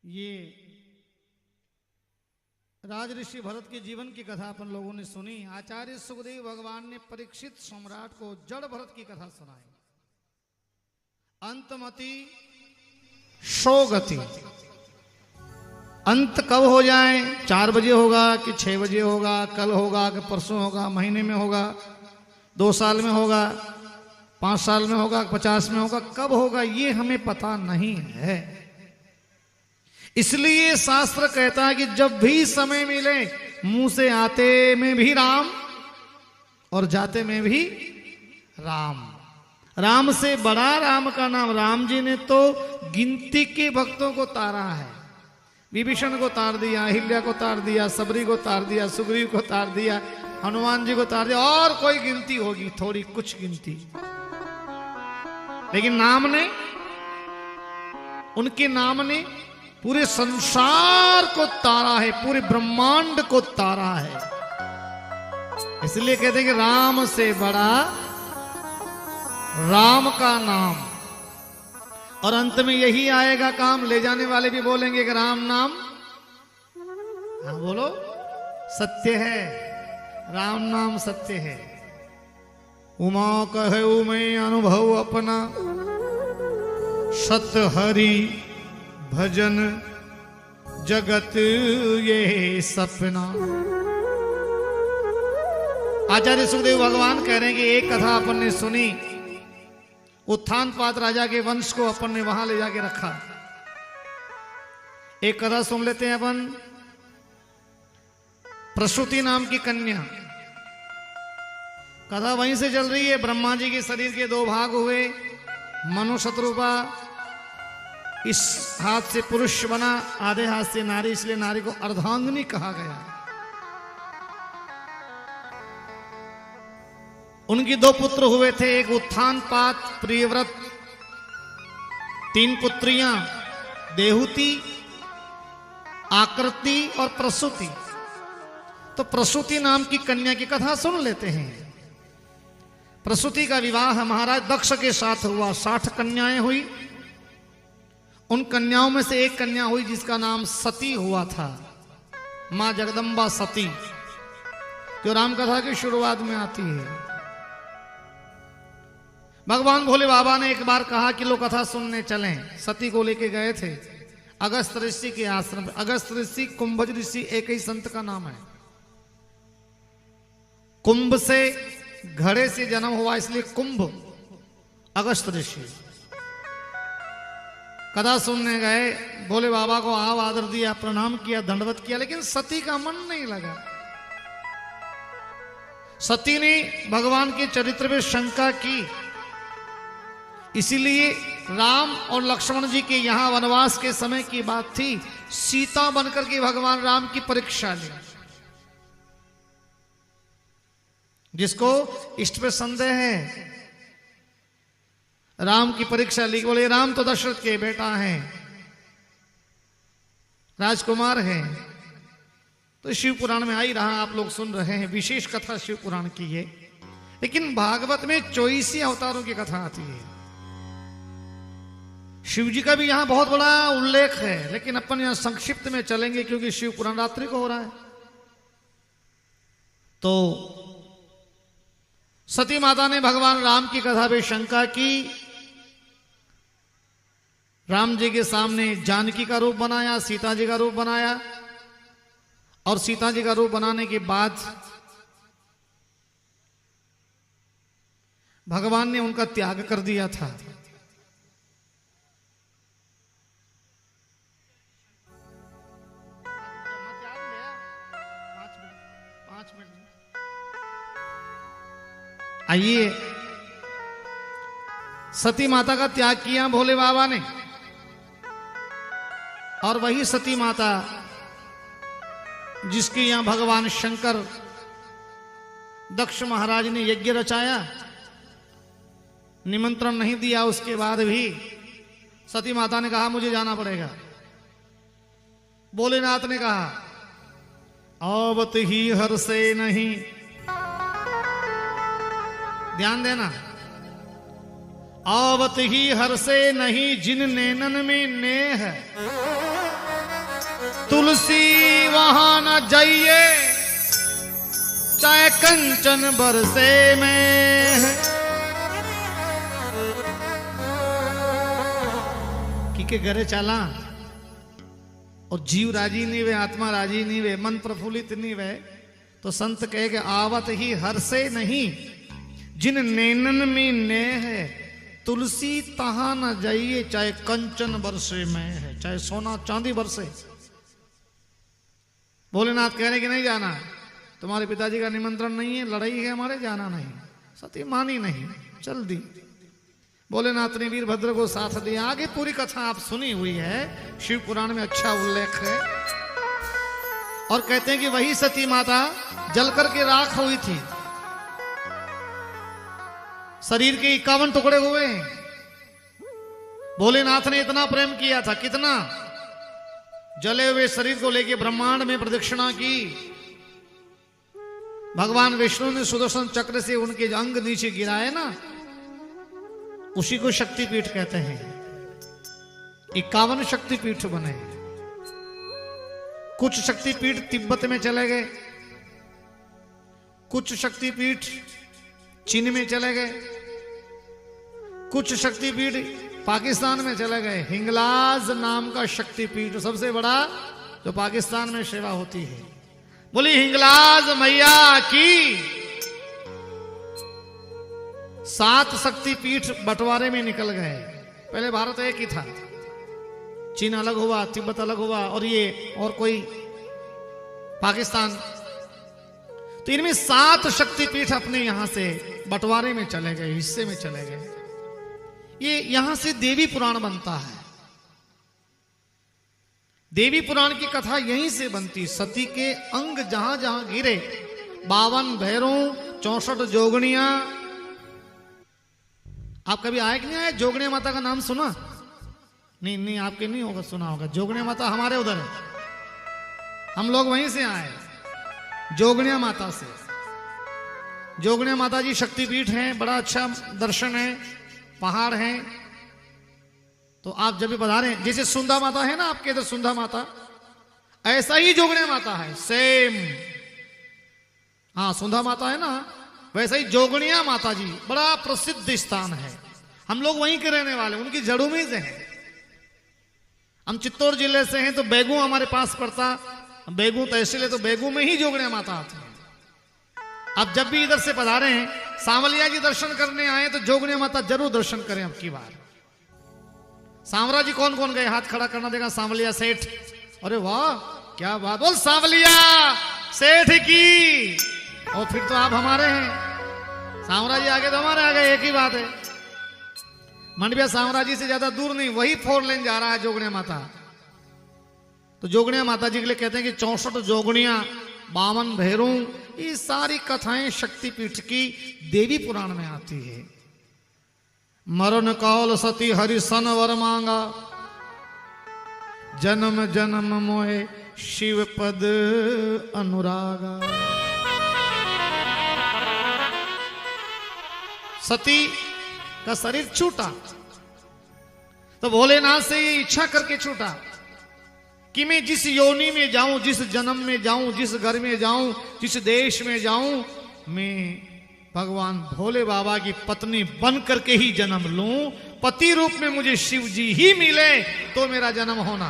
ये राज ऋषि भरत के जीवन की कथा अपन लोगों ने सुनी। आचार्य सुखदेव भगवान ने परीक्षित सम्राट को जड़ भरत की कथा सुनाई। अंतमति शोगति, अंत कब हो जाए, 4 बजे होगा कि 6 बजे होगा, कल होगा कि परसों होगा, महीने में होगा, 2 साल में होगा, 5 साल में होगा, 50 में होगा, कब होगा ये हमें पता नहीं है। इसलिए शास्त्र कहता है कि जब भी समय मिले मुंह से आते में भी राम और जाते में भी राम। राम से बड़ा राम का नाम। राम जी ने तो गिनती के भक्तों को तारा है। विभीषण को तार दिया, अहिल्या को तार दिया, सबरी को तार दिया, सुग्रीव को तार दिया, हनुमान जी को तार दिया, और कोई गिनती होगी थोड़ी कुछ गिनती, लेकिन नाम ने, उनके नाम ने पूरे संसार को तारा है, पूरे ब्रह्मांड को तारा है। इसलिए कहते हैं कि राम से बड़ा राम का नाम। और अंत में यही आएगा काम। ले जाने वाले भी बोलेंगे कि राम नाम, हाँ बोलो, सत्य है, राम नाम सत्य है। उमा कहे मैं अनुभव अपना, सत हरि भजन जगत ये सपना। आचार्य सुखदेव भगवान कह रहे हैं कि एक कथा अपन ने सुनी। उत्थानपाद राजा के वंश को अपन ने वहां ले जाके रखा। एक कथा सुन लेते हैं अपन। प्रसूति नाम की कन्या, कथा वहीं से चल रही है। ब्रह्मा जी के शरीर के 2 भाग हुए। मनु शत्रुपा इस हाथ से पुरुष बना, आधे हाथ से नारी, इसलिए नारी को अर्धांगिनी कहा गया। उनकी 2 पुत्र हुए थे, एक उत्थानपाद, प्रियव्रत, 3 पुत्रियां, देहुति, आकृति और प्रसूति। तो प्रसूति नाम की कन्या की कथा सुन लेते हैं। प्रसूति का विवाह महाराज दक्ष के साथ हुआ। 60 कन्याएं हुई। उन कन्याओं में से एक कन्या हुई जिसका नाम सती हुआ था, मां जगदम्बा सती, जो रामकथा की शुरुआत में आती है। भगवान भोले बाबा ने एक बार कहा कि लोग कथा सुनने चलें। सती को लेके गए थे अगस्त ऋषि के आश्रम। अगस्त ऋषि, कुंभज ऋषि एक ही संत का नाम है। कुंभ से, घड़े से जन्म हुआ, इसलिए कुंभ अगस्त ऋषि। कथा सुनने गए, भोले बाबा को आव आदर दिया, प्रणाम किया, दंडवत किया, लेकिन सती का मन नहीं लगा। सती ने भगवान के चरित्र में शंका की। इसीलिए राम और लक्ष्मण जी के यहां वनवास के समय की बात थी, सीता बनकर के भगवान राम की परीक्षा ली। जिसको इष्ट पे संदेह है, राम की परीक्षा ली। बोले राम तो दशरथ के बेटा हैं, राजकुमार हैं। तो शिव पुराण में आ ही रहा, आप लोग सुन रहे हैं, विशेष कथा शिव पुराण की है। लेकिन भागवत में 24 अवतारों की कथा आती है। शिव जी का भी यहां बहुत बड़ा उल्लेख है, लेकिन अपन यहां संक्षिप्त में चलेंगे क्योंकि शिव पुराण रात्रि को हो रहा है। तो सती माता ने भगवान राम की कथा पे शंका की। राम जी के सामने जानकी का रूप बनाया, सीता जी का रूप बनाया, और सीता जी का रूप बनाने के बाद भगवान ने उनका त्याग कर दिया था। आइए, सती माता का त्याग किया भोले बाबा ने, और वही सती माता जिसके यहां भगवान शंकर, दक्ष महाराज ने यज्ञ रचाया, निमंत्रण नहीं दिया, उसके बाद भी सती माता ने कहा मुझे जाना पड़ेगा। भोलेनाथ ने कहा आवत ही हर से नहीं, ध्यान देना, आवत ही हर से नहीं जिन नैनन में नेह है, तुलसी वहां न जाइए चाहे कंचन बरसे में। के घरे चाला और जीव राजी नहीं वे, आत्मा राजी नहीं वे, मन प्रफुल्लित नहीं वे, तो संत कहे कि आवत ही हर से नहीं जिन नैनन में नेह है, तुलसी तहां न जाइए चाहे कंचन बरसे में है, चाहे सोना चांदी बरसे। भोलेनाथ कह रहे कि नहीं जाना, तुम्हारे पिताजी का निमंत्रण नहीं है, लड़ाई है हमारे, जाना नहीं। सती मानी नहीं, चल दी। भोलेनाथ ने वीरभद्र को साथ दिया। आगे पूरी कथा आप सुनी हुई है, शिव पुराण में अच्छा उल्लेख है। और कहते हैं कि वही सती माता जल करके राख हुई थी, शरीर के 51 टुकड़े हुए हैं। भोलेनाथ ने इतना प्रेम किया था, कितना, जले हुए शरीर को लेके ब्रह्मांड में प्रदक्षिणा की। भगवान विष्णु ने सुदर्शन चक्र से उनके अंग नीचे गिराए ना, उसी को शक्तिपीठ कहते हैं। 51 शक्तिपीठ बने। कुछ शक्तिपीठ तिब्बत में चले गए, कुछ शक्तिपीठ चीन में चले गए, कुछ शक्तिपीठ पाकिस्तान में चले गए। हिंगलाज नाम का शक्तिपीठ सबसे बड़ा जो पाकिस्तान में सेवा होती है। बोली हिंगलाज मैया की। 7 शक्तिपीठ बंटवारे में निकल गए। पहले भारत एक ही था, चीन अलग हुआ, तिब्बत अलग हुआ, और ये और कोई पाकिस्तान। तो इनमें 7 शक्तिपीठ अपने यहां से बंटवारे में चले गए, हिस्से में चले गए। ये यहां से देवी पुराण बनता है। देवी पुराण की कथा यहीं से बनती। सती के अंग जहां जहां गिरे, 52 भैरों, 64 जोगनियां। आप कभी आए कि नहीं आए? जोगनिया माता का नाम सुना? नहीं, आपके नहीं होगा, सुना होगा। जोगनिया माता हमारे उधर है, हम लोग वहीं से आए, जोगनिया माता से। जोगनिया माता जी शक्तिपीठ हैं, बड़ा अच्छा दर्शन है, पहाड़ हैं। तो आप जब भी पधारे, जैसे सुंधा माता है ना आपके इधर, सुंधा माता, ऐसा ही जोगनिया माता है, सेम। हाँ, सुंधा माता है ना, वैसे ही जोगनिया माता जी बड़ा प्रसिद्ध स्थान है। हम लोग वहीं के रहने वाले, उनकी जड़ों में से हैं। हम चित्तौड़ जिले से हैं, तो बेगू हमारे पास पड़ता, बेगू तहसील है, तो बेगू में ही जोगनिया माता आती है। अब जब भी इधर से पधारे हैं, सांवलिया जी दर्शन करने आए, तो जोगनिया माता जरूर दर्शन करें अब की बार। सांवरा जी कौन कौन गए? हाथ खड़ा करना देगा। सांवलिया सेठ, अरे वाह क्या बात, बोल सांवलिया सेठ की। और फिर तो आप हमारे हैं। सांवरा जी आगे तो हमारे आगे, एक ही बात है। मंडविया सांवरा जी से ज्यादा दूर नहीं, वही 4 लेन जा रहा है जोगनिया माता। तो जोगनिया माता जी के लिए कहते हैं कि 64 जोगनिया, 52 भैरों, ये सारी कथाएं शक्तिपीठ की देवी पुराण में आती है। मरण कौल सती हरि सन वर मांगा, जन्म जन्म मोहे शिव पद अनुरागा। सती का शरीर छूटा, तो भोलेनाथ से ये इच्छा करके छूटा कि मैं जिस योनि में जाऊं, जिस जन्म में जाऊं, जिस घर में जाऊं, जिस देश में जाऊं, मैं भगवान भोले बाबा की पत्नी बन करके ही जन्म लूं। पति रूप में मुझे शिव जी ही मिले तो मेरा जन्म होना।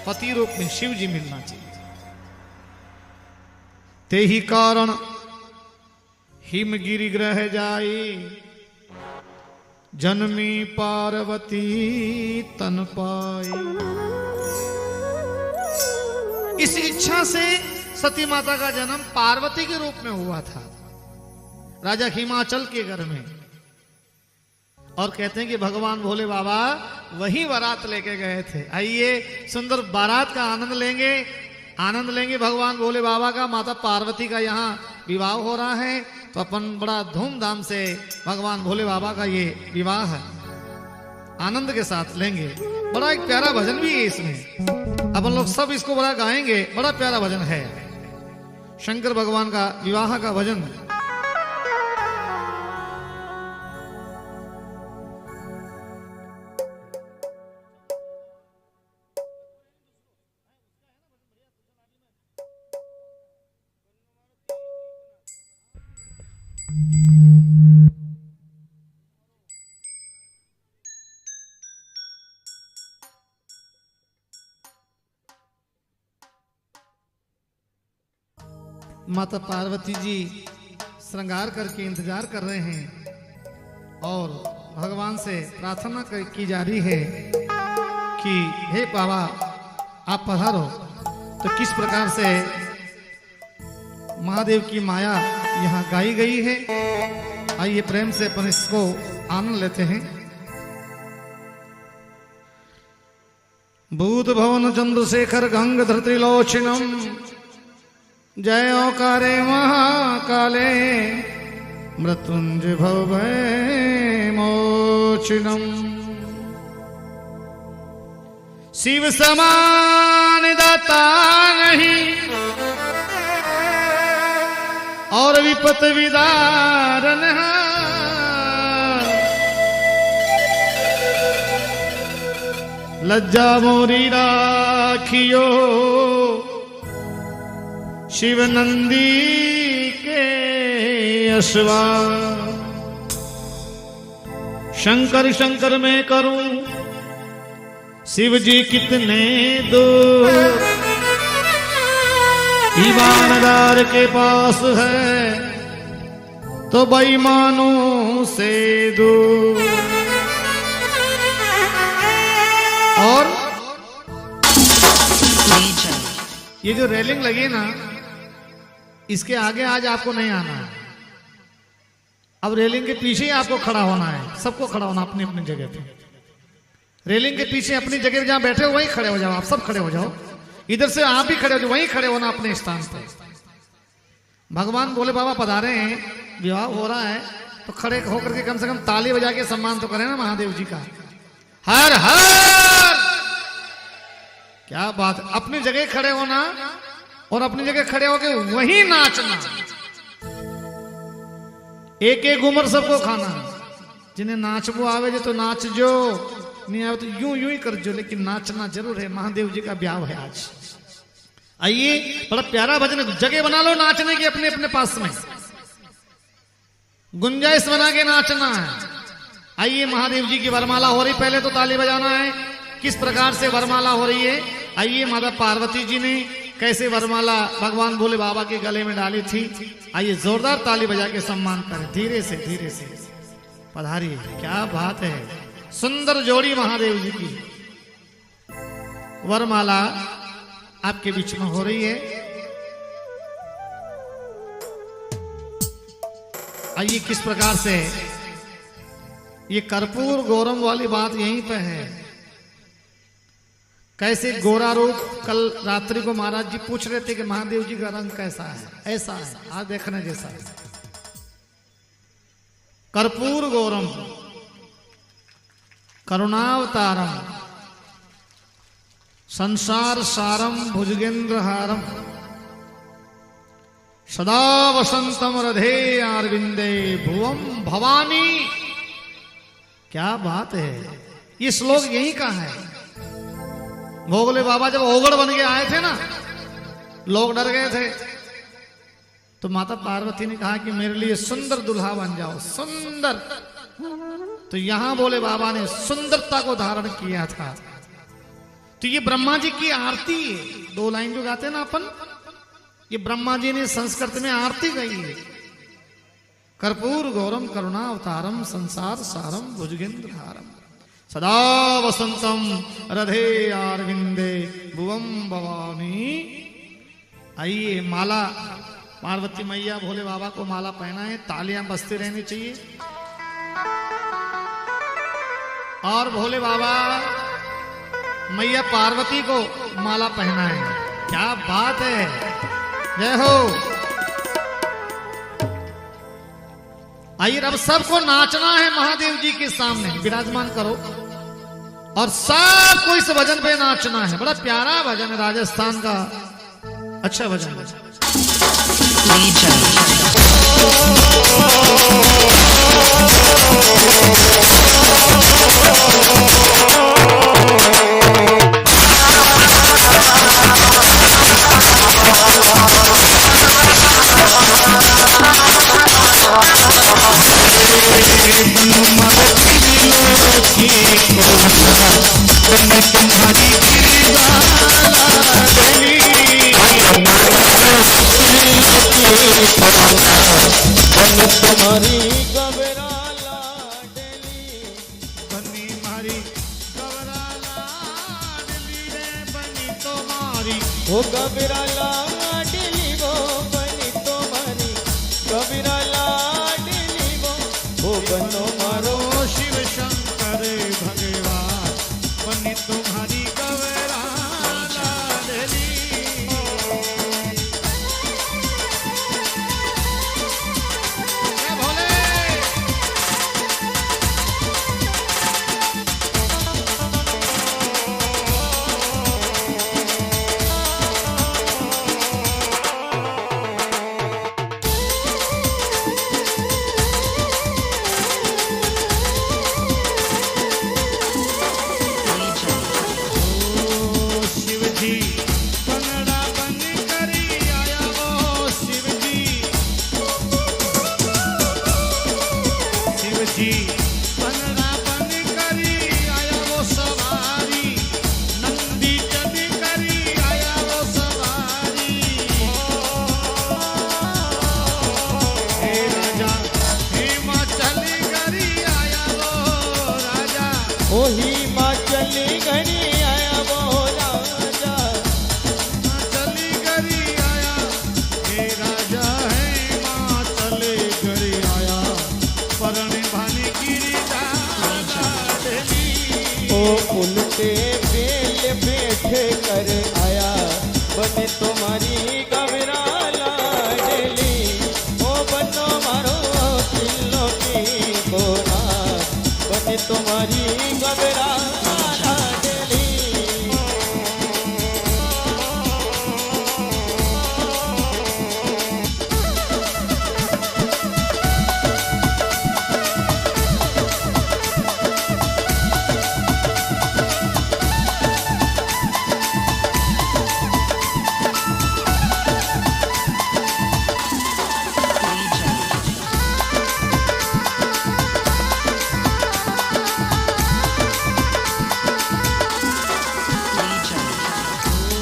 पति रूप में शिव जी मिलना चाहिए। ते ही कारण हिमगिरि ग्रह जाई, जन्मी पार्वती तन पाई। इस इच्छा से सती माता का जन्म पार्वती के रूप में हुआ था, राजा हिमाचल के घर में। और कहते हैं कि भगवान भोले बाबा वही बारात लेके गए थे। आइए सुंदर बारात का आनंद लेंगे, आनंद लेंगे भगवान भोले बाबा का। माता पार्वती का यहाँ विवाह हो रहा है, तो अपन बड़ा धूमधाम से भगवान भोले बाबा का ये विवाह आनंद के साथ लेंगे। बड़ा एक प्यारा भजन भी है इसमें, अपन लोग सब इसको बड़ा गाएंगे। बड़ा प्यारा भजन है, शंकर भगवान का विवाह का भजन। माता पार्वती जी श्रृंगार करके इंतजार कर रहे हैं और भगवान से प्रार्थना की जा रही है कि हे बाबा आप पधारो। तो किस प्रकार से महादेव की माया यहाँ गाई गई है, आइए प्रेम से अपन इसको आनंद लेते हैं। भूत भवन चंद्रशेखर गंग धृतिलोचनम जय ओकारे महाकाले मृत्युंजय भवभय मोचनम। शिव समान दाता नहीं और विपत विदारन लज्जा मोरी राखियो शिव नंदी के अश्वा। शंकर शंकर मैं करूं शिव जी कितने दूर, ईमानदार के पास है तो बेईमानों से दूर। और ये जो रेलिंग लगी ना, इसके आगे आज आपको नहीं आना है। अब रेलिंग के पीछे ही आपको खड़ा होना है, सबको खड़ा होना अपनी अपनी जगह पे। रेलिंग के पीछे अपनी जगह जहां बैठे हो वहीं खड़े हो जाओ, आप सब खड़े हो जाओ। इधर से आप भी खड़े हो जाओ, वहीं खड़े होना अपने स्थान पे। भगवान भोले बाबा पधारे हैं, विवाह हो रहा है, तो खड़े होकर के कम से कम ताली बजा के सम्मान तो करें ना महादेव जी का। हर हर, क्या बात। अपनी जगह खड़े होना और अपनी जगह खड़े होके वहीं नाचना। एक एक उम्र सबको खाना। जिन्हें नाचबो आवे जो तो नाच जो, नहीं आवे तो यूं यूं ही कर जो, लेकिन नाचना जरूर है। महादेव जी का ब्याह है आज। आइए, बड़ा प्यारा भजन, जगह बना लो नाचने की अपने अपने पास में, गुंजाइश बना के नाचना है। आइए, महादेव जी की वरमाला हो रही, पहले तो ताली बजाना है। किस प्रकार से वरमाला हो रही है, आइए। माता पार्वती जी ने कैसे वरमाला भगवान भोले बाबा के गले में डाली थी, आइए जोरदार ताली बजा के सम्मान करें। धीरे से पधारिए। क्या बात है, सुंदर जोड़ी महादेव जी की वरमाला आपके बीच में हो रही है। आइए, किस प्रकार से ये कर्पूर गौरम वाली बात यहीं पे है। कैसे गोरा रूप, कल रात्रि को महाराज जी पूछ रहे थे कि महादेव जी का रंग कैसा है, ऐसा है, आज देखने जैसा है। कर्पूर गौरम करुणावतारम संसार सारम भुजगेंद्र हारम सदा वसंतम रधे अरविंदे भुवम भवानी। क्या बात है, ये श्लोक यही का है। भोले बाबा जब ओगड़ बन के आए थे ना, लोग डर गए थे, तो माता पार्वती ने कहा कि मेरे लिए सुंदर दुल्हा बन जाओ, सुंदर। तो यहां भोले बाबा ने सुंदरता को धारण किया था। तो ये ब्रह्मा जी की आरती है। 2 लाइन जो गाते हैं ना अपन, ये ब्रह्मा जी ने संस्कृत में आरती गाई है। कर्पूर गौरम करुणावतारम संसार सारम भुजगेंद्र हारम सदा वसंतम रधे अरविंदे भुवम भवानी। आइए, माला पार्वती मैया भोले बाबा को माला पहना है, तालियां बजती रहनी चाहिए। और भोले बाबा मैया पार्वती को माला पहना है। क्या बात है, जय हो। आइए, अब सबको नाचना है महादेव जी के सामने, विराजमान करो और सबको इस भजन पे नाचना है। बड़ा प्यारा भजन है, राजस्थान का अच्छा भजन है। बनो मारो त्रिलोकी को बन तुम्हारी गिरिजाला डली बन तुम्हारी गबराला डली बनी मारी गबराला डली रे बनी तुम्हारी वो गबराला डली वो बनी तुम्हारी गबराला डली वो बनो मारो शिव शंकर भगवान बनी तुम्हारी गबराला डली जय भोले शिव जी पनड़ा बन करी आया वो शिव जी पनड़ा बन करी आया वो सवारी नंदी चढ़ करी आया वो सवारी हे राजा हिमाचल करी आया वो राजा ओ हिमाचल घड़ी आया वो राजा चली गरी आया हे राजा है माँ चले गरी आया परण भानी गिरी डली ओ उल्टे बेल बैठे कर आया बने तुम्हारी गबराला डली ओ बनो मारो किलो की कोना बने तुम्हारी गबराला डली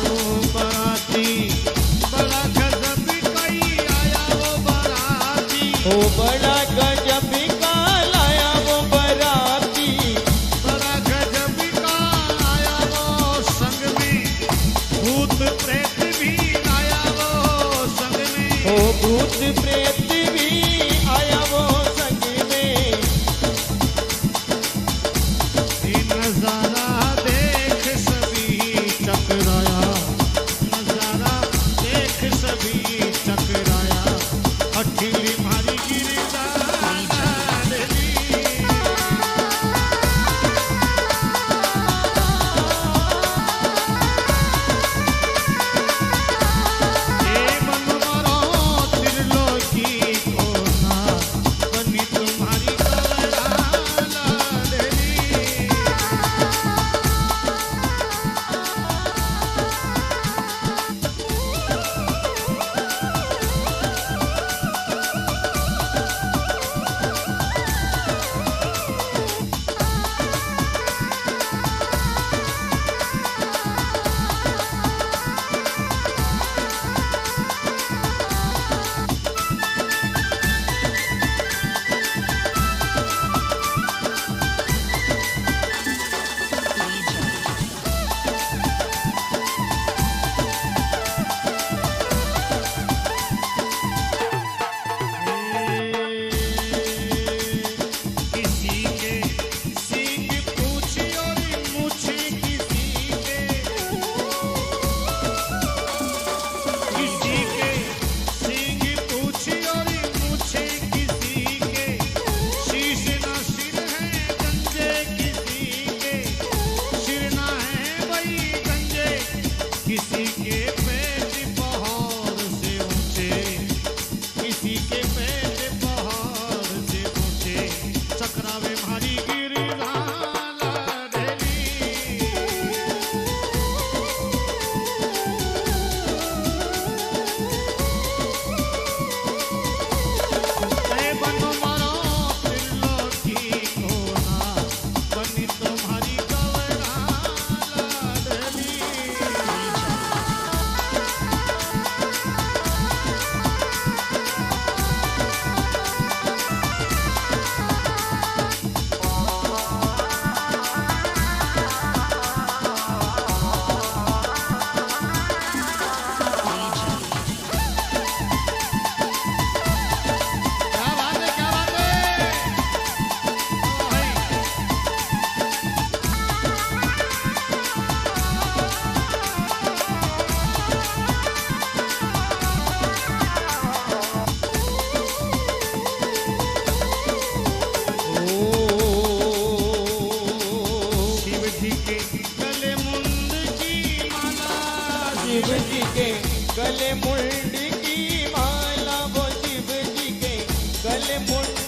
बराती बड़ा गजब कई आया वो बराती ओ बड़ा गजब का लाया वो बराती बड़ा गजब का आया वो संग में भूत प्रेत भी आया वो संग में ओ भूत प्रेत भी आया वो संग में ये नजारा देख सभी चकराया नजारा देख सभी चकराया अठिली मारी गिरदा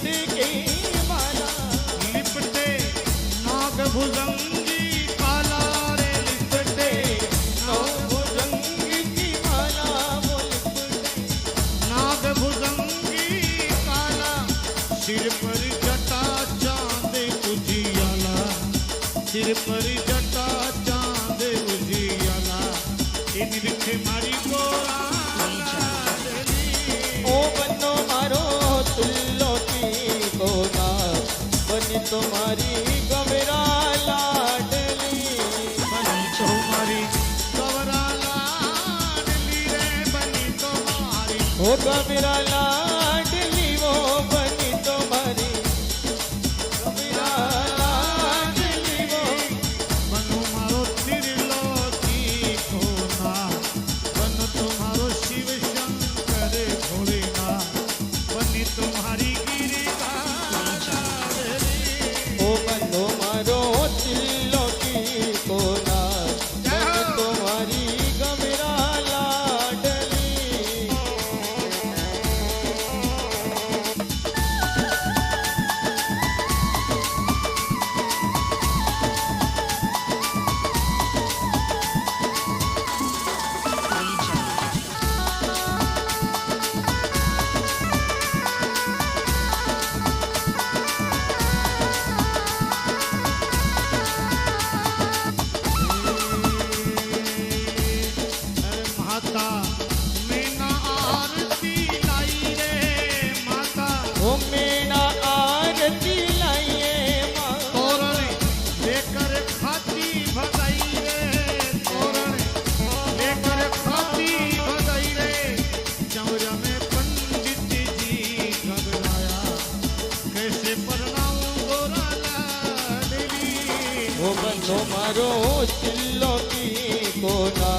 की माला लिपटे नाग भुजंगी काला रे लिपटे भुजंगी की माला वो लिपटे नाग भुजंगी काला सिर पर जटा चांद उजियाला सिर पर जटा चांद उजियाला इन लिखे मारी गोरा ओ बनो मारो तुल्लो की कोना बनी तुम्हारी गवरा लाडली बनी तुम्हारी गवरा लाडली रे बनी तुम्हारी ओ गवरा लाडली वो बनी तुम्हारी गवरा लाडली वो बनो मारो त्रिलोकी कोना बनो तुम्हारो शिव शंकर भोलेनाथ बनी तुम्हारी गिरिधारी ओ बनो मारो तिल्लो की कोना बनी तुम्हारी गवरा लाडली माता मीना आरती लाई रे माता ओ मेरा आरती लाइए माँ तोरण लेकर खाती भगाई रे तोरण लेकर खाती भगाई रे चमरा में पंडित जी घबराया कैसे परनाऊं गोरा लाडली ओ बनो मारो चिल्लो की कोना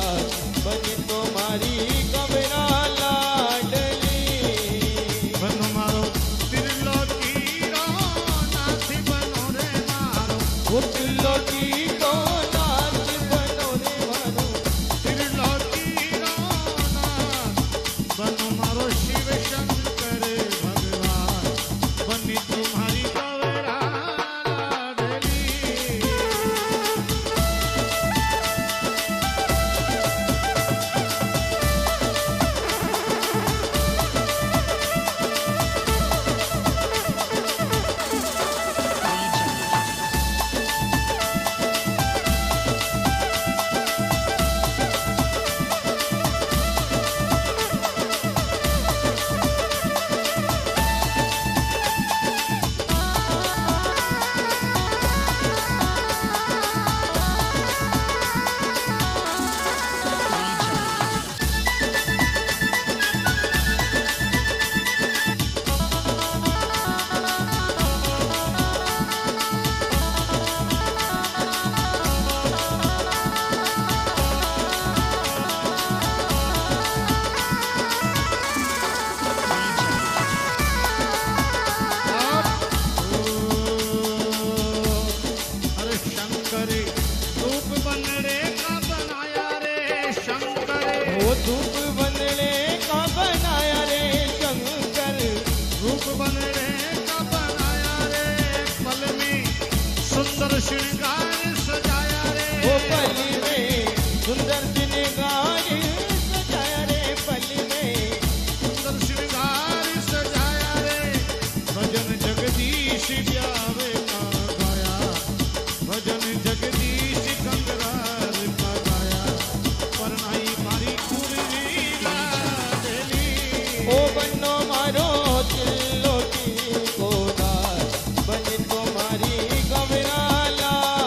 बनी तुम्हारी गवरा लाडली बनो मारो त्रिलोकी रो नाथी बनो रे मारो वो चिल्लो की कोना बनो रे मारो त्रिलोकी रो नाथ बनो मारो शिव शंकर भगवान बनी तुम्हारी गवरा लाडली अरे शंकर रूप बनड़े का बनाया रे शंकर वो धूप बनने का बनाया रे शंकर रूप बनड़े का बनाया रे पल में सुंदर श्रृंगार सजाया रे वो पली में सुंदर श्रृंगार सजाया रे पली में सुंदर श्रृंगार सजाया रे भजन जगदीश जावे का गाया भजन जगदीश कंगरार का गाया परनाई मारी कुरली लाडली ओ बनो मारो चिल्लो की कोना बनी तुम्हारी गवरा लाडली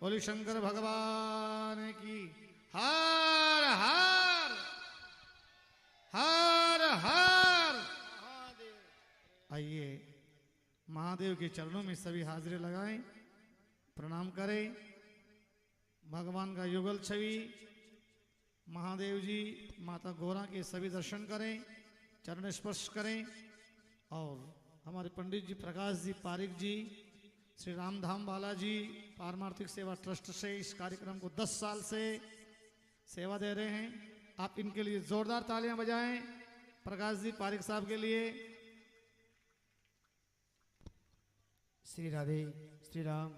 बोली शंकर भगवान की हर हर हर हर। आइए महादेव के चरणों में सभी हाजिरी लगाएं, प्रणाम करें। भगवान का युगल छवि महादेव जी माता गौरा के सभी दर्शन करें, चरण स्पर्श करें। और हमारे पंडित जी प्रकाश जी पारिक जी श्री रामधाम बालाजी पारमार्थिक सेवा ट्रस्ट से इस कार्यक्रम को 10 साल से सेवा दे रहे हैं। आप इनके लिए जोरदार तालियां बजाएं, प्रकाश जी पारिक साहब के लिए। श्री राधे श्री राम।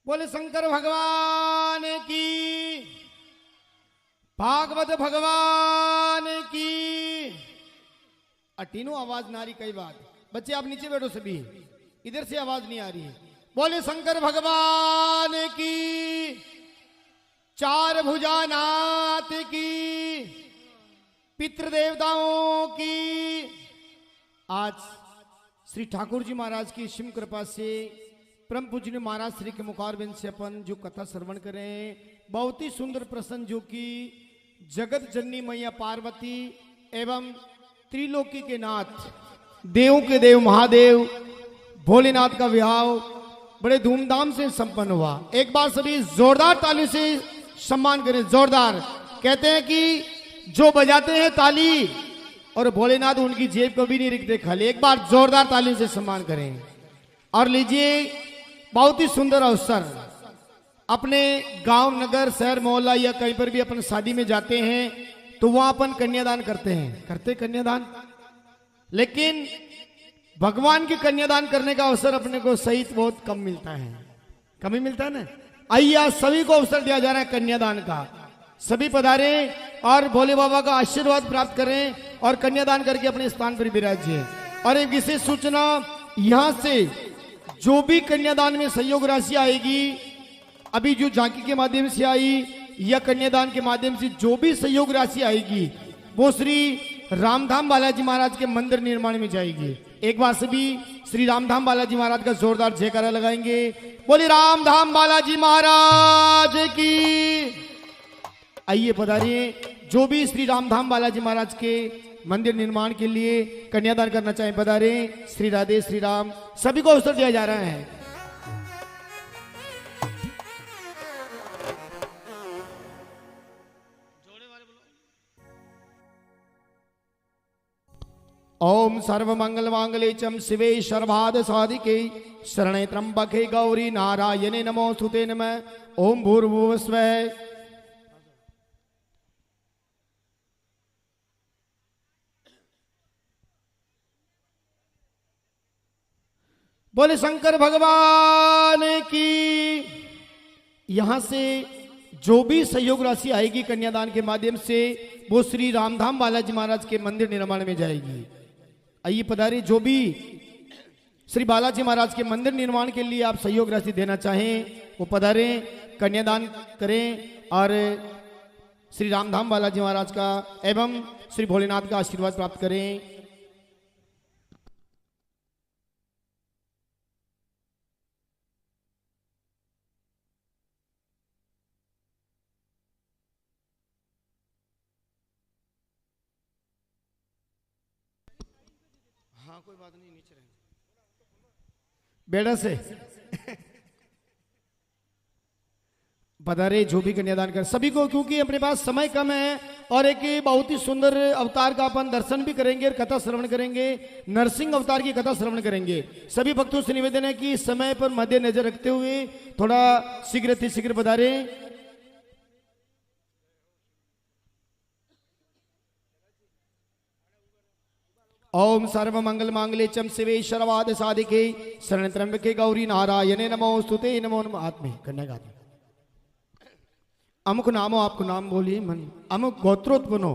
बोले शंकर भगवान की, भागवत भगवान की। तीनों आवाज ना रही, कई बात। बच्चे आप नीचे बैठो, सभी इधर से आवाज नहीं आ रही है। बोले शंकर भगवान की, चार भुजानाथ की, पितृदेवताओं की। आज श्री ठाकुर जी महाराज की शिव कृपा से परम पूज्य महाराज श्री के मुखारबिंद से अपन जो कथा श्रवण करें, बहुत ही सुंदर प्रसंग जो कि जगत जननी मैया पार्वती एवं त्रिलोकी के नाथ देवों के देव महादेव भोलेनाथ का विवाह बड़े धूमधाम से संपन्न हुआ। एक बार सभी जोरदार ताली से सम्मान करें, जोरदार। कहते हैं कि जो बजाते हैं ताली और भोलेनाथ उनकी जेब को भी नहीं रखते खाली। एक बार जोरदार ताली से सम्मान करें। और लीजिए, बहुत ही सुंदर अवसर। अपने गांव नगर शहर मोहल्ला या कहीं पर भी अपन शादी में जाते हैं तो वहां अपन कन्यादान करते हैं, करते कन्यादान। लेकिन भगवान के कन्यादान करने का अवसर अपने को सही बहुत कम मिलता है, कम ही मिलता है ना। आइए आज सभी को अवसर दिया जा रहा है कन्यादान का। सभी पधारे और भोले बाबा का आशीर्वाद प्राप्त करें और कन्यादान करके अपने स्थान पर विराजिए। और एक विशेष सूचना, यहां से जो भी कन्यादान में सहयोग राशि आएगी, अभी जो झांकी के माध्यम से आई या कन्यादान के माध्यम से जो भी सहयोग राशि आएगी, वो श्री रामधाम बालाजी महाराज के मंदिर निर्माण में जाएगी। एक बार सभी श्री रामधाम बालाजी महाराज का जोरदार जयकारा लगाएंगे। बोले रामधाम बालाजी महाराज की। आइए पधारिए, जो भी श्री रामधाम बालाजी महाराज के मंदिर निर्माण के लिए कन्यादान करना चाहें पधारे। श्री राधे श्री राम। सभी को अवसर दिया जा रहा है। ओम सर्वमंगल मांगले चम शिवे सर्वाद साधिके शरणे त्र्यंबके गौरी नारायणे नमोस्तुते नमः। ओम भूर्भुवः स्वः। बोले शंकर भगवान की। यहां से जो भी सहयोग राशि आएगी कन्यादान के माध्यम से, वो श्री रामधाम बालाजी महाराज के मंदिर निर्माण में जाएगी। आइए पधारे, जो भी श्री बालाजी महाराज के मंदिर निर्माण के लिए आप सहयोग राशि देना चाहें वो पधारे, कन्यादान करें और श्री रामधाम बालाजी महाराज का एवं श्री भोलेनाथ का आशीर्वाद प्राप्त करें। हाँ कोई बात नहीं, नीचे रहेंगे बेड़ा से। पधारे जो भी कन्यादान कर सभी को, क्योंकि अपने पास समय कम है और एक बहुत ही सुंदर अवतार का अपन दर्शन भी करेंगे और कथा श्रवण करेंगे। नरसिंह अवतार की कथा श्रवण करेंगे। सभी भक्तों से निवेदन है कि समय पर मध्य नजर रखते हुए थोड़ा शीघ्र पधारे। ओम सर्वमंगल मांगले चम शिवे सर्वाद साधिके शरण त्र्यंबके गौरी नारायणे नमोस्तुते नमो नमः। आत्मे कन्या गाते अमुक नामो, आपको नाम बोलिए मन। अमुक गोत्रोत्पन्नो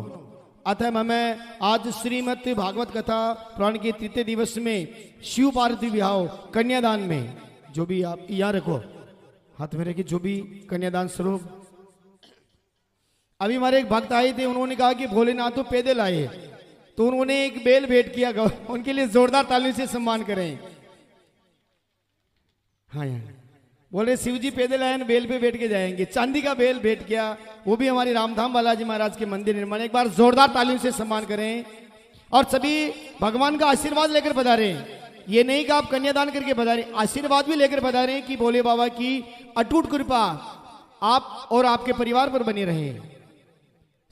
अतः मैं आज श्रीमद भागवत कथा पुराण के तृतीय दिवस में शिव पार्वती विवाह कन्यादान में, जो भी आप यहाँ रखो हाथ में रखिए, जो भी कन्यादान स्वरूप। अभी हमारे एक भक्त आए थे, उन्होंने कहा कि भोलेनाथ तो पैदल आए, तो उन्होंने एक बेल भेंट किया। उनके लिए जोरदार ताली से सम्मान करें। हाँ यार बोल रहे शिव जी पैदल आए न, बेल पे बैठ के जाएंगे। चांदी का बेल भेंट किया, वो भी हमारी रामधाम बालाजी महाराज के मंदिर निर्माण। एक बार जोरदार तालियों से सम्मान करें और सभी भगवान का आशीर्वाद लेकर पधारे। ये नहीं कि आप कन्यादान करके पधारे, आशीर्वाद भी लेकर पधारे कि भोले बाबा की अटूट कृपा आप और आपके परिवार पर बनी रहे।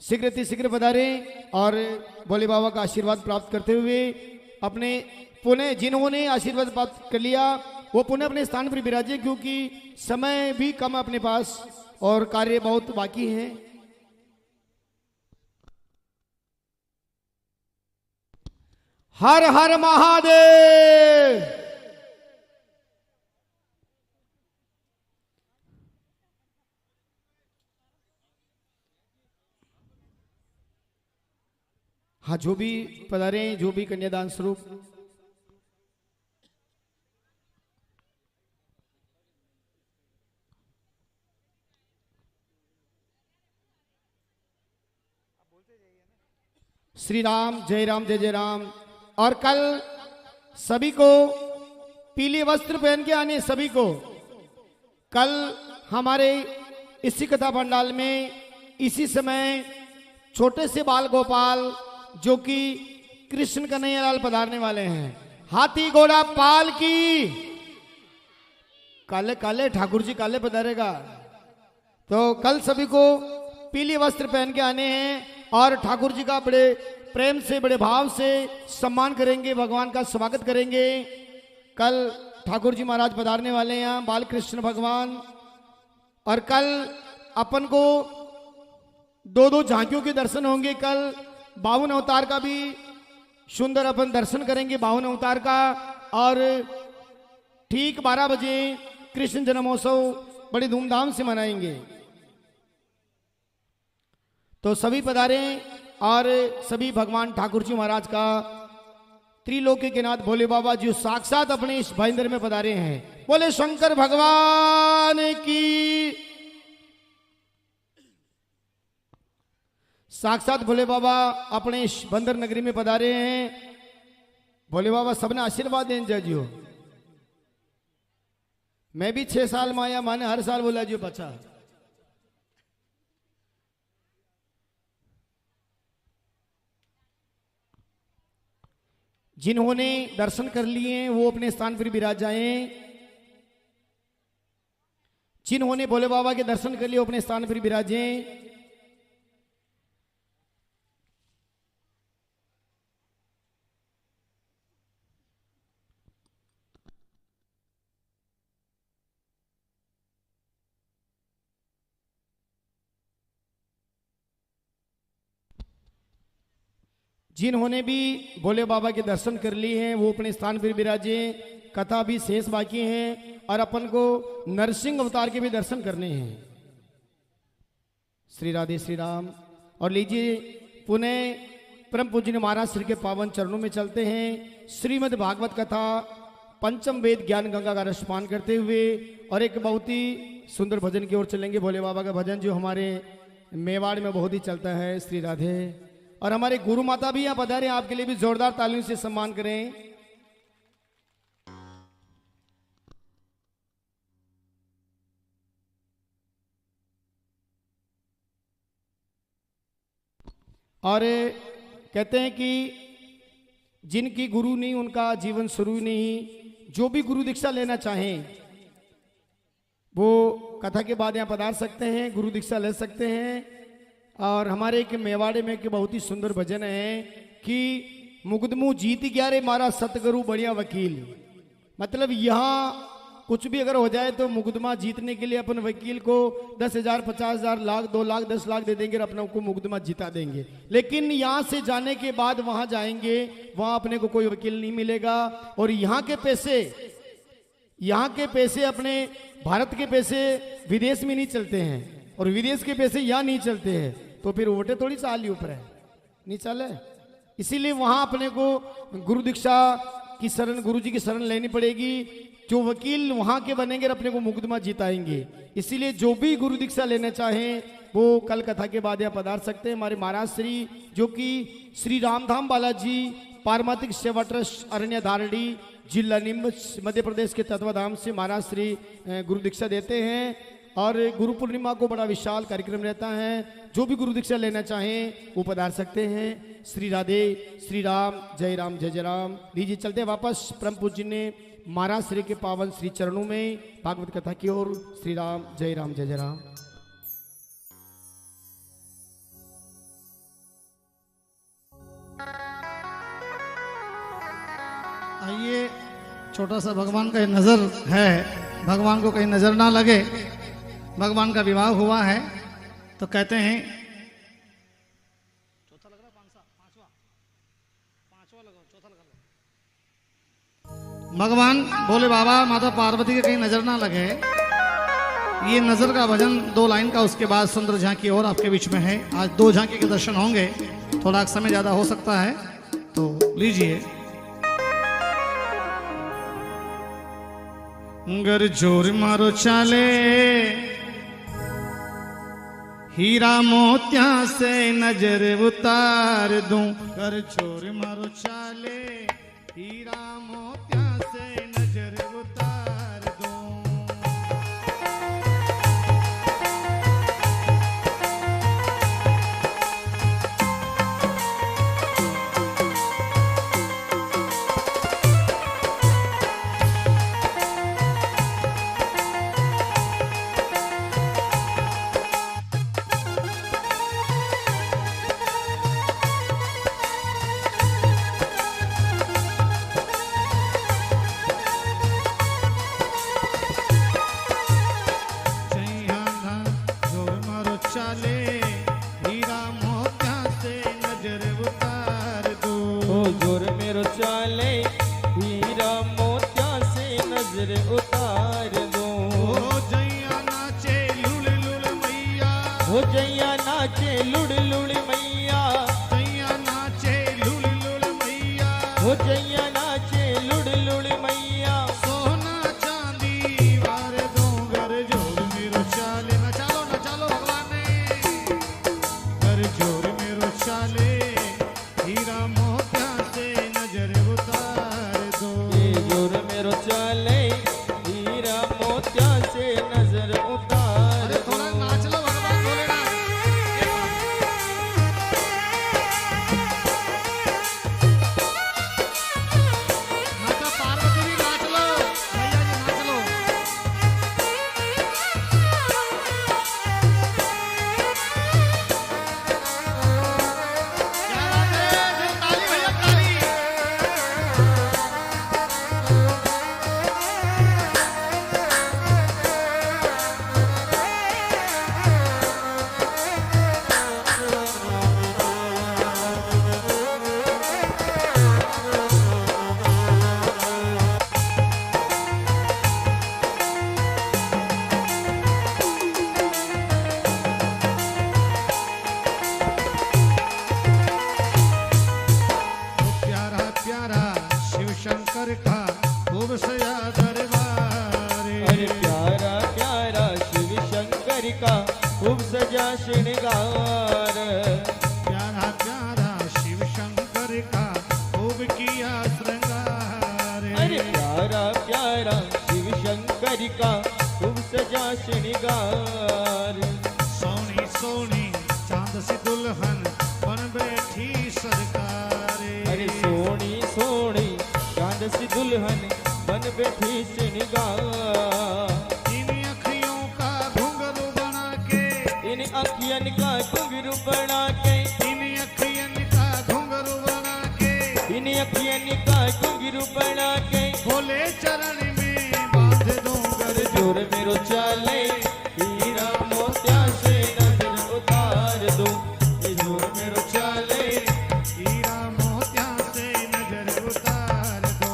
शीघ्र पधारे और भोले बाबा का आशीर्वाद प्राप्त करते हुए अपने पुणे जिन्होंने आशीर्वाद प्राप्त कर लिया वो पुणे अपने स्थान पर विराजे, क्योंकि समय भी कम है अपने पास और कार्य बहुत बाकी हैं। हर हर महादेव। हाँ, जो भी पधारे, जो भी कन्यादान स्वरूप श्री राम जय राम। और कल सभी को पीले वस्त्र पहन के आने, सभी को कल हमारे इसी कथा पंडाल में इसी समय छोटे से बाल गोपाल जो कि कृष्ण कन्हैयालाल पधारने वाले हैं। हाथी घोड़ा पाल की काले काले ठाकुर जी काले पधारेगा। तो कल सभी को पीले वस्त्र पहन के आने हैं और ठाकुर जी का बड़े प्रेम से बड़े भाव से सम्मान करेंगे, भगवान का स्वागत करेंगे। कल ठाकुर जी महाराज पधारने वाले हैं यहाँ, बाल कृष्ण भगवान। और कल अपन को दो झांकियों के दर्शन होंगे। कल 52 अवतार का भी सुंदर अपन दर्शन करेंगे, 52 अवतार का। और ठीक 12 बजे कृष्ण जन्मोत्सव बड़ी धूमधाम से मनाएंगे। तो सभी पधारे और सभी भगवान ठाकुर जी महाराज का त्रिलोकी के नाथ भोले बाबा जी साक्षात अपने इस भाईंदर में पधारे हैं। बोले शंकर भगवान की। साक्षात भोले बाबा अपने इस बंदर नगरी में पधारे हैं। भोले बाबा सबने आशीर्वाद दें जजियो। मैं भी 6 साल में आया, माने हर साल बोला जो बचा। जिन्होंने दर्शन कर लिए हैं वो अपने स्थान पर विराज जाएं। जिन्होंने भोले बाबा के दर्शन कर लिए अपने स्थान पर विराजें। जिन्होंने भी भोले बाबा के दर्शन कर लिए हैं वो अपने स्थान पर विराजे। कथा भी शेष बाकी है और अपन को नरसिंह अवतार के भी दर्शन करने हैं। श्री राधे श्री राम। और लीजिए पुनः परम पूज्य महाराज श्री के पावन चरणों में चलते हैं। श्रीमद् भागवत कथा पंचम वेद ज्ञान गंगा का रसपान करते हुए और एक बहुत ही सुंदर भजन की ओर चलेंगे। भोले बाबा का भजन जो हमारे मेवाड़ में बहुत ही चलता है। श्री राधे। और हमारे गुरु माता भी यहाँ पधारे, आपके लिए भी जोरदार तालियों से सम्मान करें। और कहते हैं कि जिनकी गुरु नहीं उनका जीवन शुरू नहीं। जो भी गुरु दीक्षा लेना चाहें वो कथा के बाद यहाँ पधार सकते हैं, गुरु दीक्षा ले सकते हैं। और हमारे एक मेवाड़े में एक बहुत ही सुंदर भजन है कि मुकदमू जीत गया रे मारा सतगुरु बढ़िया वकील। मतलब यहाँ कुछ भी अगर हो जाए तो मुकदमा जीतने के लिए अपन वकील को 10,000, 50,000, लाख, 2 लाख, 10 लाख दे देंगे और अपने को मुकदमा जिता देंगे। लेकिन यहाँ से जाने के बाद वहां जाएंगे, वहां अपने को कोई वकील नहीं मिलेगा। और यहाँ के पैसे अपने भारत के पैसे विदेश में नहीं चलते हैं और विदेश के पैसे यहाँ नहीं चलते हैं। तो फिर वोटे थोड़ी चाली ऊपर है, नहीं चले। इसीलिए वहां अपने को गुरु दीक्षा की शरण, गुरु जी की शरण लेनी पड़ेगी। जो वकील वहां के बनेंगे अपने को मुकदमा जिताएंगे। इसीलिए जो भी गुरु दीक्षा लेना चाहें वो कल कथा के बाद यहाँ पधार सकते हैं। हमारे महाराज श्री जो कि श्री रामधाम बालाजी पारमार्थिक सेवा ट्रस्ट अरण्य धारणी जिला नीमच मध्य प्रदेश के तत्वाधान से महाराज श्री गुरु दीक्षा देते हैं और गुरु पूर्णिमा को बड़ा विशाल कार्यक्रम रहता है। जो भी गुरु दीक्षा लेना चाहें वो पधार सकते हैं। श्री राधे, श्री राम, जय राम, जय जय राम। लीजिए चलते वापस परम पूज्य ने महाराज श्री के पावन श्री चरणों में भागवत कथा की ओर। श्री राम, जय राम, जय जय राम। आइए, छोटा सा भगवान का नजर है, भगवान को कहीं नजर ना लगे। भगवान का विवाह हुआ है तो कहते हैं चौथा लग रहा, पांचवा लगाओ, चौथा लगा लो। भगवान बोले बाबा माता पार्वती के कहीं नजर ना लगे। ये नजर का भजन 2 लाइन का, उसके बाद सुंदर झांकी और आपके बीच में है। आज 2 झांकी के दर्शन होंगे, थोड़ा समय ज्यादा हो सकता है तो लीजिए। गर जोर मारो चाले हीरा मोतिया से नजर उतार दूं। गर जोर मारो चाले हीरा मोतिया से नजर उतार दूं। उतार दो। हो जैया नाचे लुड़ लुड़ मैया, हो जैया नाचे लुड़ लुड़ मैया, जैया नाचे लुड़ लुड़ मैया, हो जैया नाचे लुड़ लुड़ मैया। सोना चांदी वार दो। घर जोर मेरो चाले, न चालो भगवान ने। घर जोर मेरो चाले हीरा मोतिया से नजर उतार दो। ये जोर मेरो चाले हीरा मोतिया से नजर उतार अरे थोड़ा नाच लो भगवान भोलेनाथ। माता पार्वती भी नाच लो, भैया जी नाच लो। क्या बात है, ताली भैया ताली। प्यारा प्यारा शिव शंकर का खूब सया दरबार। अरे प्यारा प्यारा शिव शंकर का खूब सजा श्रृंगार। प्यारा प्यारा शिव शंकर का खूब किया श्रृंगार। अरे प्यारा प्यारा शिव शंकर का खूब सजा श्रृंगार। सोनी सोनी चांद सी दुल्हन बन बैठी सरकार। अरे सोनी सोनी चांद सी दुल्हन बन बैठी श्रृंगार। इन अखियों का घुंघरू बना के, इन अखियन का घुंघरू बना के, इन अखियन का घुंघरू बना के, इन अखियन का घुंघरू बना के। भोले चरण में बांध दूं। घर जोर मेरो चाले हीरा मोतिया से नजर उतार दो। ये जोर मेरो चाले हीरा मोतिया से नजर उतार दो।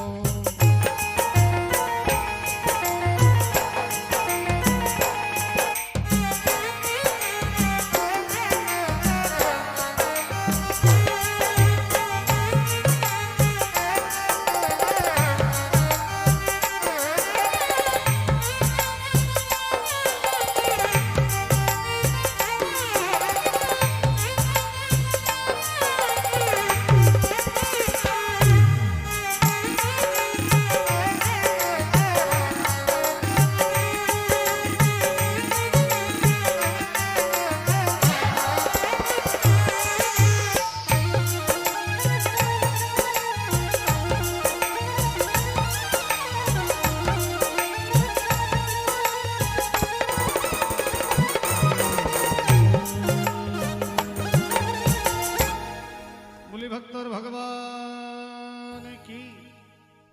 बोली भक्तर भगवान की,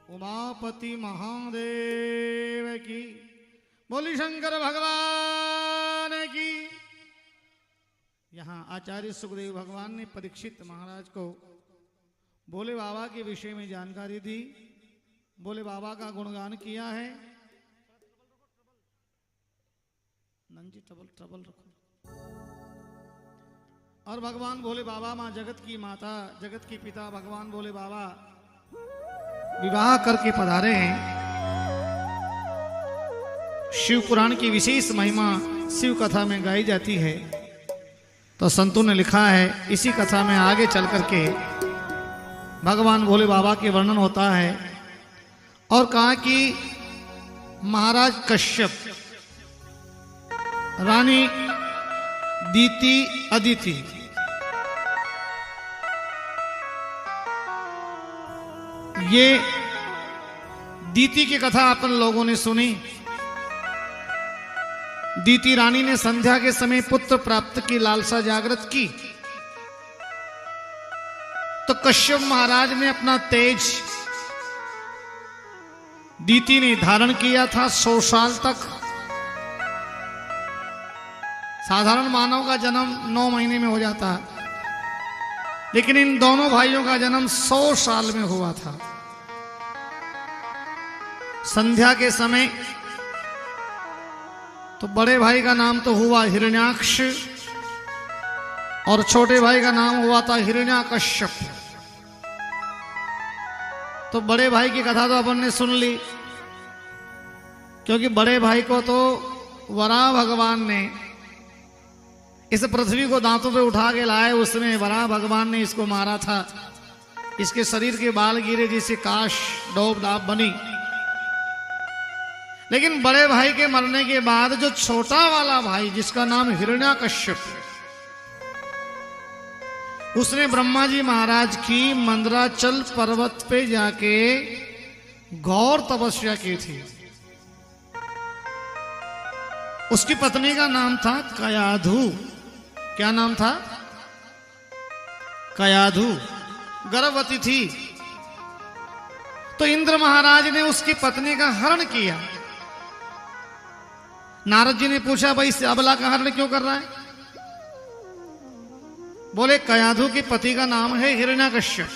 उमापति महादेव की, बोली शंकर भगवान की। यहाँ आचार्य सुखदेव भगवान ने परीक्षित महाराज को भोले बाबा के विषय में जानकारी दी, भोले बाबा का गुणगान किया है। नंजी ट्रबल रखो। और भगवान भोले बाबा माँ जगत की माता, जगत के पिता भगवान भोले बाबा विवाह करके पधारे हैं। शिव पुराण की विशेष महिमा शिव कथा में गाई जाती है। तो संतों ने लिखा है, इसी कथा में आगे चल करके भगवान भोले बाबा के वर्णन होता है। और कहा कि महाराज कश्यप, रानी दीति अदिति, ये दीति की कथा अपन लोगों ने सुनी। दीति रानी ने संध्या के समय पुत्र प्राप्त की लालसा जागृत की, तो कश्यप महाराज ने अपना तेज दीति ने धारण किया था 100 साल तक। साधारण मानव का जन्म 9 महीने में हो जाता है, लेकिन इन दोनों भाइयों का जन्म 100 साल में हुआ था। संध्या के समय तो बड़े भाई का नाम तो हुआ हिरण्याक्ष और छोटे भाई का नाम हुआ था हिरण्याकश्यप। तो बड़े भाई की कथा तो अपन ने सुन ली, क्योंकि बड़े भाई को तो वराह भगवान ने इस पृथ्वी को दांतों पे उठा के लाए, उसमें वराह भगवान ने इसको मारा था। इसके शरीर के बाल गिरे जिससे काश डोब डाब बनी। लेकिन बड़े भाई के मरने के बाद जो छोटा वाला भाई जिसका नाम हिरण्याकश्यप, उसने ब्रह्मा जी महाराज की मंदराचल पर्वत पे जाके घोर तपस्या की थी। उसकी पत्नी का नाम था कयाधु। क्या नाम था? कयाधु। गर्भवती थी। तो इंद्र महाराज ने उसकी पत्नी का हरण किया। नारद जी ने पूछा, भाई इस अबला का हरण क्यों कर रहा है? बोले कयाधु के पति का नाम है हिरण्याकश्यप,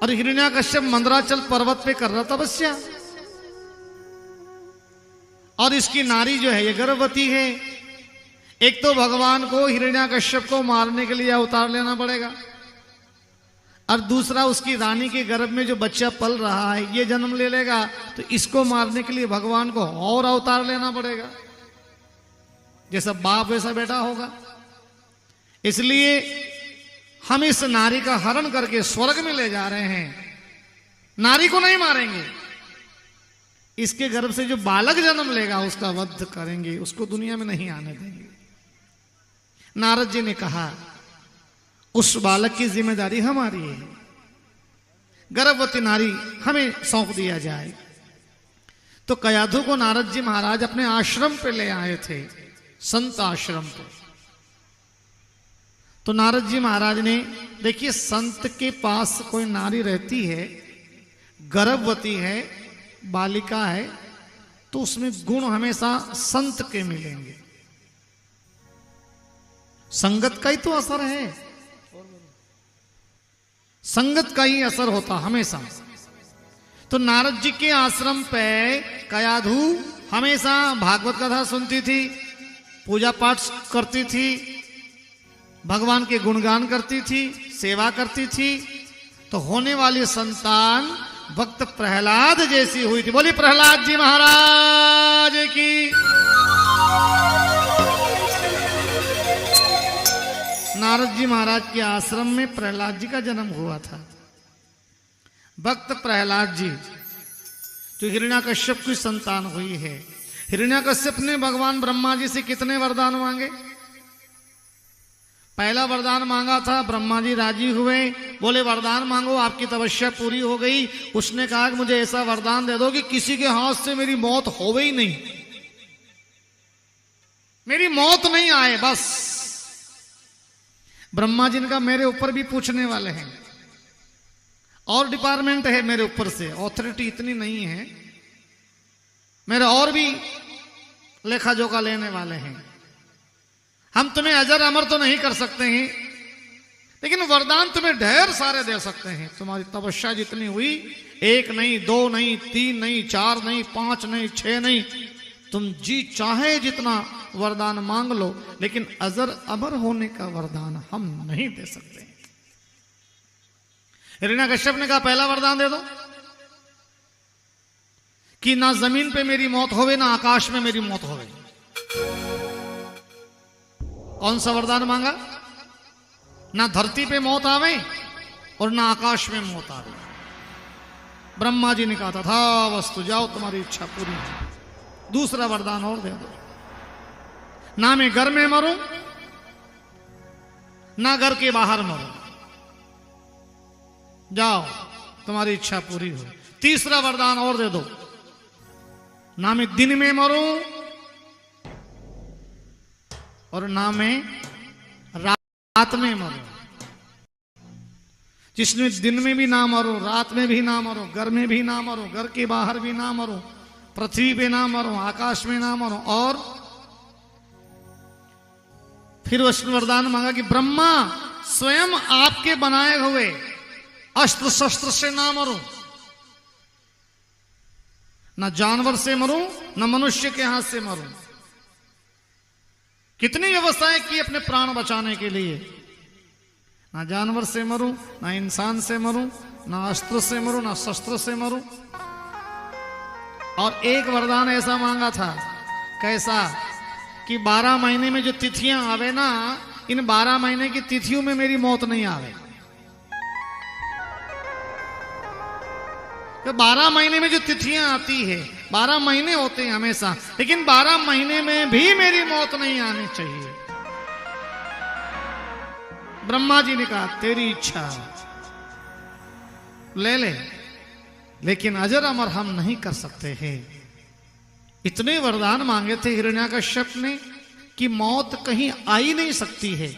और हिरण्याकश्यप मंदराचल पर्वत पे कर रहा तपस्या, और इसकी नारी जो है ये गर्भवती है। एक तो भगवान को हिरण्याकश्यप को मारने के लिए अवतार लेना पड़ेगा, और दूसरा उसकी रानी के गर्भ में जो बच्चा पल रहा है ये जन्म ले लेगा, तो इसको मारने के लिए भगवान को और अवतार लेना पड़ेगा। जैसा बाप वैसा बेटा होगा। इसलिए हम इस नारी का हरण करके स्वर्ग में ले जा रहे हैं। नारी को नहीं मारेंगे, इसके गर्भ से जो बालक जन्म लेगा उसका वध करेंगे, उसको दुनिया में नहीं आने देंगे। नारद जी ने कहा उस बालक की जिम्मेदारी हमारी है, गर्भवती नारी हमें सौंप दिया जाए। तो कयाधु को नारद जी महाराज अपने आश्रम पे ले आए थे, संत आश्रम पे। तो नारद जी महाराज ने, देखिए संत के पास कोई नारी रहती है, गर्भवती है, बालिका है, तो उसमें गुण हमेशा संत के मिलेंगे। संगत का ही तो असर है, संगत का ही असर होता हमेशा। तो नारद जी के आश्रम पे कयाधु हमेशा भागवत कथा सुनती थी, पूजा पाठ करती थी, भगवान के गुणगान करती थी, सेवा करती थी। तो होने वाली संतान भक्त प्रहलाद जैसी हुई थी। बोली प्रहलाद जी महाराज की। नारद जी महाराज के आश्रम में प्रहलाद जी का जन्म हुआ था। भक्त प्रहलाद जी जो हिरण्याकश्यप की संतान हुई है। हिरण्याकश्यप ने भगवान ब्रह्मा जी से कितने वरदान मांगे? पहला वरदान मांगा था, ब्रह्मा जी राजी हुए, बोले वरदान मांगो, आपकी तपस्या पूरी हो गई। उसने कहा कि मुझे ऐसा वरदान दे दो कि किसी के हाथ से मेरी मौत होवे ही नहीं, मेरी मौत नहीं आए बस। ब्रह्मा जी का मेरे ऊपर भी पूछने वाले हैं, और डिपार्टमेंट है मेरे ऊपर से, ऑथोरिटी इतनी नहीं है, मेरे और भी लेखा जोखा लेने वाले हैं। हम तुम्हें अजर अमर तो नहीं कर सकते हैं, लेकिन वरदान तुम्हें ढेर सारे दे सकते हैं। तुम्हारी तपस्या जितनी हुई, 1 नहीं, 2 नहीं, 3 नहीं, 4 नहीं, 5 नहीं, 6 नहीं, तुम जी चाहे जितना वरदान मांग लो, लेकिन अजर अमर होने का वरदान हम नहीं दे सकते। हिरण्यकश्यप ने कहा पहला वरदान दे दो कि ना जमीन पे मेरी मौत होवे, ना आकाश में मेरी मौत होवे। कौन सा वरदान मांगा? ना धरती पे मौत आवे और ना आकाश में मौत आवे। ब्रह्मा जी ने कहा था वस्तु जाओ, तुम्हारी इच्छा पूरी है। दूसरा वरदान और दे दो, ना मैं घर में मरूं, ना घर के बाहर मरूं, जाओ तुम्हारी इच्छा पूरी हो। तीसरा वरदान और दे दो, ना मैं दिन में मरूं और ना मैं रात में मरूं। जिसमें दिन में भी ना मरूं, रात में भी ना मरूं, घर में भी ना मरूं, घर के बाहर भी ना मरूं, पृथ्वी पे ना मरूं, आकाश में ना मरूं। और फिर उसने वरदान मांगा कि ब्रह्मा स्वयं आपके बनाए हुए अस्त्र शस्त्र से ना मरूं, ना जानवर से मरूं, ना मनुष्य के हाथ से मरूं। कितनी व्यवस्थाएं की अपने प्राण बचाने के लिए। ना जानवर से मरूं, ना इंसान से मरूं, ना अस्त्र से मरूं, ना शस्त्र से मरूं। और एक वरदान ऐसा मांगा था, कैसा कि 12 महीने में जो तिथियां आवे ना, इन 12 महीने की तिथियों में मेरी मौत नहीं आवे। तो 12 महीने में जो तिथियां आती है, 12 महीने होते हैं हमेशा, लेकिन 12 महीने में भी मेरी मौत नहीं आनी चाहिए। ब्रह्मा जी ने कहा तेरी इच्छा ले ले, लेकिन अजर अमर हम नहीं कर सकते हैं। इतने वरदान मांगे थे हिरण्यकश्यप ने कि मौत कहीं आ ही नहीं सकती है।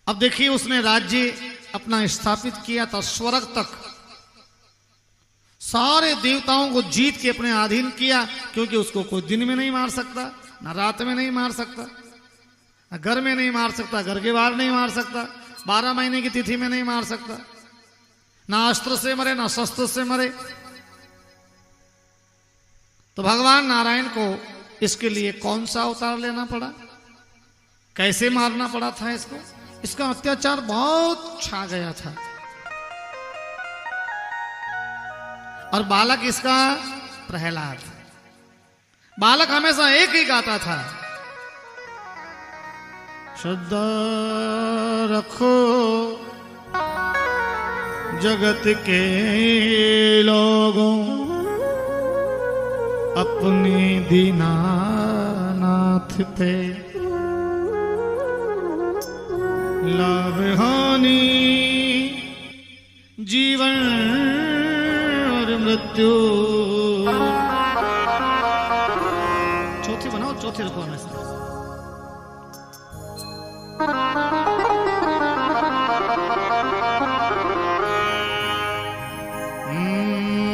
अब देखिए, उसने राज्य अपना स्थापित किया था स्वर्ग तक, सारे देवताओं को जीत के अपने अधीन किया, क्योंकि उसको कोई दिन में नहीं मार सकता, ना रात में नहीं मार सकता, ना घर में नहीं मार सकता, घर के बाहर नहीं मार सकता, 12 महीने की तिथि में नहीं मार सकता, ना अस्त्र से मरे, ना शस्त्र से मरे। तो भगवान नारायण को इसके लिए कौन सा अवतार लेना पड़ा, कैसे मारना पड़ा था इसको? इसका अत्याचार बहुत छा गया था। और बालक इसका प्रहलाद, बालक हमेशा एक ही गाता था, श्रद्धा रखो जगत के लोगों, अपने दीनानाथ पे लाभ हानि जीवन और मृत्यु। चौथी बनाओ, चौथी रखो हमेशा।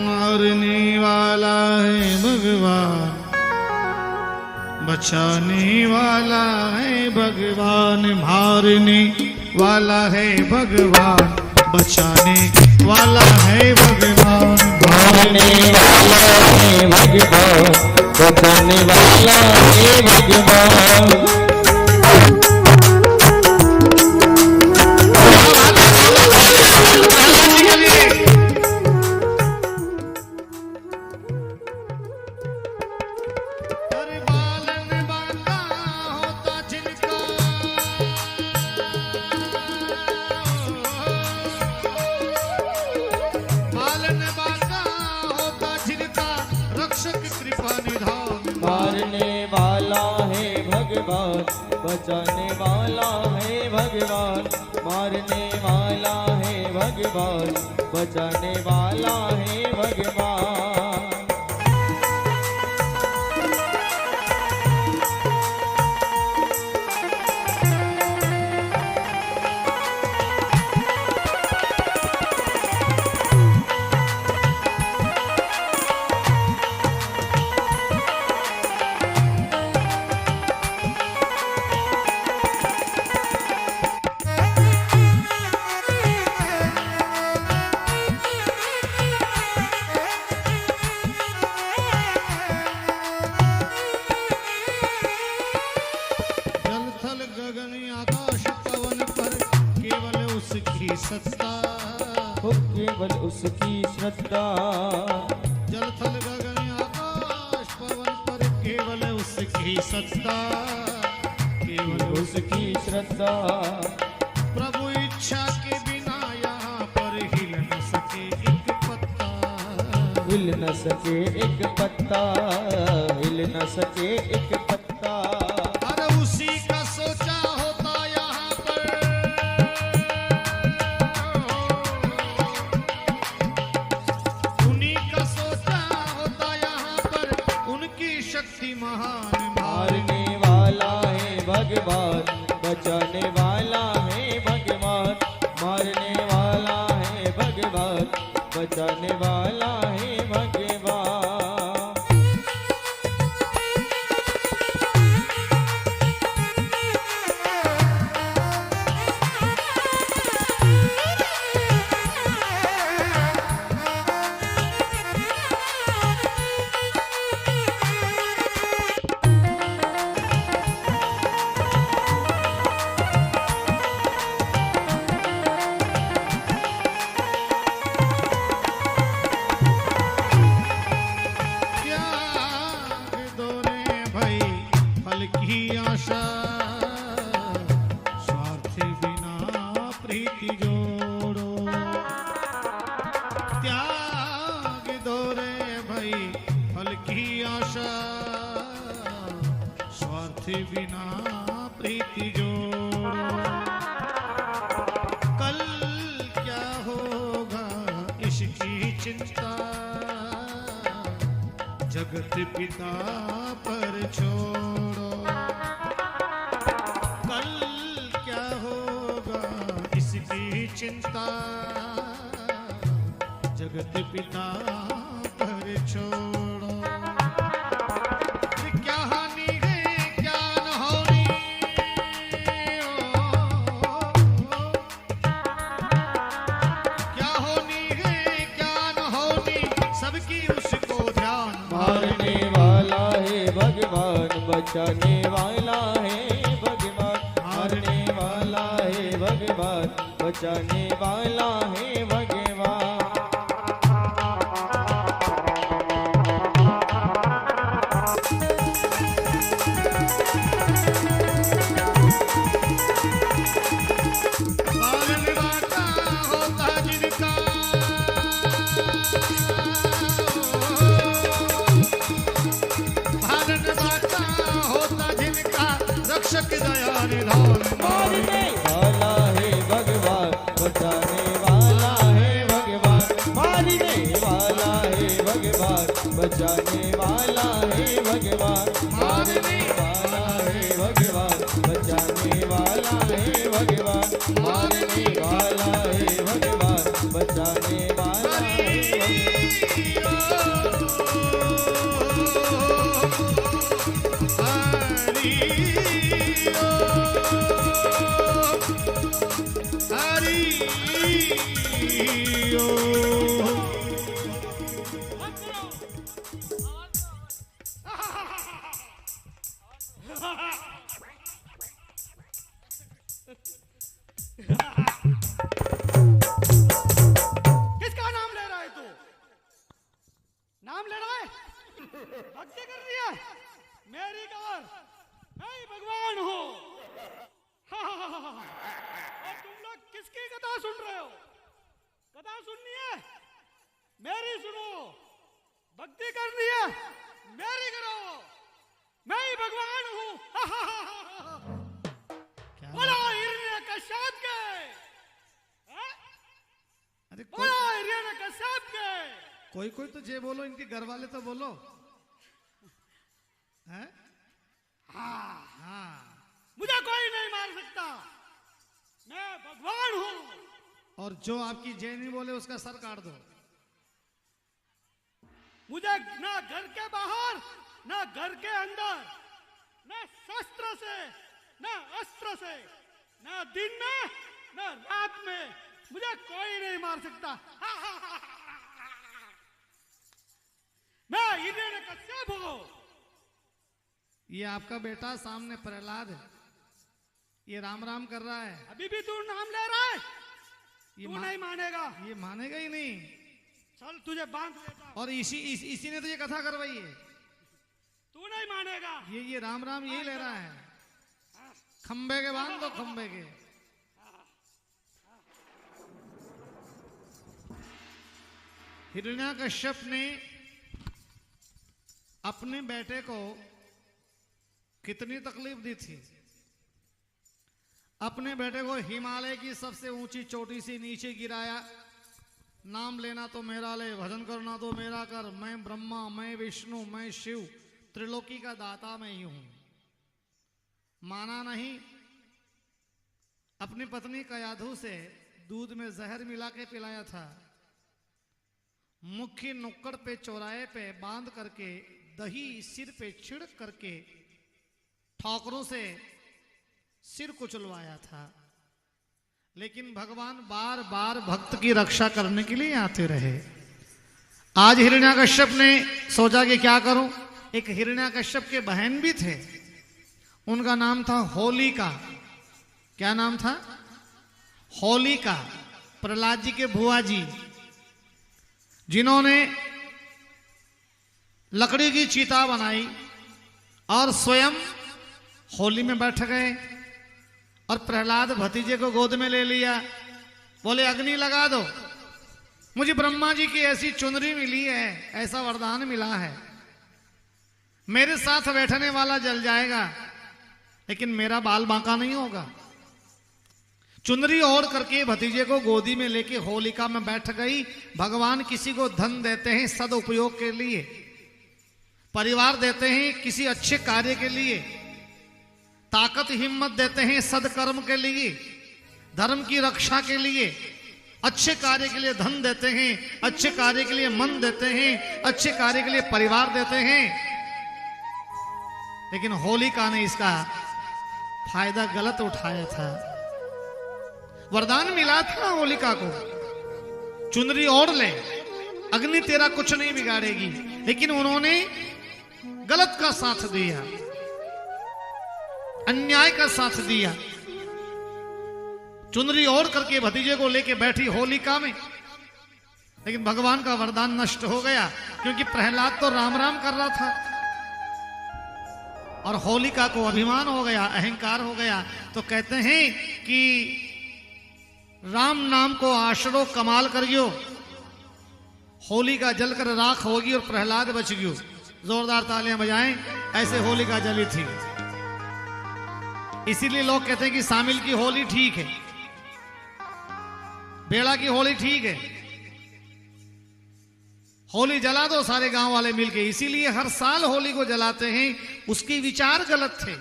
मारने वाला है भगवान, बचाने वाला है भगवान। मारने वाला है भगवान, बचाने वाला है भगवान। मारने वाला है भगवान, बचाने वाला है भगवान। मारने वाला है भगवान, बचाने वाला है भगवान। मारने वाला है भगवान, बचाने वाला है भगवान। गगन आकाश पवन पर केवल उसकी सत्ता, हो केवल उसकी श्रद्धा। जल थल गगन आकाश पवन पर केवल उसकी सत्ता, केवल उसकी श्रद्धा। प्रभु इच्छा के बिना यहाँ पर हिल न सके एक पत्ता, हिल न सके एक पत्ता, हिल न सके एक पत्ता। अरे उसी का सोचा होता यहाँ पर, उन्हीं का सोचा होता यहाँ पर, उनकी शक्ति महान मारने वाला है भगवान, बचाने वाला है भगवान। मारने वाला है भगवान, बचाने वाला है भगवान। त्याग दो रे भाई फल की आशा, स्वार्थ बिना प्रीति जोड़ो। त्याग दो रे भाई फल की आशा, स्वार्थ बिना प्रीति जोड़ो। कल क्या होगा इसकी चिंता, जगत पिता पर छोड़ो। कल क्या होगा इसकी चिंता, जगत पिता पर छोड़ो। क्या हानि है क्या न होनी, क्या होनी है क्या न होनी, सबकी उसको ध्यान। मारने वाला है भगवान, बचाने वाला है भगवान। मारने वाला है भगवान, बचाने वाला है भगवान। बालन बाटा होता जिनका, बालन बाटा होता जिनका, रक्षक दया निधान। मारने वाला है भगवान, बचाने वाला है भगवान। मारने वाला है भगवान, बचाने वाला है भगवान। मारने वाला है भगवान, बचाने वाला है भगवान। मारने वाला है भगवान, बचाने वाला है भगवान। किसका नाम ले रहा है तू? नाम ले रहा है? भक्ति कर रही है? मेरी कर, मैं ही भगवान हूँ। और तुम लोग किसकी कथा सुन रहे हो? कथा सुननी है? मेरी सुनो। भक्ति करनी है? मेरी करो। मैं ही भगवान हूँ। बोलो हिरण्यकश्यप के, अरे बोलो हिरण्यकश्यप के। कोई कोई तो जे बोलो, इनके घर वाले तो बोलो। हैं? हाँ, मुझे कोई नहीं मार सकता, मैं भगवान हूँ। और जो आपकी जय नहीं बोले उसका सर काट दो। मुझे ना घर के बाहर, ना घर के अंदर, ना शस्त्र से, ना अस्त्र से, ना दिन में, ना रात में मुझे कोई नहीं मार सकता। मैं हिरण्यकश्यप हूँ। ये आपका बेटा सामने प्रहलाद है, ये राम राम कर रहा है, अभी भी तू नाम ले रहा है, ये तू नहीं मानेगा। ये मानेगा ही नहीं। चल तुझे बांध लेता हूं। और इसी ने तो ये कथा करवाई है। तू नहीं मानेगा। ये राम राम यही ले रहा है। खंबे के बांध दो, खंबे के। हिरण्याकश्यप ने अपने बेटे को कितनी तकलीफ दी थी। अपने बेटे को हिमालय की सबसे ऊंची चोटी से नीचे गिराया। नाम लेना तो मेरा ले, भजन करना तो मेरा कर, मैं ब्रह्मा, मैं विष्णु, मैं शिव, त्रिलोकी का दाता मैं ही हूं। माना नहीं। अपनी पत्नी कयाधु से दूध में जहर मिला के पिलाया था। मुख्य नुक्कड़ पे चौराहे पे बांध करके दही सिर पे छिड़क करके ठोकरों से सिर कुचलवाया था। लेकिन भगवान बार बार भक्त की रक्षा करने के लिए आते रहे। आज हिरण्याकश्यप ने सोचा कि क्या करूं। एक हिरण्याकश्यप के बहन भी थे, उनका नाम था होलिका। क्या नाम था? होलिका। प्रहलाद जी के भुआ जी, जिन्होंने लकड़ी की चीता बनाई और स्वयं होली में बैठ गए और प्रहलाद भतीजे को गोद में ले लिया। बोले अग्नि लगा दो, मुझे ब्रह्मा जी की ऐसी चुनरी मिली है, ऐसा वरदान मिला है, मेरे साथ बैठने वाला जल जाएगा लेकिन मेरा बाल बांका नहीं होगा। चुनरी ओढ़ करके भतीजे को गोदी में लेके होलिका में बैठ गई। भगवान किसी को धन देते हैं सदुपयोग के लिए, परिवार देते हैं किसी अच्छे कार्य के लिए, ताकत हिम्मत देते हैं सदकर्म के लिए, धर्म की रक्षा के लिए, अच्छे कार्य के लिए धन देते हैं, अच्छे कार्य के लिए मन देते हैं, अच्छे कार्य के लिए परिवार देते हैं। लेकिन होलिका ने इसका फायदा गलत उठाया था। वरदान मिला था होलिका को, चुनरी ओढ़ ले, अग्नि तेरा कुछ नहीं बिगाड़ेगी, लेकिन उन्होंने गलत का साथ दिया, अन्याय का साथ दिया। चुनरी ओढ़ करके भतीजे को लेके बैठी होलिका में, लेकिन भगवान का वरदान नष्ट हो गया क्योंकि प्रहलाद तो राम राम कर रहा था और होलिका को अभिमान हो गया, अहंकार हो गया। तो कहते हैं कि राम नाम को आशरो कमाल करियो, होलिका जलकर राख होगी और प्रहलाद बच गयो। जोरदार तालियां बजाएं, ऐसे होलिका जली थी। इसीलिए लोग कहते हैं कि शामिल की होली ठीक है, बेड़ा की होली ठीक है, होली जला दो सारे गांव वाले मिलके। इसीलिए हर साल होली को जलाते हैं। उसके विचार गलत थे।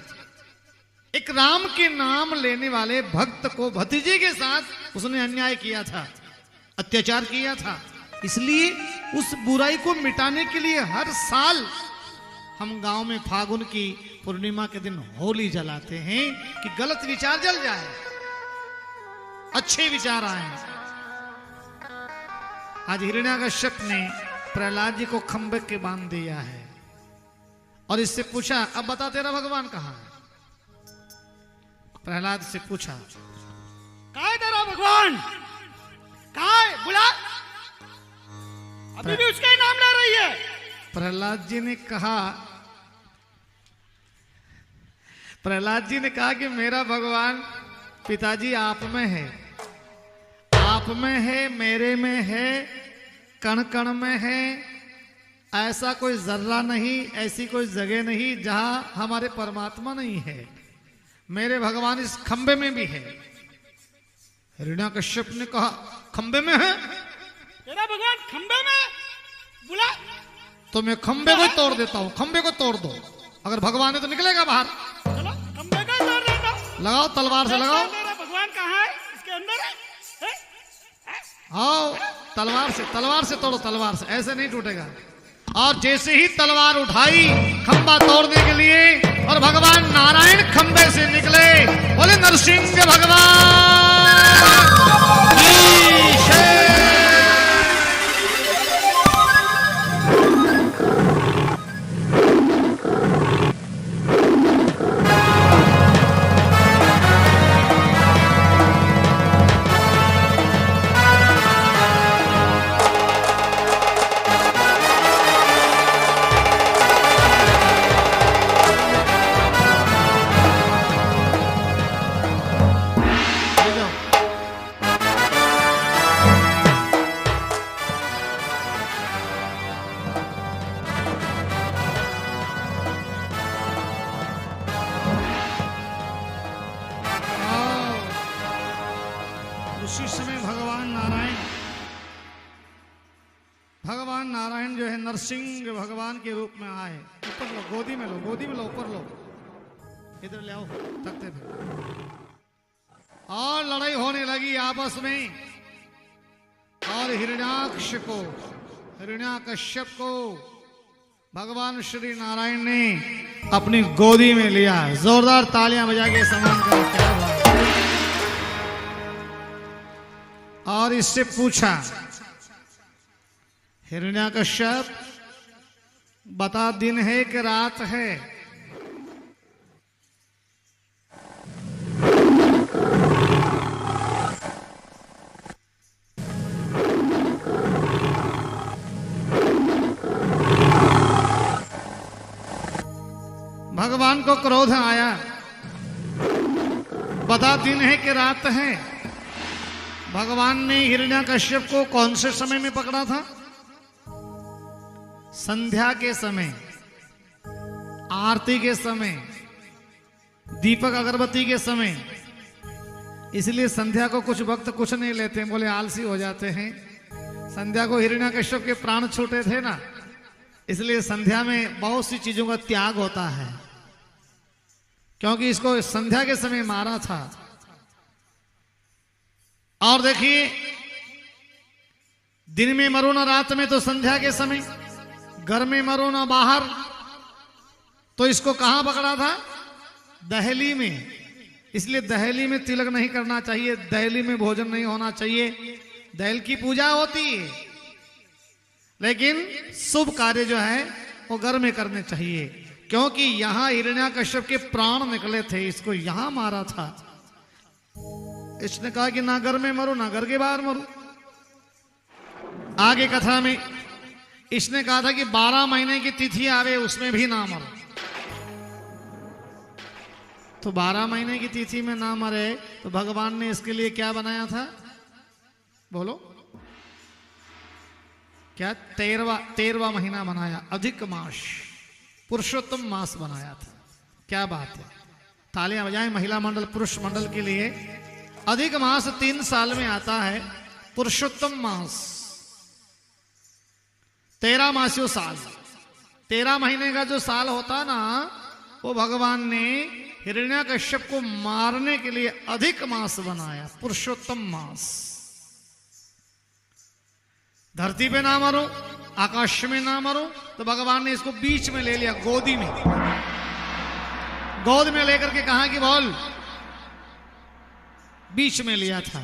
एक राम के नाम लेने वाले भक्त को भतीजे के साथ उसने अन्याय किया था, अत्याचार किया था। इसलिए उस बुराई को मिटाने के लिए हर साल हम गांव में फागुन की पूर्णिमा के दिन होली जलाते हैं कि गलत विचार जल जाए, अच्छे विचार आए। आज हिरण्याकश्यप ने प्रहलाद जी को खंबे के बांध दिया है और इससे पूछा, अब बता तेरा भगवान कहां है? प्रहलाद से पूछा, कहा है तेरा भगवान? कहा है? बुला। अभी भी उसका ही नाम ले रही है। प्रहलाद जी ने कहा, कि मेरा भगवान पिताजी आप में है, आप में है, मेरे में है, कण कण में है। ऐसा कोई जर्रा नहीं, ऐसी कोई जगह नहीं जहां हमारे परमात्मा नहीं है। मेरे भगवान इस खंबे में भी है। हिरण्याकश्यप ने कहा, खंबे में है? तेरा भगवान खंबे में? बुला। तो मैं खंबे को तोड़ देता हूं, खंबे को तोड़ दो। अगर भगवान है तो निकलेगा बाहर। चलो खंबे को तोड़ देता हूं। लगाओ तलवार से लगाओ। तेरा भगवान कहाँ है? इसके अंदर है? आओ तलवार से तोड़ो, तलवार से, ऐसे नहीं टूटेगा। और जैसे ही तलवार उठाई खंबा तोड़ने के लिए और भगवान नारायण खंबे से निकले। बोले नरसिंह भगवान की जय। उसी समय भगवान नारायण जो है नरसिंह भगवान के रूप में आए। ऊपर लो, गोदी में लो, गोदी में लो, ऊपर लो, इधर ले आओ तख्ते पे। और लड़ाई होने लगी आपस में, और हिरण्याकश्यप को भगवान श्री नारायण ने अपनी गोदी में लिया। जोरदार तालियां बजा के सम्मान करो, क्या बात। और इससे पूछा, हिरण्याकश्यप बता, दिन है कि रात है? भगवान को क्रोध आया, बता दिन है कि रात है? भगवान ने हिरण्याकश्यप को कौन से समय में पकड़ा था? संध्या के समय, आरती के समय, दीपक अगरबत्ती के समय। इसलिए संध्या को कुछ भक्त कुछ नहीं लेते, बोले आलसी हो जाते हैं। संध्या को हिरण्याकश्यप के प्राण छूटे थे ना, इसलिए संध्या में बहुत सी चीजों का त्याग होता है, क्योंकि इसको संध्या के समय मारा था। और देखिए, दिन में मरो ना रात में, तो संध्या के समय, घर में मरो ना बाहर, तो इसको कहां पकड़ा था? दहली में। इसलिए दहली में तिलक नहीं करना चाहिए, दहली में भोजन नहीं होना चाहिए। दहल की पूजा होती है, लेकिन शुभ कार्य जो है वो घर में करने चाहिए, क्योंकि यहां हिरण्याकश्यप के प्राण निकले थे, इसको यहां मारा था। इसने कहा कि ना घर में मरो ना घर के बाहर मरो। आगे कथा में इसने कहा था कि 12 महीने की तिथि आवे उसमें भी ना मरो। तो 12 महीने की तिथि में ना मरे तो भगवान ने इसके लिए क्या बनाया था? बोलो क्या? 13वां महीना बनाया, अधिक मास, पुरुषोत्तम मास बनाया था। क्या बात है, तालियां बजाएं महिला मंडल पुरुष मंडल के लिए। अधिक मास 3 साल में आता है, पुरुषोत्तम मास 13 मासियों साल। 13 महीने का जो साल होता ना, वो भगवान ने हिरण्याकश्यप को मारने के लिए अधिक मास बनाया, पुरुषोत्तम मास। धरती पे ना मरो, आकाश में ना मरो, तो भगवान ने इसको बीच में ले लिया, गोदी में। गोद में लेकर के कहा कि बोल, बीच में लिया था।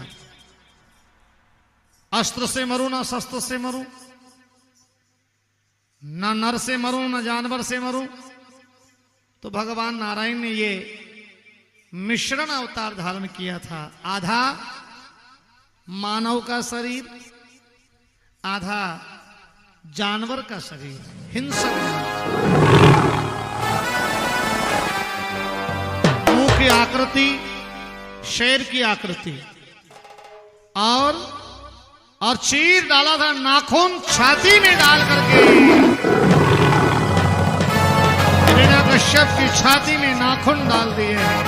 अस्त्र से मरू ना शस्त्र से मरू, ना नर से मरू ना जानवर से मरू। तो भगवान नारायण ने ये मिश्रण अवतार धारण किया था। आधा मानव का शरीर, आधा जानवर का शरीर, हिंसक। मुंह की आकृति शेर की आकृति, और चीर डाला था नाखून छाती में डाल करके। हिरण्याकश्यप की छाती में नाखून डाल दिए हैं।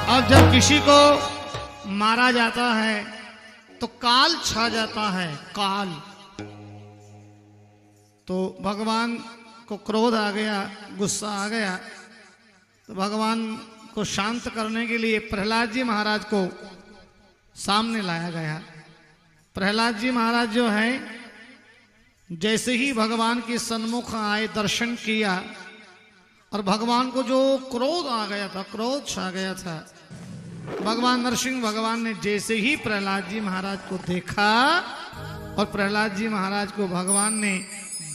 और जब किसी को मारा जाता है तो काल छा जाता है, काल। तो भगवान को क्रोध आ गया, गुस्सा आ गया, तो भगवान को शांत करने के लिए प्रहलाद जी महाराज को सामने लाया गया। प्रहलाद जी महाराज जो है, जैसे ही भगवान के सन्मुख आए, दर्शन किया, और भगवान को जो क्रोध आ गया था, क्रोध छा गया था, भगवान नरसिंह भगवान ने जैसे ही प्रहलाद जी महाराज को देखा, और प्रहलाद जी महाराज को भगवान ने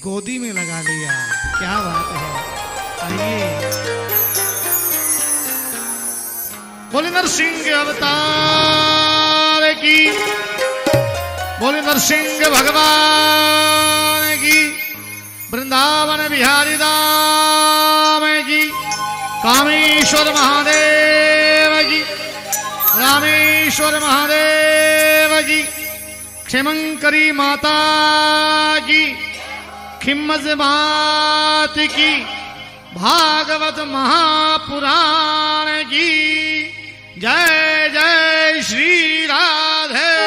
गोदी में लगा लिया। क्या बात है। आइए, बोले नरसिंह अवतार की, बोले नरसिंह भगवान की, वृंदावन बिहारी धाम की, कामेश्वर महादेव की, रामेश्वर महादेव की, क्षेमंकरी माता की, खिम्मज मात की, भागवत महापुराण की जय जय श्री राधे।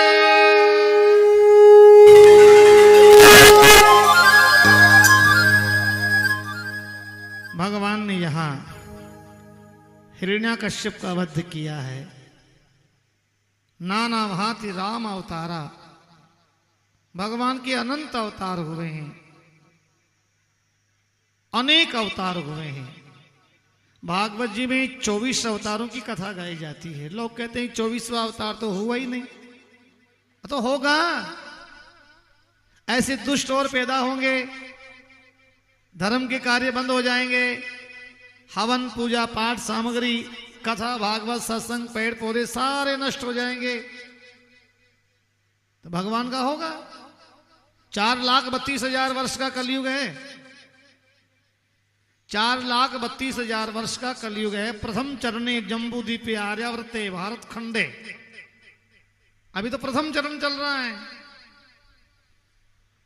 भगवान ने यहां हिरण्यकश्यप का वध किया है। नाना भांति राम अवतारा, भगवान के अनंत अवतार हुए हैं, अनेक अवतार हुए हैं। भागवत जी में 24 अवतारों की कथा गाई जाती है। लोग कहते हैं 24वां अवतार तो हुआ ही नहीं, तो होगा। ऐसे दुष्ट और पैदा होंगे, धर्म के कार्य बंद हो जाएंगे, हवन पूजा पाठ सामग्री कथा भागवत सत्संग पेड़ पौधे सारे नष्ट हो जाएंगे, तो भगवान का होगा। 4,32,000 वर्ष का कलयुग है। 4,32,000 वर्ष का कलयुग है। प्रथम चरणे जम्बू द्वीपे आर्यावर्ते भारत खंडे, अभी तो प्रथम चरण चल रहा है।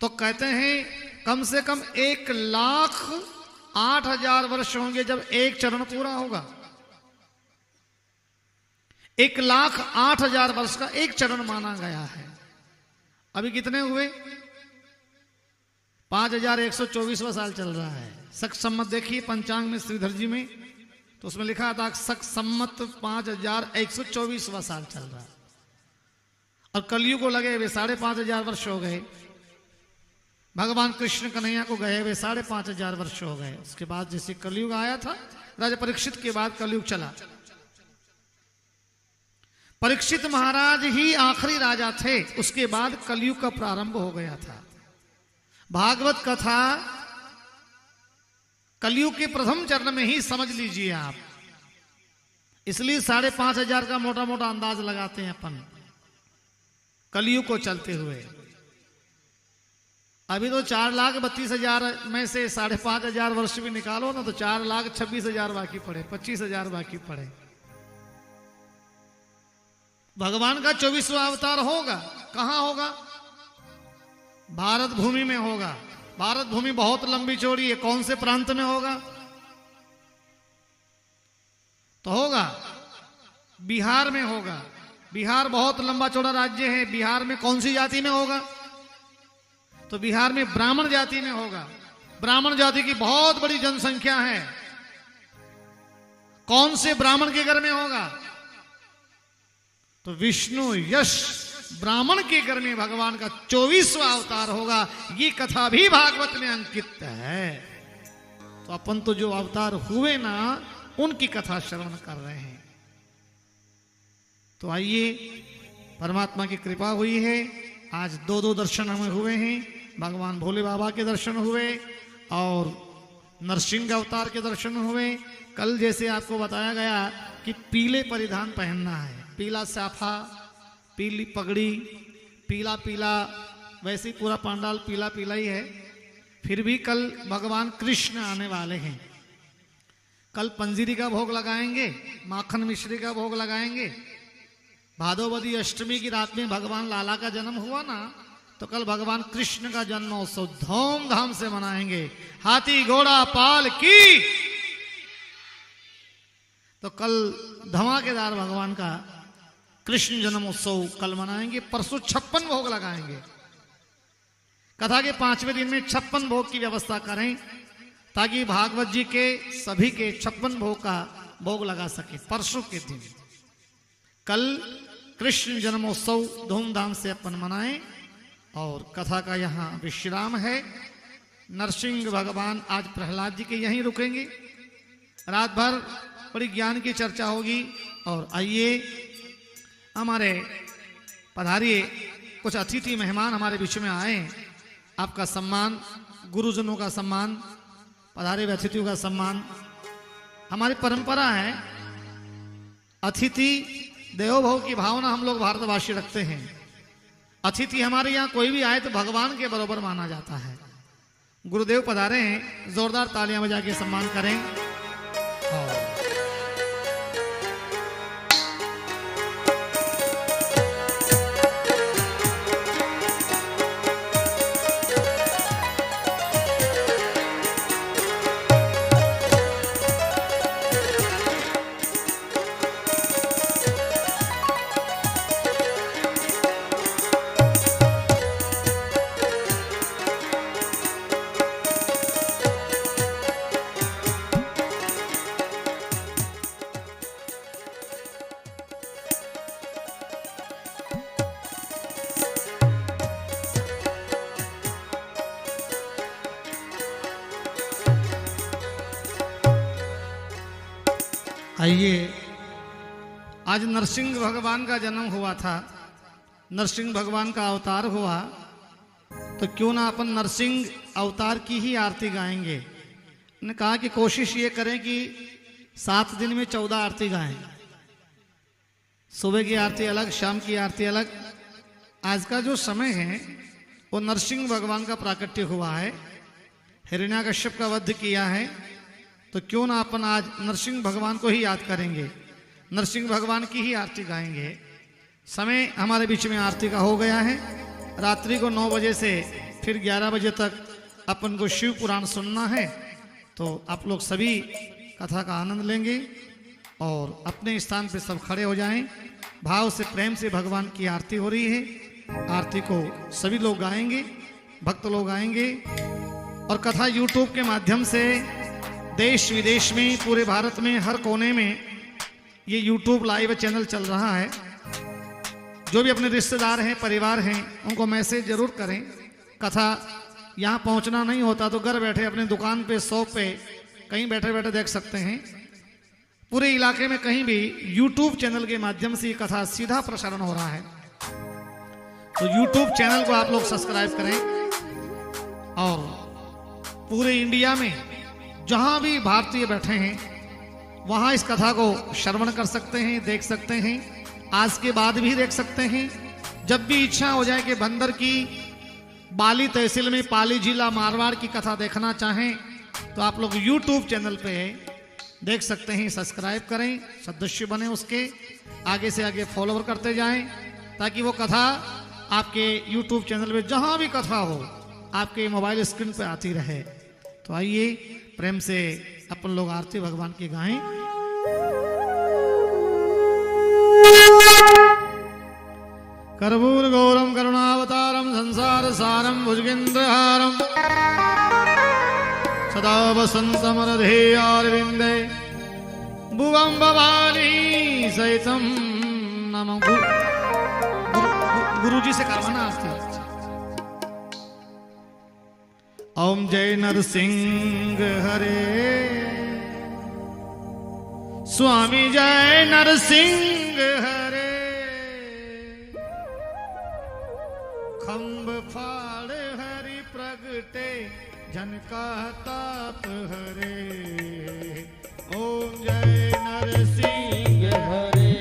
तो कहते हैं कम से कम 1,08,000 वर्ष होंगे जब एक चरण पूरा होगा। 1,08,000 वर्ष का एक चरण माना गया है। अभी कितने हुए? 5,124वां साल चल रहा है। शक सम्मत देखिए पंचांग में श्रीधर जी में, तो उसमें लिखा था शक सम्मत 5,124वां साल चल रहा है। और कलयुग को लगे हुए 5,500 वर्ष हो गए। भगवान कृष्ण कन्हैया को गए हुए 5,500 वर्ष हो गए। उसके बाद जैसे कलयुग आया था, राजा परीक्षित के बाद कलयुग चला। परीक्षित महाराज ही आखिरी राजा थे, उसके बाद कलयुग का प्रारंभ हो गया था। भागवत कथा कलयुग के प्रथम चरण में ही समझ लीजिए आप। इसलिए 5,500 का मोटा मोटा अंदाज लगाते हैं अपन कलयुग को चलते हुए। अभी तो 4,32,000 में से 5,500 वर्ष भी निकालो ना, तो 4,26,000 बाकी पड़े, 25,000 बाकी पड़े। भगवान का 24वां अवतार होगा। कहां होगा? भारत भूमि में होगा। भारत भूमि बहुत लंबी चौड़ी है। कौन से प्रांत में होगा? तो होगा बिहार में होगा। बिहार बहुत लंबा चौड़ा राज्य है। बिहार में कौन सी जाति में होगा? तो बिहार में ब्राह्मण जाति में होगा। ब्राह्मण जाति की बहुत बड़ी जनसंख्या है। कौन से ब्राह्मण के घर में होगा? तो विष्णु यश ब्राह्मण के घर में भगवान का 24वां अवतार होगा। ये कथा भी भागवत में अंकित है। तो अपन तो जो अवतार हुए ना, उनकी कथा श्रवण कर रहे हैं। तो आइए, परमात्मा की कृपा हुई है, आज 2 दर्शन हमें हुए हैं। भगवान भोले बाबा के दर्शन हुए और नरसिंह अवतार के दर्शन हुए। कल जैसे आपको बताया गया कि पीले परिधान पहनना है, पीला साफा, पीली पगड़ी, पीला पीला, वैसे ही पूरा पांडाल पीला पीला ही है। फिर भी कल भगवान कृष्ण आने वाले हैं। कल पंजीरी का भोग लगाएंगे, माखन मिश्री का भोग लगाएंगे। भादोवदी अष्टमी की रात में भगवान लाला का जन्म हुआ ना, तो कल भगवान कृष्ण का जन्मोत्सव धूमधाम से मनाएंगे। हाथी घोड़ा पाल की। तो कल धमाकेदार भगवान का कृष्ण जन्मोत्सव कल मनाएंगे। परसों 56 भोग लगाएंगे। कथा के 5वें दिन में 56 भोग की व्यवस्था करें, ताकि भागवत जी के सभी के 56 भोग का भोग लगा सके। परसों के दिन कल कृष्ण जन्मोत्सव धूमधाम से अपन मनाएं। और कथा का यहाँ विश्राम है। नरसिंह भगवान आज प्रहलाद जी के यहीं रुकेंगे। रात भर बड़ी ज्ञान की चर्चा होगी। और आइए, हमारे पधारिए, कुछ अतिथि मेहमान हमारे बीच में आए। आपका सम्मान, गुरुजनों का सम्मान, पधारे हुए अतिथियों का सम्मान हमारी परंपरा है। अतिथि देवो भव की भावना हम लोग भारतवासी रखते हैं। अतिथि हमारे यहाँ कोई भी आए तो भगवान के बराबर माना जाता है। गुरुदेव पधारे हैं, जोरदार तालियां बजा के सम्मान करें। आइए, आज नरसिंह भगवान का जन्म हुआ था, नरसिंह भगवान का अवतार हुआ, तो क्यों ना अपन नरसिंह अवतार की ही आरती गाएंगे। ने कहा कि कोशिश ये करें कि 7 दिन में 14 आरती गाएं। सुबह की आरती अलग, शाम की आरती अलग। आज का जो समय है वो नरसिंह भगवान का प्राकट्य हुआ है, हिरण्याकश्यप का वध किया है, तो क्यों ना अपन आज नरसिंह भगवान को ही याद करेंगे, नरसिंह भगवान की ही आरती गाएंगे। समय हमारे बीच में आरती का हो गया है। रात्रि को 9 बजे से फिर 11 बजे तक अपन को शिव पुराण सुनना है, तो आप लोग सभी कथा का आनंद लेंगे और अपने स्थान पे सब खड़े हो जाएं। भाव से, प्रेम से भगवान की आरती हो रही है। आरती को सभी लोग गाएंगे, भक्त लोग गाएंगे। और कथा यूट्यूब के माध्यम से देश विदेश में, पूरे भारत में, हर कोने में ये यूट्यूब लाइव चैनल चल रहा है। जो भी अपने रिश्तेदार हैं, परिवार हैं, उनको मैसेज जरूर करें। कथा यहाँ पहुँचना नहीं होता तो घर बैठे अपने दुकान पे, शॉप पे, कहीं बैठे बैठे देख सकते हैं। पूरे इलाके में कहीं भी यूट्यूब चैनल के माध्यम से ये कथा सीधा प्रसारण हो रहा है, तो यूट्यूब चैनल को आप लोग सब्सक्राइब करें। और पूरे इंडिया में जहां भी भारतीय बैठे हैं वहां इस कथा को श्रवण कर सकते हैं, देख सकते हैं। आज के बाद भी देख सकते हैं। जब भी इच्छा हो जाए कि बंदर की बाली तहसील में पाली जिला मारवाड़ की कथा देखना चाहें तो आप लोग यूट्यूब चैनल पे देख सकते हैं। सब्सक्राइब करें, सदस्य बने, उसके आगे से आगे फॉलोवर करते जाएं, ताकि वो कथा आपके यूट्यूब चैनल पे जहां भी कथा हो आपके मोबाइल स्क्रीन पे आती रहे। तो आइए, प्रेम से अपन लोग आरती भगवान की गाएं। कर्पूर गौरम करुणावतारम संसार सारम भुजगेन्द्रहारम सदा वसंतमरधेयारविंदे भुवं भवानी सहितम नमः। गुरुजी से करवाना आरती। ओम जय नरसिंह हरे, स्वामी जय नरसिंह हरे। खंब फाड़ हरि प्रगटे, जन का ताप हरे। ओम जय नरसिंह हरे।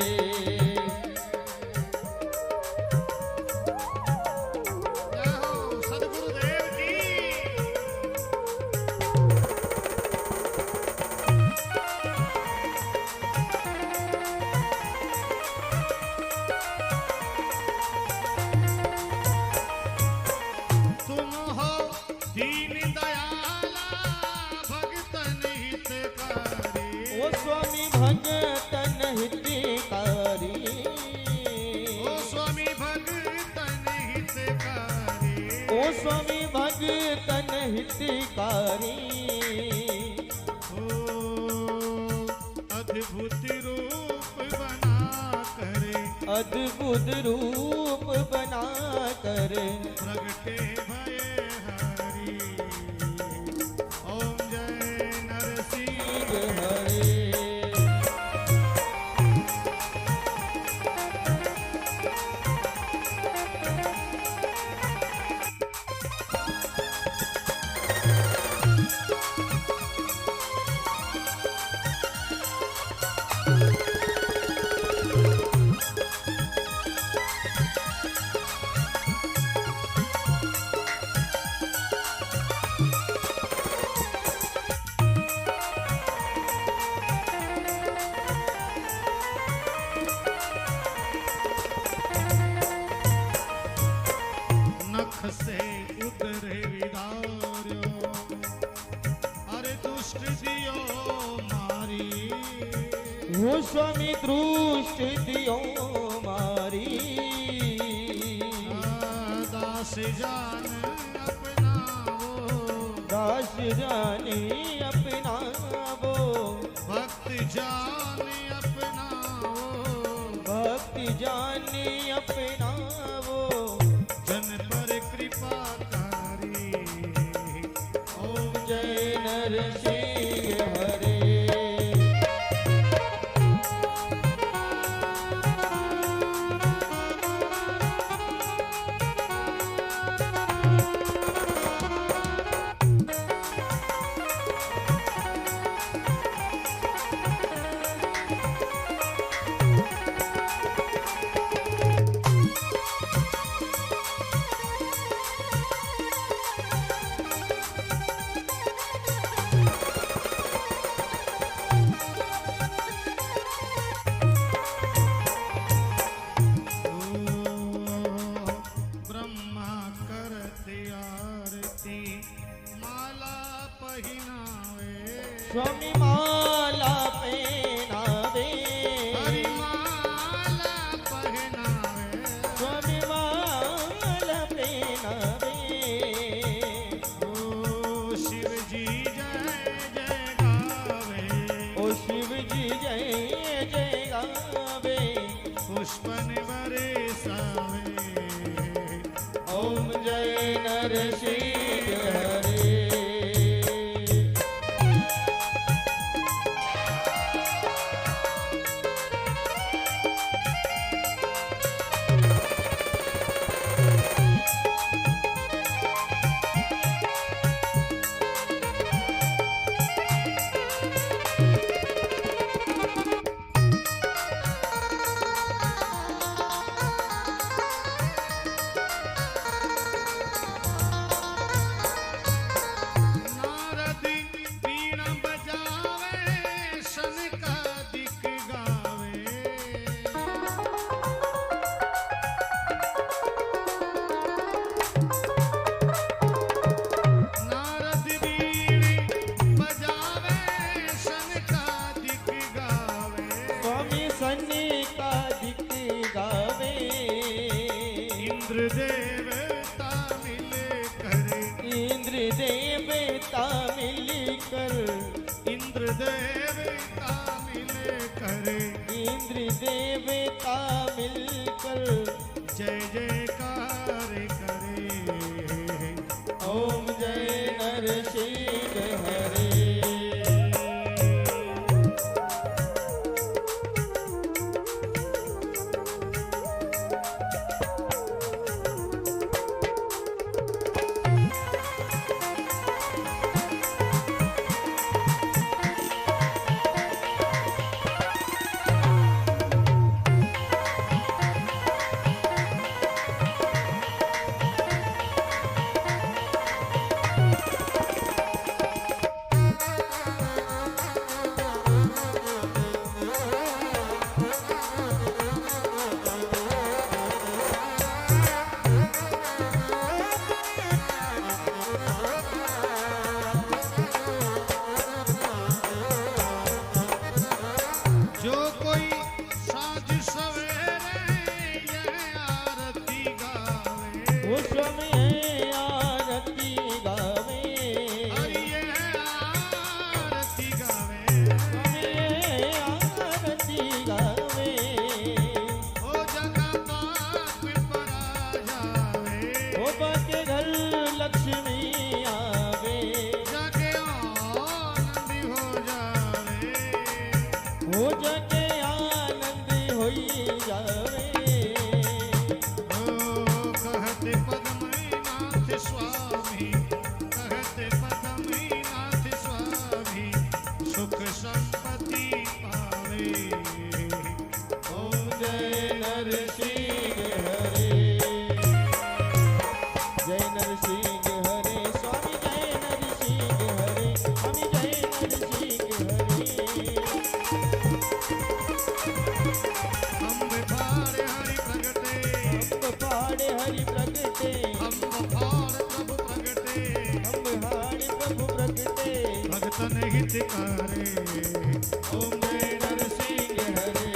जय हो सद्गुरुदेव की। तुम हो दीन दयाला, भगतन हितकारी। ओ स्वामी भगतन हितकारी, ओ स्वामी भगतन हितकारी। ओ स्वामी भगतन हितकारी। ओ अद्भुत रूप बना करे, अद्भुत रूप बना कर प्रगटे भय हरि। ओम जय नरसिंह हरे। नख से उतरे विदार्यो, अरे दुष्ट दियो मारी। हो स्वामी दृष्टि दियो मारी। दास जान अपना वो, दास जाने अपना वो। भक्त जान अपना वो, भक्त जाने अपना वो। जन पर कृपा कारी। ओम जय नरसिंह हरे। स्वामी माला पहनावे हरि माला पहनावे स्वामी माला पहनावे ओ शिव जी जय जय गावे ओ शिव जी जय जय गावे पुष्पन बरसावे ओम जय नरसिंह हरे नारद बीणा बजावे शनकादिक गावे नारद बीणे बजावे शनकादिक गावे स्वामी सन्नी का दिख गावे इंद्र देवता मिले करे इंद्र देवता मिलकर इंद्र देवता मिले करे इंद्र देवता मिलकर जय जयकार करे ओम जय नरसिंह हरे जो कोई साँझ सवेरे यह आरती गावे वो स्वामी आरती गावे हरि यह आरती गावे स्वामी आरती गावे ओ जगह पाप परा जावे वो बाके घर लक्ष्मी आवे जाके आनंदी हो जावे हो जाके आनंद होई जावे ओ कहते पद्मनाथ स्वामी कहते पद्मनाथ स्वामी सुख संपत्ति पावे ओम जय नरसिंह हरे जय नरसिंह हरे स्वामी जय नरसिंह हरे स्वामी जय नरसिंह हरे अम्ब फाड़ हरि प्रगटे अम्ब पहाड़ हरि प्रगटे अम्ब फाड़ प्रभु प्रगटे अम्ब हाड़ प्रभु प्रगटे भगतन हितकारे ओम जय नरसिंह हरे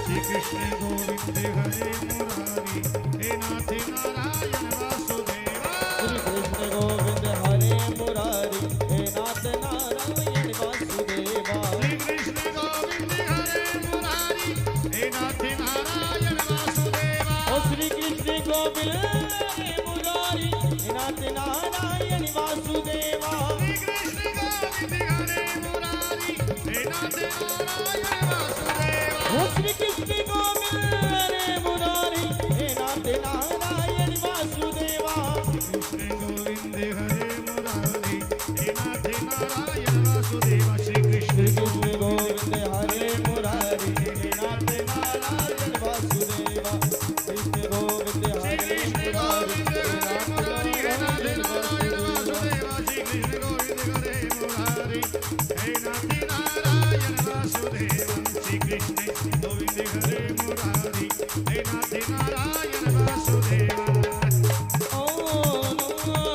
श्री कृष्ण गोविंद हरे मुरारी हे नाथ नारायण वासुदेवा श्री कृष्ण गोविंद हरे मुरारी हे नाथ नारायण वासुदेवा श्री कृष्ण गोविंद हरे मुरारी हे नाथ नारायण वासुदेवा ओ श्री कृष्ण गोविंद हरे मुरारी हे नाथ नारायण वासुदेवा श्री कृष्ण गोविंद हरे मुरारी हे नाथ नारायण वासुदेवा ओ श्री कृष्ण गोविंद हरे मुरारी हे नाथ नारायण वासुदेवा कृष्ण गोविंद हरे मुरारी हे नाथ नारायण वासुदेवा श्री कृष्ण श्री कृष्ण गोविंद हरे मुरारी हे नाथ नारायण वासुदेवा कृष्ण गोविंद श्री हरे कृष्ण गोविंद हरे मुरारी हे नाथ नारायण वासुदेवा श्री कृष्ण गोविंद हरे मुरारी हे नाथ नारायण वासुदेवा श्री कृष्ण गोविंद हरे मुरारी हे नाथ नारायण वासुदेवा ओ नमः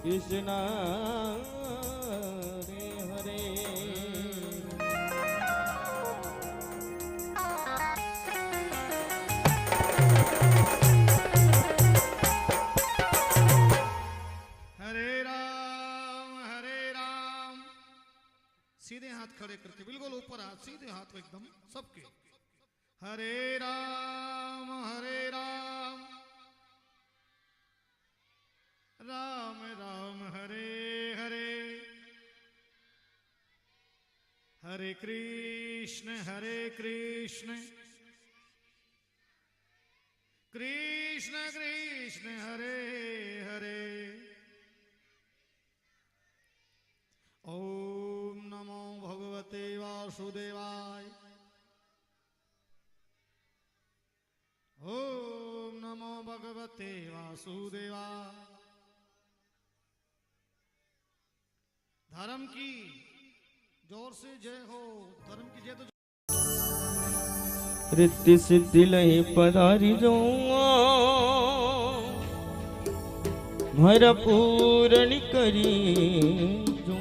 कृष्ण हरे हरे हरे राम। सीधे हाथ खड़े करके बिल्कुल ऊपर हाथ, सीधे हाथ एकदम सबके। हरे राम राम राम हरे हरे, हरे कृष्ण कृष्ण कृष्ण हरे हरे। ओम नमो भगवते वासुदेवाय। ओम नमो भगवते वासुदेवाय। धर्म की जोर से जय हो, धर्म की जय। तो रिद्धि सिद्धि लही पधारी जो भर पूरण करी जो